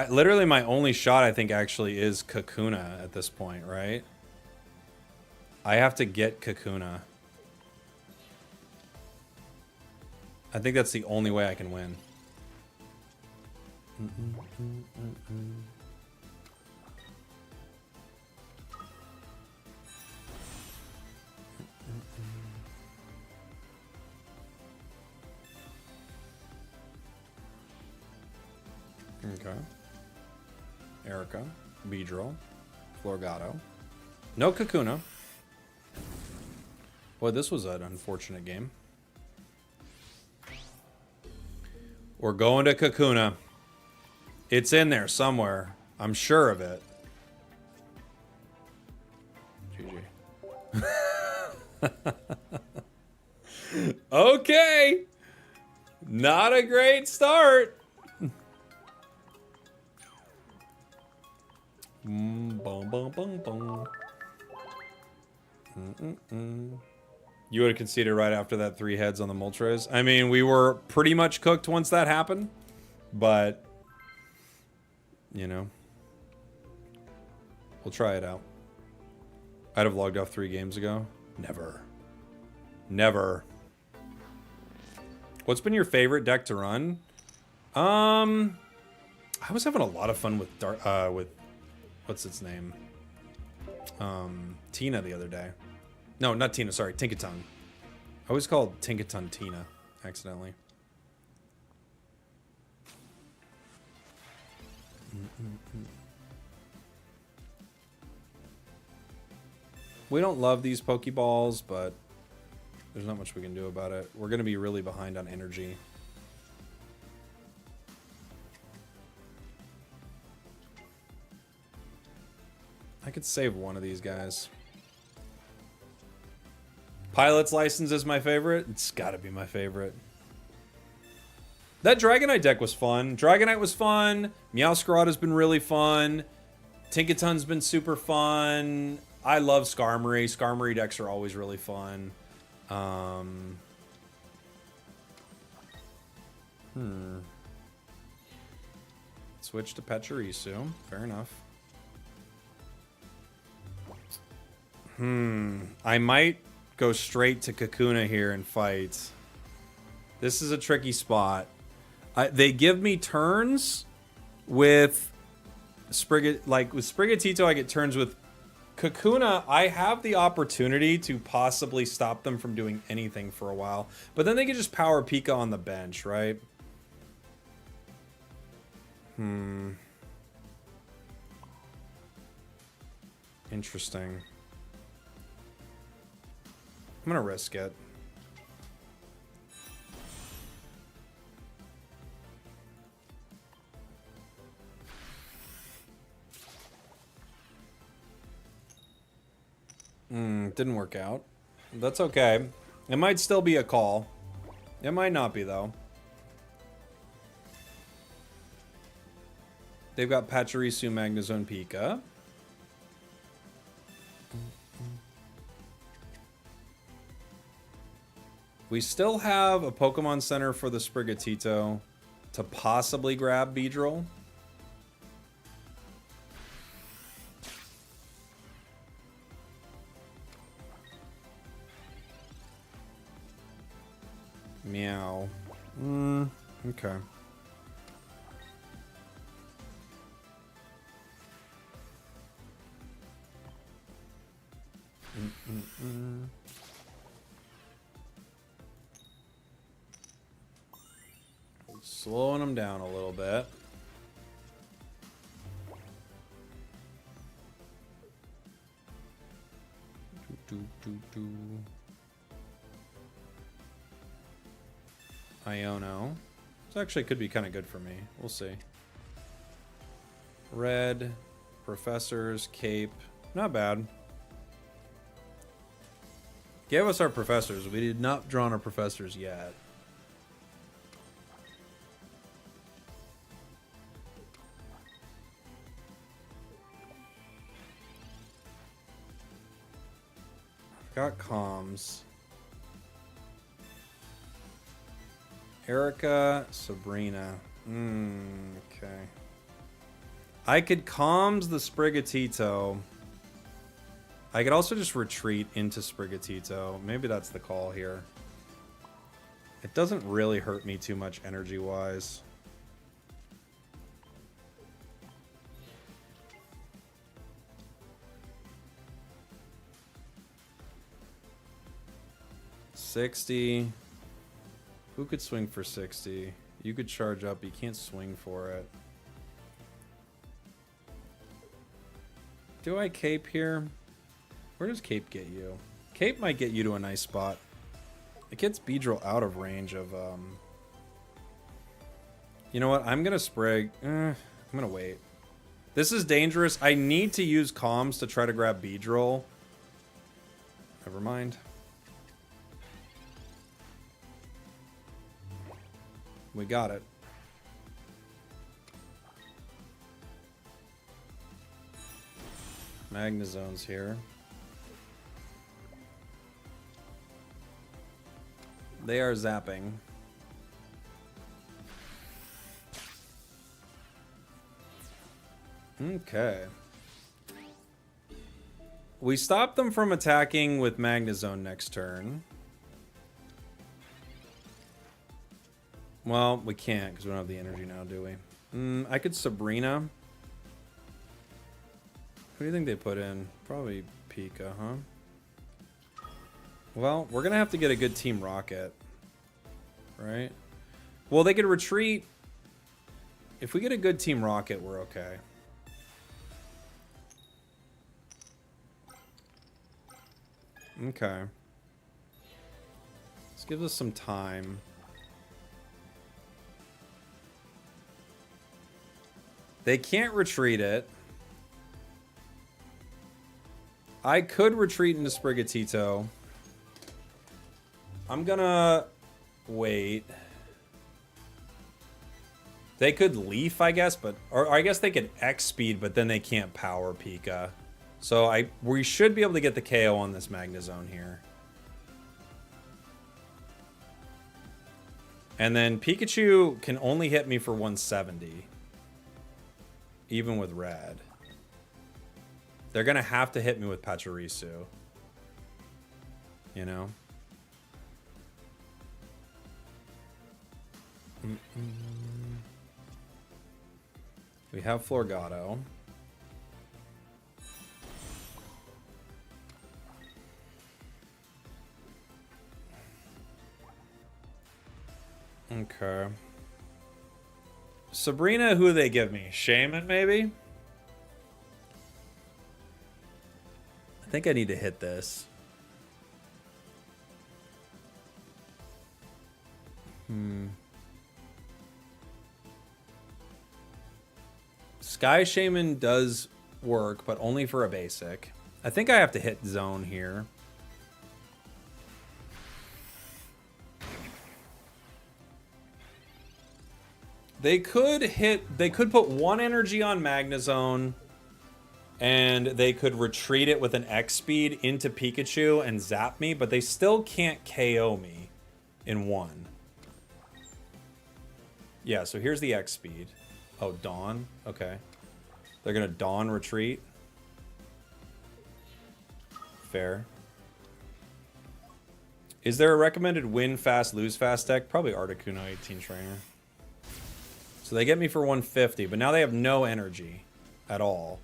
Literally my only shot, I think, actually is Kakuna at this point, right? I have to get Kakuna. I think that's the only way I can win. Okay. Erica, Beedrill, Florgato. No Kakuna. Boy, this was an unfortunate game. We're going to Kakuna. It's in there somewhere. I'm sure of it. GG. Okay. Not a great start. Boom, boom, boom, boom. You would have conceded right after that 3 heads on the Moltres. I mean, we were pretty much cooked once that happened, but you know, we'll try it out. I'd have logged off 3 games ago. Never. Never. What's been your favorite deck to run? I was having a lot of fun with what's its name? Tina the other day. No, not Tina, sorry, Tinkaton. I always called Tinkaton Tina, accidentally. We don't love these Pokeballs, but there's not much we can do about it. We're going to be really behind on energy. I could save one of these guys. Pilot's License is my favorite. It's got to be my favorite. That Dragonite deck was fun. Dragonite was fun. Meowscarada has been really fun. Tinkaton's been super fun. I love Skarmory. Skarmory decks are always really fun. Switch to Pachirisu. Fair enough. I might go straight to Kakuna here and fight. This is a tricky spot. They give me turns with with Sprigatito. I get turns with Kakuna. I have the opportunity to possibly stop them from doing anything for a while, but then they can just power Pika on the bench, right? Interesting. I'm gonna risk it. Didn't work out. That's okay. It might still be a call. It might not be, though. They've got Pachirisu, Magnezone, Pika. We still have a Pokemon Center for the Sprigatito to possibly grab Beedrill. Meow. Okay. Slowing them down a little bit. Iono. This actually could be kind of good for me. We'll see. Red, Professors, Cape. Not bad. Give us our Professors. We did not draw on our Professors yet. Got comms. Erica, Sabrina. Okay. I could comms the Sprigatito. I could also just retreat into Sprigatito. Maybe that's the call here. It doesn't really hurt me too much energy-wise. $60. Who could swing for 60? You could charge up, you can't swing for it. Do I cape here? Where does cape get you? Cape might get you to a nice spot. It gets Beedrill out of range of You know what? I'm going to sprig. I'm going to wait. This is dangerous. I need to use comms to try to grab Beedrill. Never mind. We got it. Magnezone's here. They are zapping. Okay. We stopped them from attacking with Magnezone next turn. Well, we can't because we don't have the energy now, do we? I could Sabrina. Who do you think they put in? Probably Pika, huh? Well, we're going to have to get a good Team Rocket. Right? Well, they could retreat. If we get a good Team Rocket, we're okay. Okay. This gives us some time. They can't retreat it. I could retreat into Sprigatito. I'm gonna wait. They could Leaf, I guess, but or I guess they could X speed, but then they can't power Pika. So we should be able to get the KO on this Magnezone here. And then Pikachu can only hit me for 170. Even with red. They're going to have to hit me with Pachirisu. You know? We have Florgato. Okay. Sabrina, who do they give me? Shaman, maybe? I think I need to hit this. Sky Shaman does work, but only for a basic. I think I have to hit zone here. They could put one energy on Magnezone, and they could retreat it with an X speed into Pikachu and zap me, but they still can't KO me in one. Yeah, so here's the X speed. Oh, Dawn? Okay. They're gonna Dawn retreat. Fair. Is there a recommended win fast, lose fast deck? Probably Articuno 18 Trainer. So they get me for 150, but now they have no energy at all.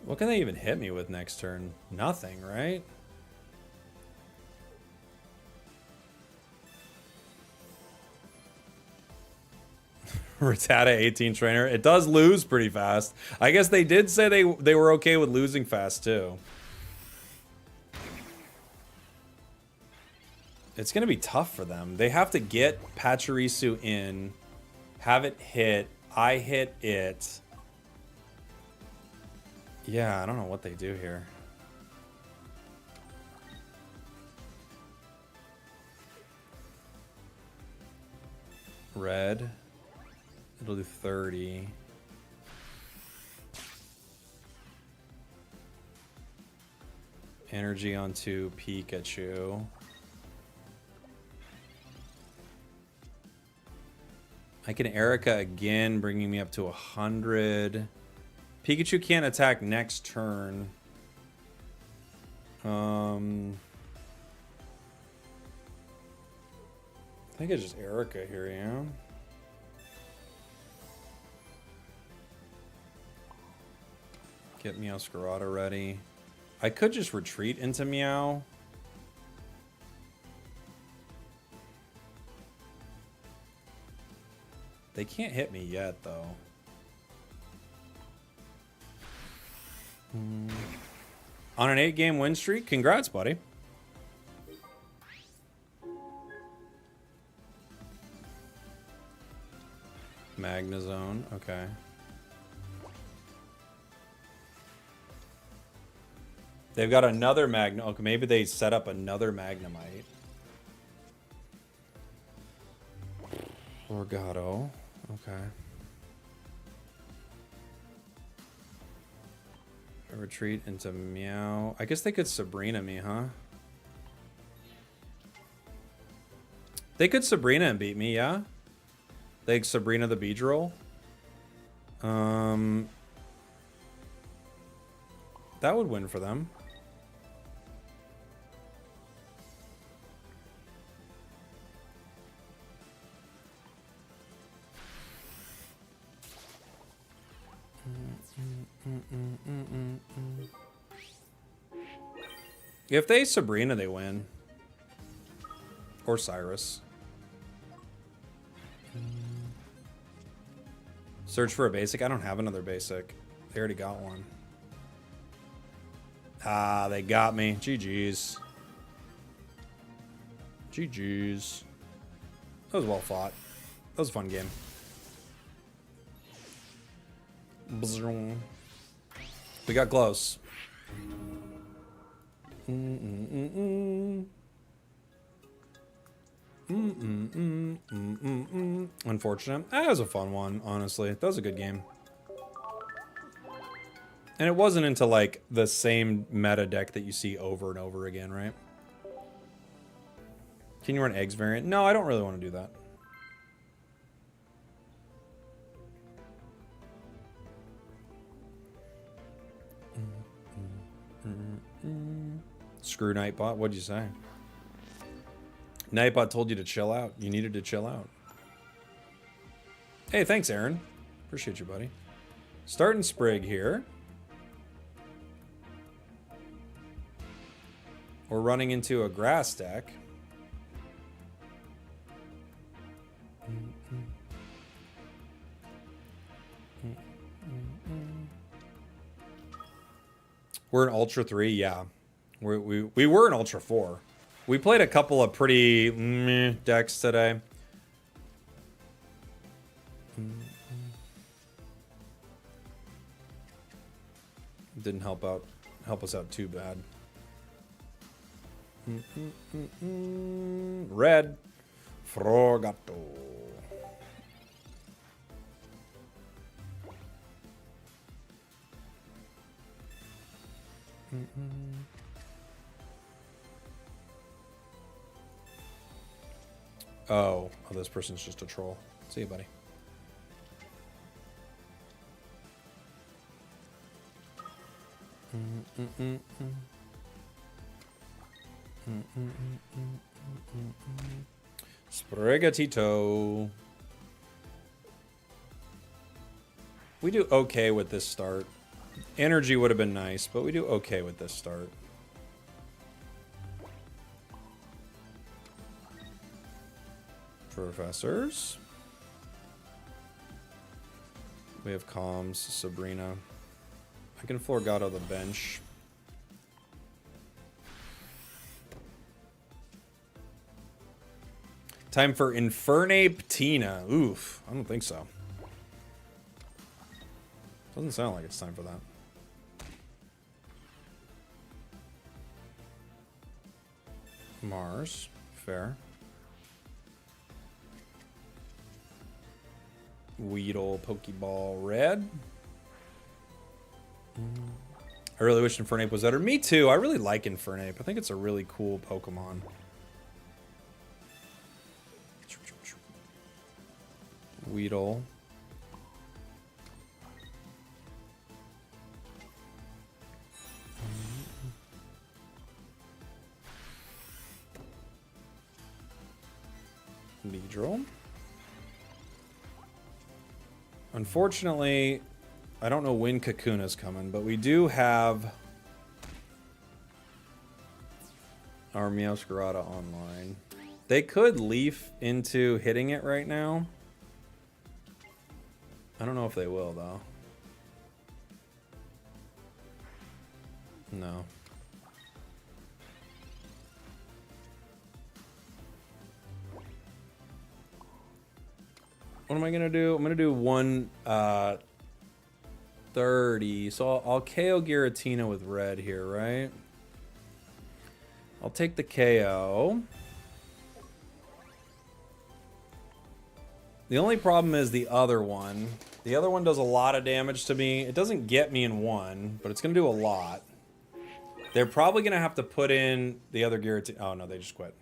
What can they even hit me with next turn? Nothing, right? Rattata 18 Trainer. It does lose pretty fast. I guess they did say they were okay with losing fast too. It's going to be tough for them. They have to get Pachirisu in, have it hit, I hit it. Yeah, I don't know what they do here. Red. It'll do 30. Energy onto Pikachu. I can Erica again, bringing me up to 100. Pikachu can't attack next turn. I think it's just Erica here, yeah? Get Meowscarada ready. I could just retreat into Meow. They can't hit me yet, though. On an 8-game win streak? Congrats, buddy. Magnezone, okay. They've got another Magna. Okay, maybe they set up another Magnemite. Florgato, okay. Retreat into Meow. I guess they could Sabrina me, huh? They could Sabrina and beat me, yeah? They Sabrina the Beedrill. That would win for them. If they Sabrina, they win. Or Cyrus. Search for a basic. I don't have another basic. They already got one. Ah, they got me. GG's. GG's. That was well fought. That was a fun game. We got close. Unfortunate. That was a fun one, honestly. That was a good game. And it wasn't into, like, the same meta deck that you see over and over again, right? Can you run eggs variant? No, I don't really want to do that. Screw Nightbot. What'd you say? Nightbot told you to chill out. You needed to chill out. Hey, thanks, Aaron. Appreciate you, buddy. Starting Sprig here. We're running into a grass deck. We're in Ultra 3, yeah. We were in Ultra 4. We played a couple of pretty meh decks today. Didn't help us out too bad. Red Frogato. Oh, this person's just a troll. See you, buddy. Sprigatito. We do okay with this start. Energy would have been nice, but we do okay with this start. Professors. We have Comms, Sabrina. I can Florgato the bench. Time for Infernape Tina. Oof, I don't think so. Doesn't sound like it's time for that. Mars, fair. Weedle, Pokeball, Red. I really wish Infernape was better. Me too. I really like Infernape. I think it's a really cool Pokemon. Weedle. Beedrill. Unfortunately, I don't know when Kakuna's coming, but we do have our Meowscarada online. They could leaf into hitting it right now. I don't know if they will, though. No. What am I gonna do? I'm gonna do 130. So I'll KO Giratina with red here, right? I'll take the KO. The only problem is the other one. The other one does a lot of damage to me. It doesn't get me in one, but it's gonna do a lot. They're probably gonna have to put in the other Giratina. Oh no, they just quit.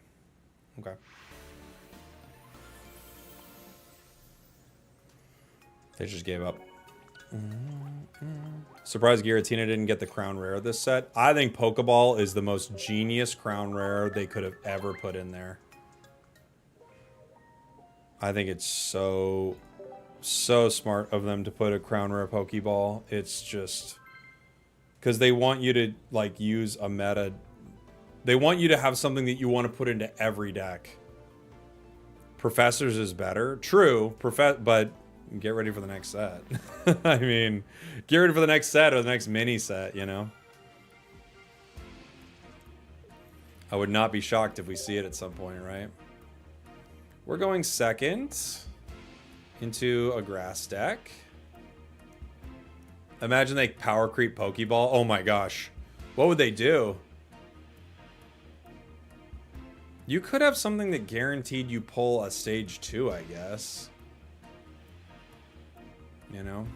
Okay. They just gave up. Surprised Giratina didn't get the crown rare this set. I think Pokeball is the most genius crown rare they could have ever put in there. I think it's so smart of them to put a crown rare Pokeball. It's just because they want you to like use a meta. They want you to have something that you want to put into every deck. Professors is better, true. But get ready for the next set. I mean, get ready for the next set or the next mini set. You know. I would not be shocked if we see it at some point, right? We're going second into a grass deck. Imagine they power creep Pokeball. Oh my gosh. What would they do? You could have something that guaranteed you pull a stage 2, I guess. You know?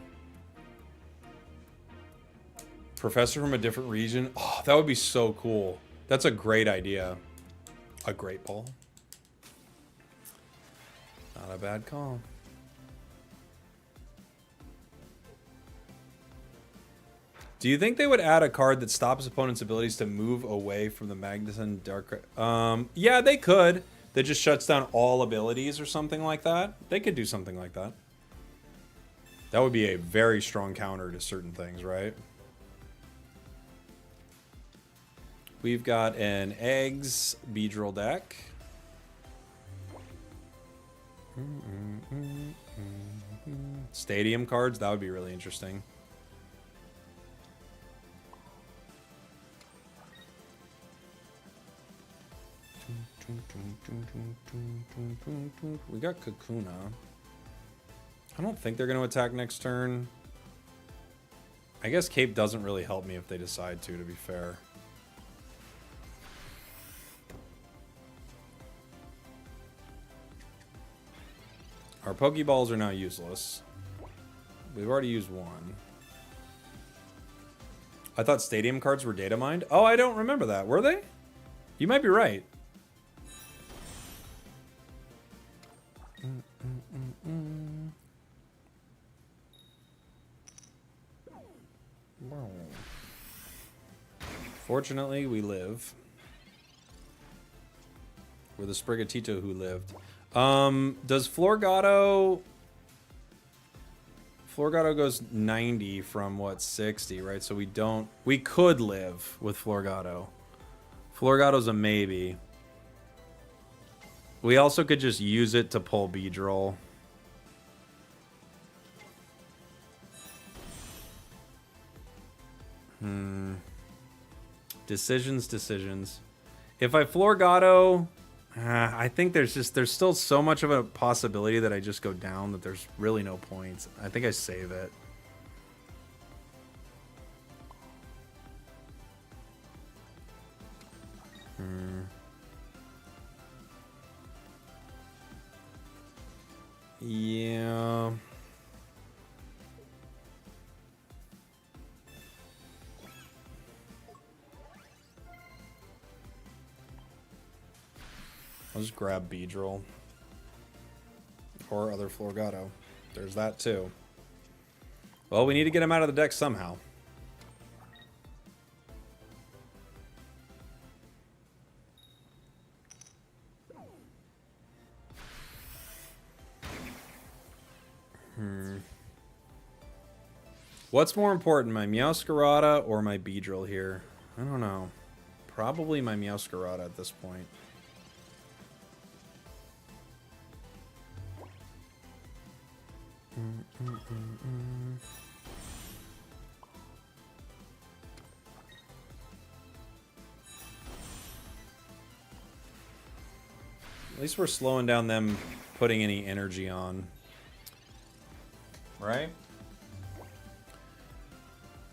Professor from a different region. Oh, that would be so cool. That's a great idea. A great pull. Not a bad call. Do you think they would add a card that stops opponents' abilities to move away from the Magnuson Dark? Yeah, they could. That just shuts down all abilities or something like that. They could do something like that. That would be a very strong counter to certain things, right? We've got an Eggs Beedrill deck. Stadium cards, that would be really interesting. We got Kakuna. I don't think they're going to attack next turn. I guess Cape doesn't really help me if they decide to be fair. Our Pokeballs are now useless. We've already used one. I thought stadium cards were data mined. Oh, I don't remember that. Were they? You might be right. Fortunately, we live. We're the Sprigatito who lived. Does Florgato... Florgato goes 90 from, what, 60, right? So we don't... We could live with Florgato. Florgato's a maybe. We also could just use it to pull Beedrill. Decisions. If I Florgato... I think there's still so much of a possibility that I just go down that there's really no point. I think I save it. Yeah. I'll just grab Beedrill. Or other Florgato. There's that too. Well, we need to get him out of the deck somehow. What's more important, my Meowscarada or my Beedrill here? I don't know. Probably my Meowscarada at this point. At least we're slowing down them putting any energy on. right?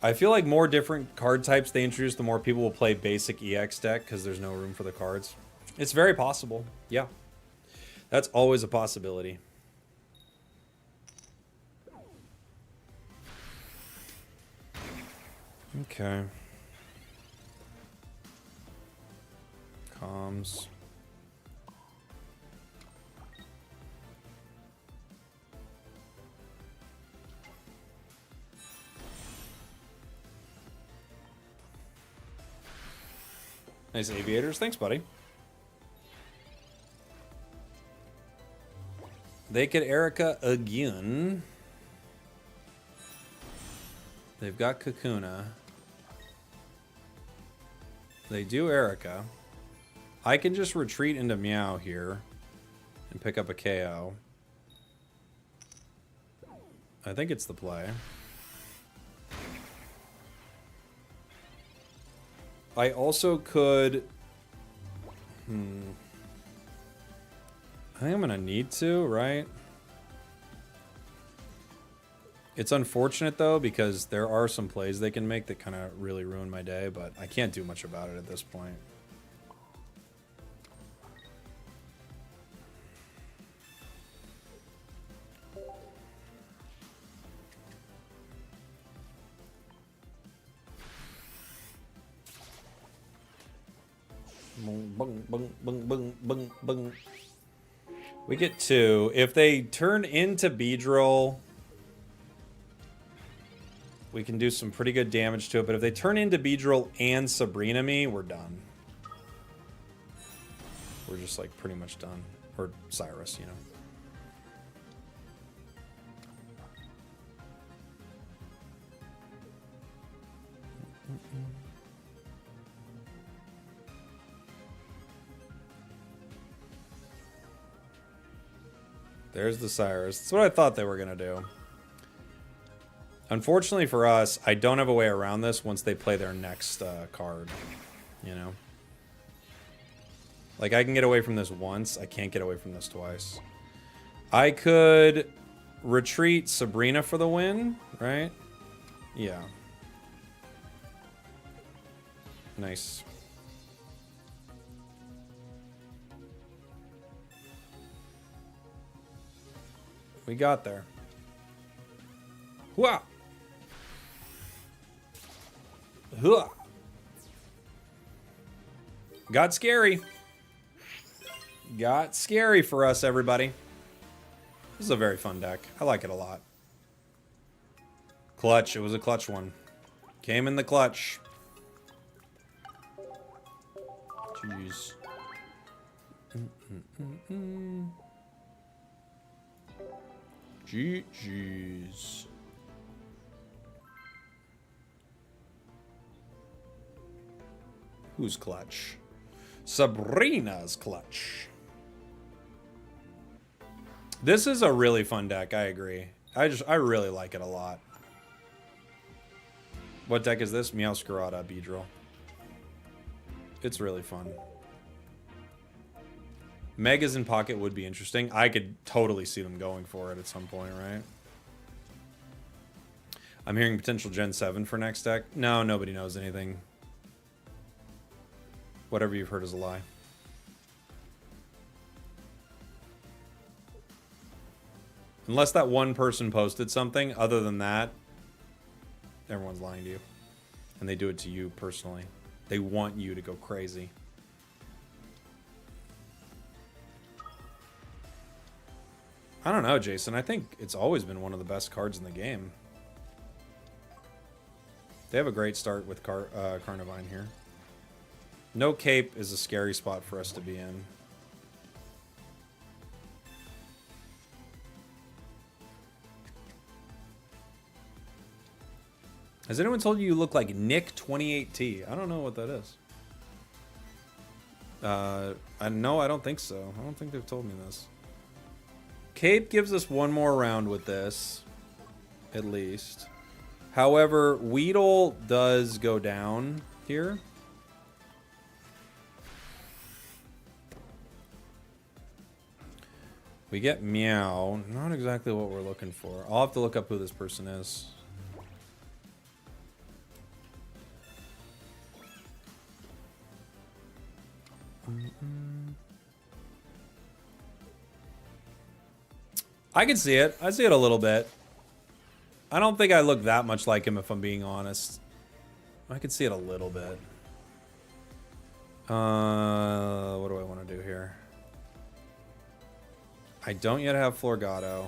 I feel like more different card types they introduce, the more people will play basic EX deck because there's no room for the cards. It's very possible. Yeah. That's always a possibility. Okay. Comms. Nice aviators. Thanks, buddy. They could Erica again. They've got Kakuna. They do Erica. I can just retreat into Meow here and pick up a KO. I think it's the play. I also could... I think I'm going to need to, right? It's unfortunate, though, because there are some plays they can make that kind of really ruin my day, but I can't do much about it at this point. Bung, bung, bung, bung, bung, bung, bung. We get 2. If they turn into Beedrill, we can do some pretty good damage to it. But if they turn into Beedrill and Sabrina me, we're done. We're just like pretty much done. Or Cyrus, you know. There's the Cyrus. That's what I thought they were going to do. Unfortunately for us, I don't have a way around this once they play their next card. You know? Like, I can get away from this once. I can't get away from this twice. I could retreat Sabrina for the win, right? Yeah. Nice. We got there. Wow. Hua. Got scary. Got scary for us, everybody. This is a very fun deck. I like it a lot. Clutch. It was a clutch one. Came in the clutch. Jeez. GG's. Who's clutch? Sabrina's clutch. This is a really fun deck, I agree. I really like it a lot. What deck is this? Meowscarada Beedrill. It's really fun. Megas in Pocket would be interesting. I could totally see them going for it at some point, right? I'm hearing potential Gen 7 for next deck. No, nobody knows anything. Whatever you've heard is a lie. Unless that one person posted something, other than that, everyone's lying to you. And they do it to you personally. They want you to go crazy. I don't know, Jason. I think it's always been one of the best cards in the game. They have a great start with Carnivine here. No cape is a scary spot for us to be in. Has anyone told you look like Nick 28T? I don't know what that is. No, I don't think so. I don't think they've told me this. Cape gives us one more round with this, at least. However, Weedle does go down here. We get Meow. Not exactly what we're looking for. I'll have to look up who this person is. I can see it. I see it a little bit. I don't think I look that much like him, if I'm being honest. I can see it a little bit. What do I want to do here? I don't yet have Florgato.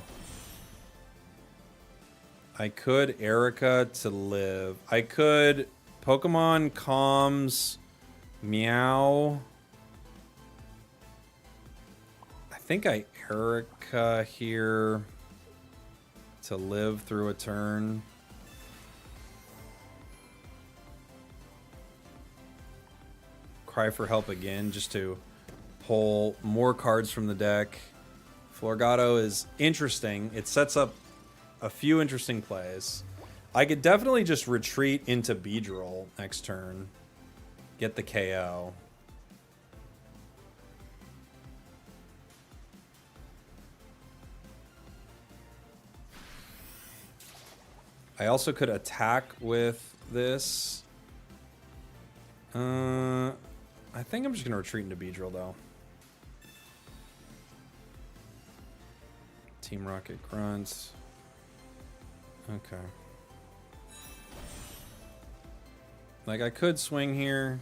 I could Erica to live. I could Pokemon Comms Meow. I think I Erica here to live through a turn. Cry for help again just to pull more cards from the deck. Florgato is interesting. It sets up a few interesting plays. I could definitely just retreat into Beedrill next turn. Get the KO. I also could attack with this. I think I'm just going to retreat into Beedrill, though. Team Rocket Grunts. Okay. Like, I could swing here.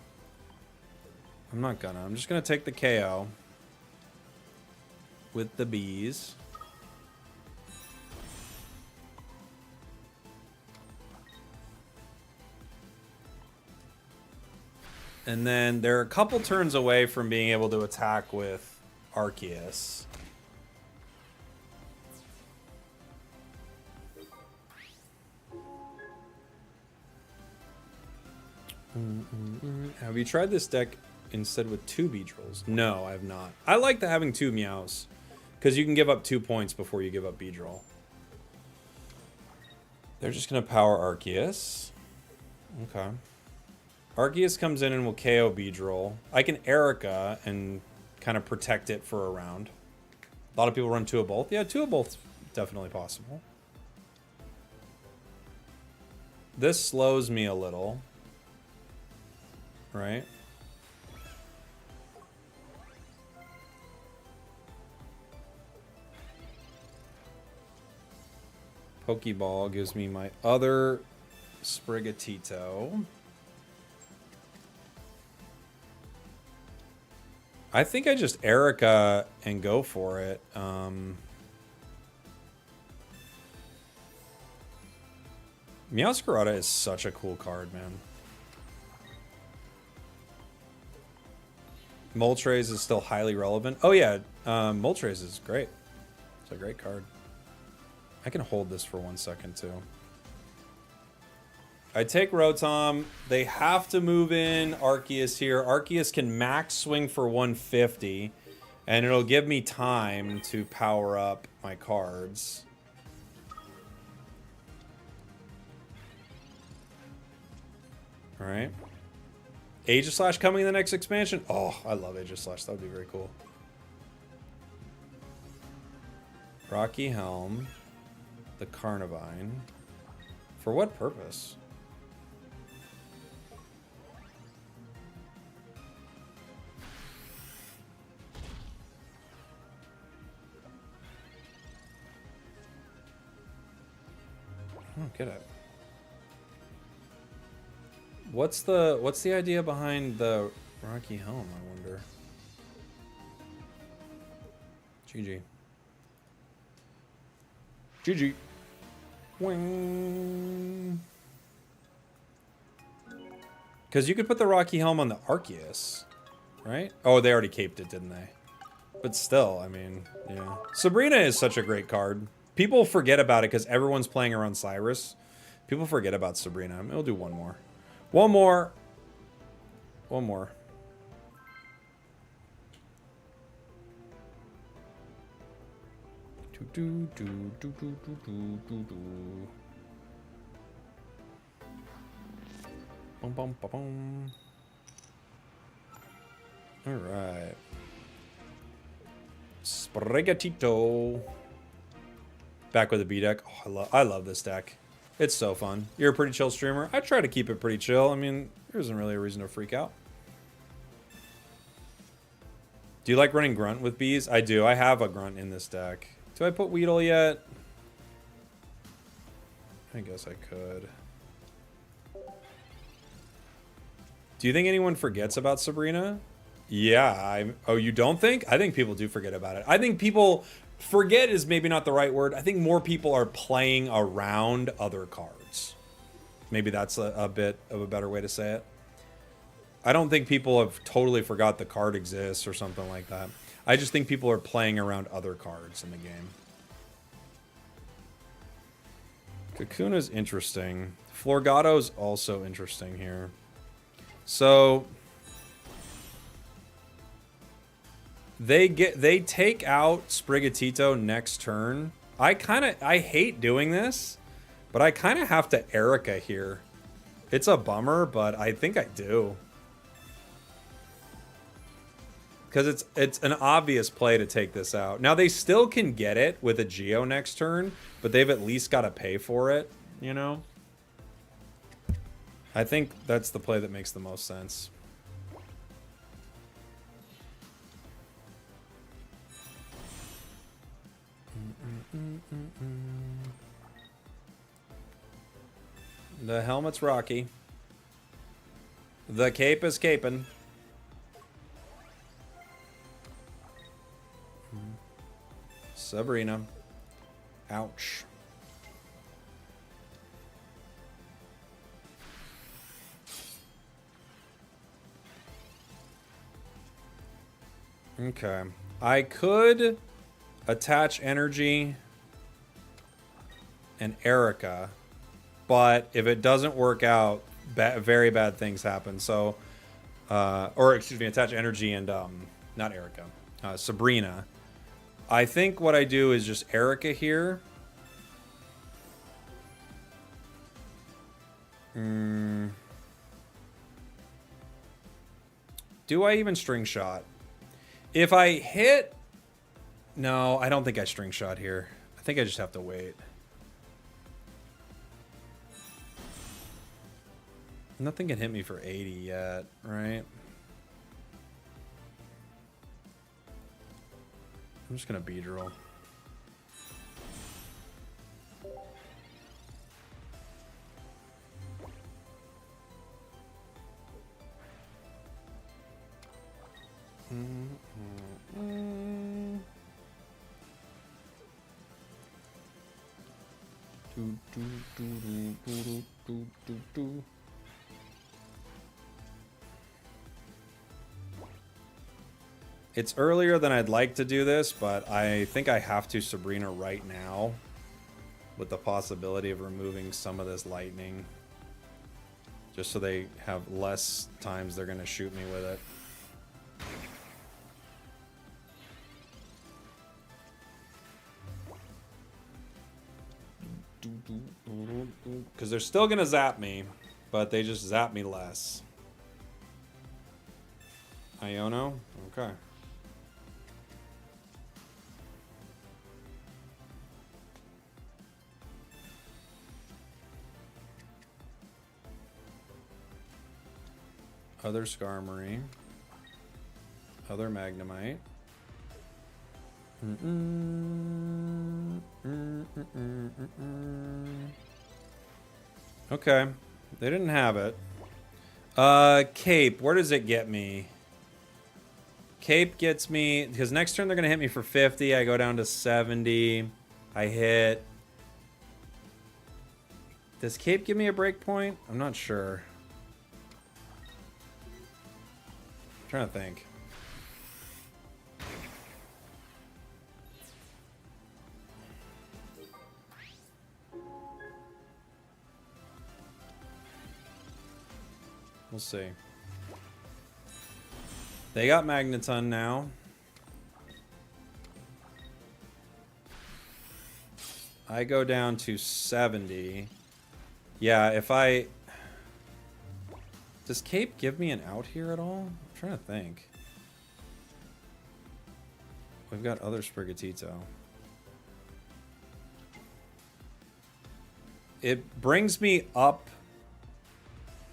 I'm not gonna. I'm just gonna take the KO. With the bees. And then they're a couple turns away from being able to attack with Arceus. Have you tried this deck instead with 2 Beedrills? No, I have not. I like having 2 Meows, because you can give up 2 points before you give up Beedrill. They're just going to power Arceus. Okay. Arceus comes in and will KO Beedrill. I can Erica and kind of protect it for a round. A lot of people run 2 of both. Yeah, 2 of both definitely possible. This slows me a little. Right? Pokeball gives me my other Sprigatito. I think I just Erica and go for it. Meowscarada is such a cool card, man. Moltres is still highly relevant. Oh yeah, Moltres is great. It's a great card. I can hold this for 1 second too. I take Rotom. They have to move in Arceus here. Arceus can max swing for 150, and it'll give me time to power up my cards. All right. Aegislash coming in the next expansion. Oh, I love Aegislash. That would be very cool. Rocky Helm. The Carnivine. For what purpose? I don't get it. What's the idea behind the Rocky Helm, I wonder? GG. GG. Wing. Because you could put the Rocky Helm on the Arceus, right? Oh, they already caped it, didn't they? But still, I mean, yeah. Sabrina is such a great card. People forget about it because everyone's playing around Cyrus. People forget about Sabrina. I mean, we'll do one more. One more. One more. Bum, bum, ba, bum. All right. Sprigatito. Back with a B deck. Oh, I love this deck. It's so fun. You're a pretty chill streamer. I try to keep it pretty chill. I mean, there isn't really a reason to freak out. Do you like running Grunt with bees? I do. I have a Grunt in this deck. Do I put Weedle yet? I guess I could. Do you think anyone forgets about Sabrina? Yeah. Oh, you don't think? I think people do forget about it. I think people... Forget is maybe not the right word. I think more people are playing around other cards. Maybe that's a bit of a better way to say it. I don't think people have totally forgot the card exists or something like that. I just think people are playing around other cards in the game. Kakuna's interesting. Florgato's also interesting here. So... They take out Sprigatito next turn. I hate doing this, but I kind of have to Erica here. It's a bummer, but I think I do. Because it's an obvious play to take this out. Now, they still can get it with a Geo next turn, but they've at least got to pay for it, you know? I think that's the play that makes the most sense. The helmet's rocky. The cape is caping. Sabrina. Ouch. Okay. I could attach energy and Erica, but if it doesn't work out, very bad things happen. So, or excuse me, attach energy and not Erica, Sabrina. I think what I do is just Erica here. Do I even string shot? If I hit... No, I don't think I string shot here. I think I just have to wait. Nothing can hit me for 80 yet, right? I'm just gonna Beedrill. It's earlier than I'd like to do this, but I think I have to Sabrina right now with the possibility of removing some of this lightning. Just so they have less times they're going to shoot me with it. Because they're still going to zap me, but they just zap me less. Iono? Okay. Other Skarmory. Other Magnemite. Okay. They didn't have it. Cape. Where does it get me? Cape gets me... Because next turn they're going to hit me for 50. I go down to 70. I hit... Does Cape give me a break point? I'm not sure. I'm trying to think. We'll see. They got Magneton now. I go down to 70. Yeah, if I... Does Cape give me an out here at all? I'm trying to think. We've got other Sprigatito. It brings me up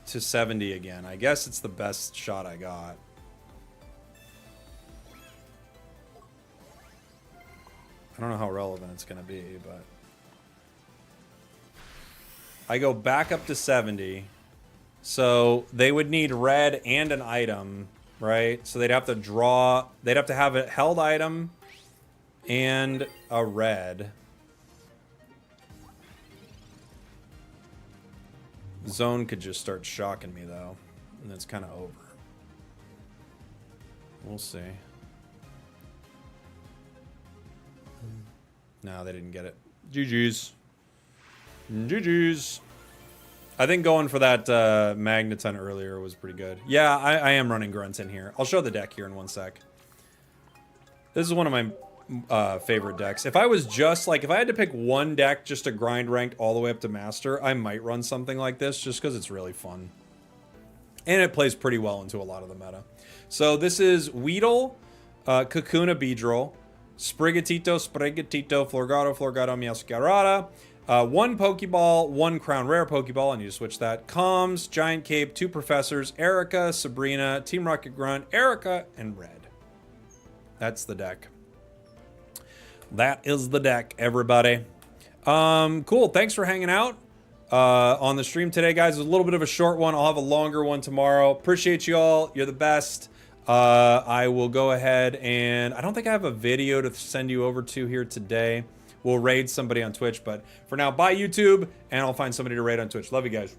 to 70 again. I guess it's the best shot I got. I don't know how relevant it's going to be, but... I go back up to 70. So they would need red and an item, right? So they'd have to draw... They'd have to have a held item and a red. Zone could just start shocking me, though. And it's kind of over. We'll see. No, they didn't get it. GG's. GG's. I think going for that Magneton earlier was pretty good. Yeah, I am running grunts in here. I'll show the deck here in 1 sec. This is one of my favorite decks. If I was just like, if I had to pick one deck just to grind ranked all the way up to master, I might run something like this just because it's really fun. And it plays pretty well into a lot of the meta. So this is Weedle, Kakuna Beedrill, Sprigatito, Florgato, Meowscarada, one Pokeball, one Crown Rare Pokeball, I need to switch that, Comms, Giant Cape, two Professors, Erica, Sabrina, Team Rocket Grunt, Erica, and Red. That's the deck. That is the deck, everybody. Cool, thanks for hanging out on the stream today, guys. It was a little bit of a short one. I'll have a longer one tomorrow. Appreciate you all. You're the best. I will go ahead and... I don't think I have a video to send you over to here today. We'll raid somebody on Twitch, but for now, bye YouTube, and I'll find somebody to raid on Twitch. Love you guys.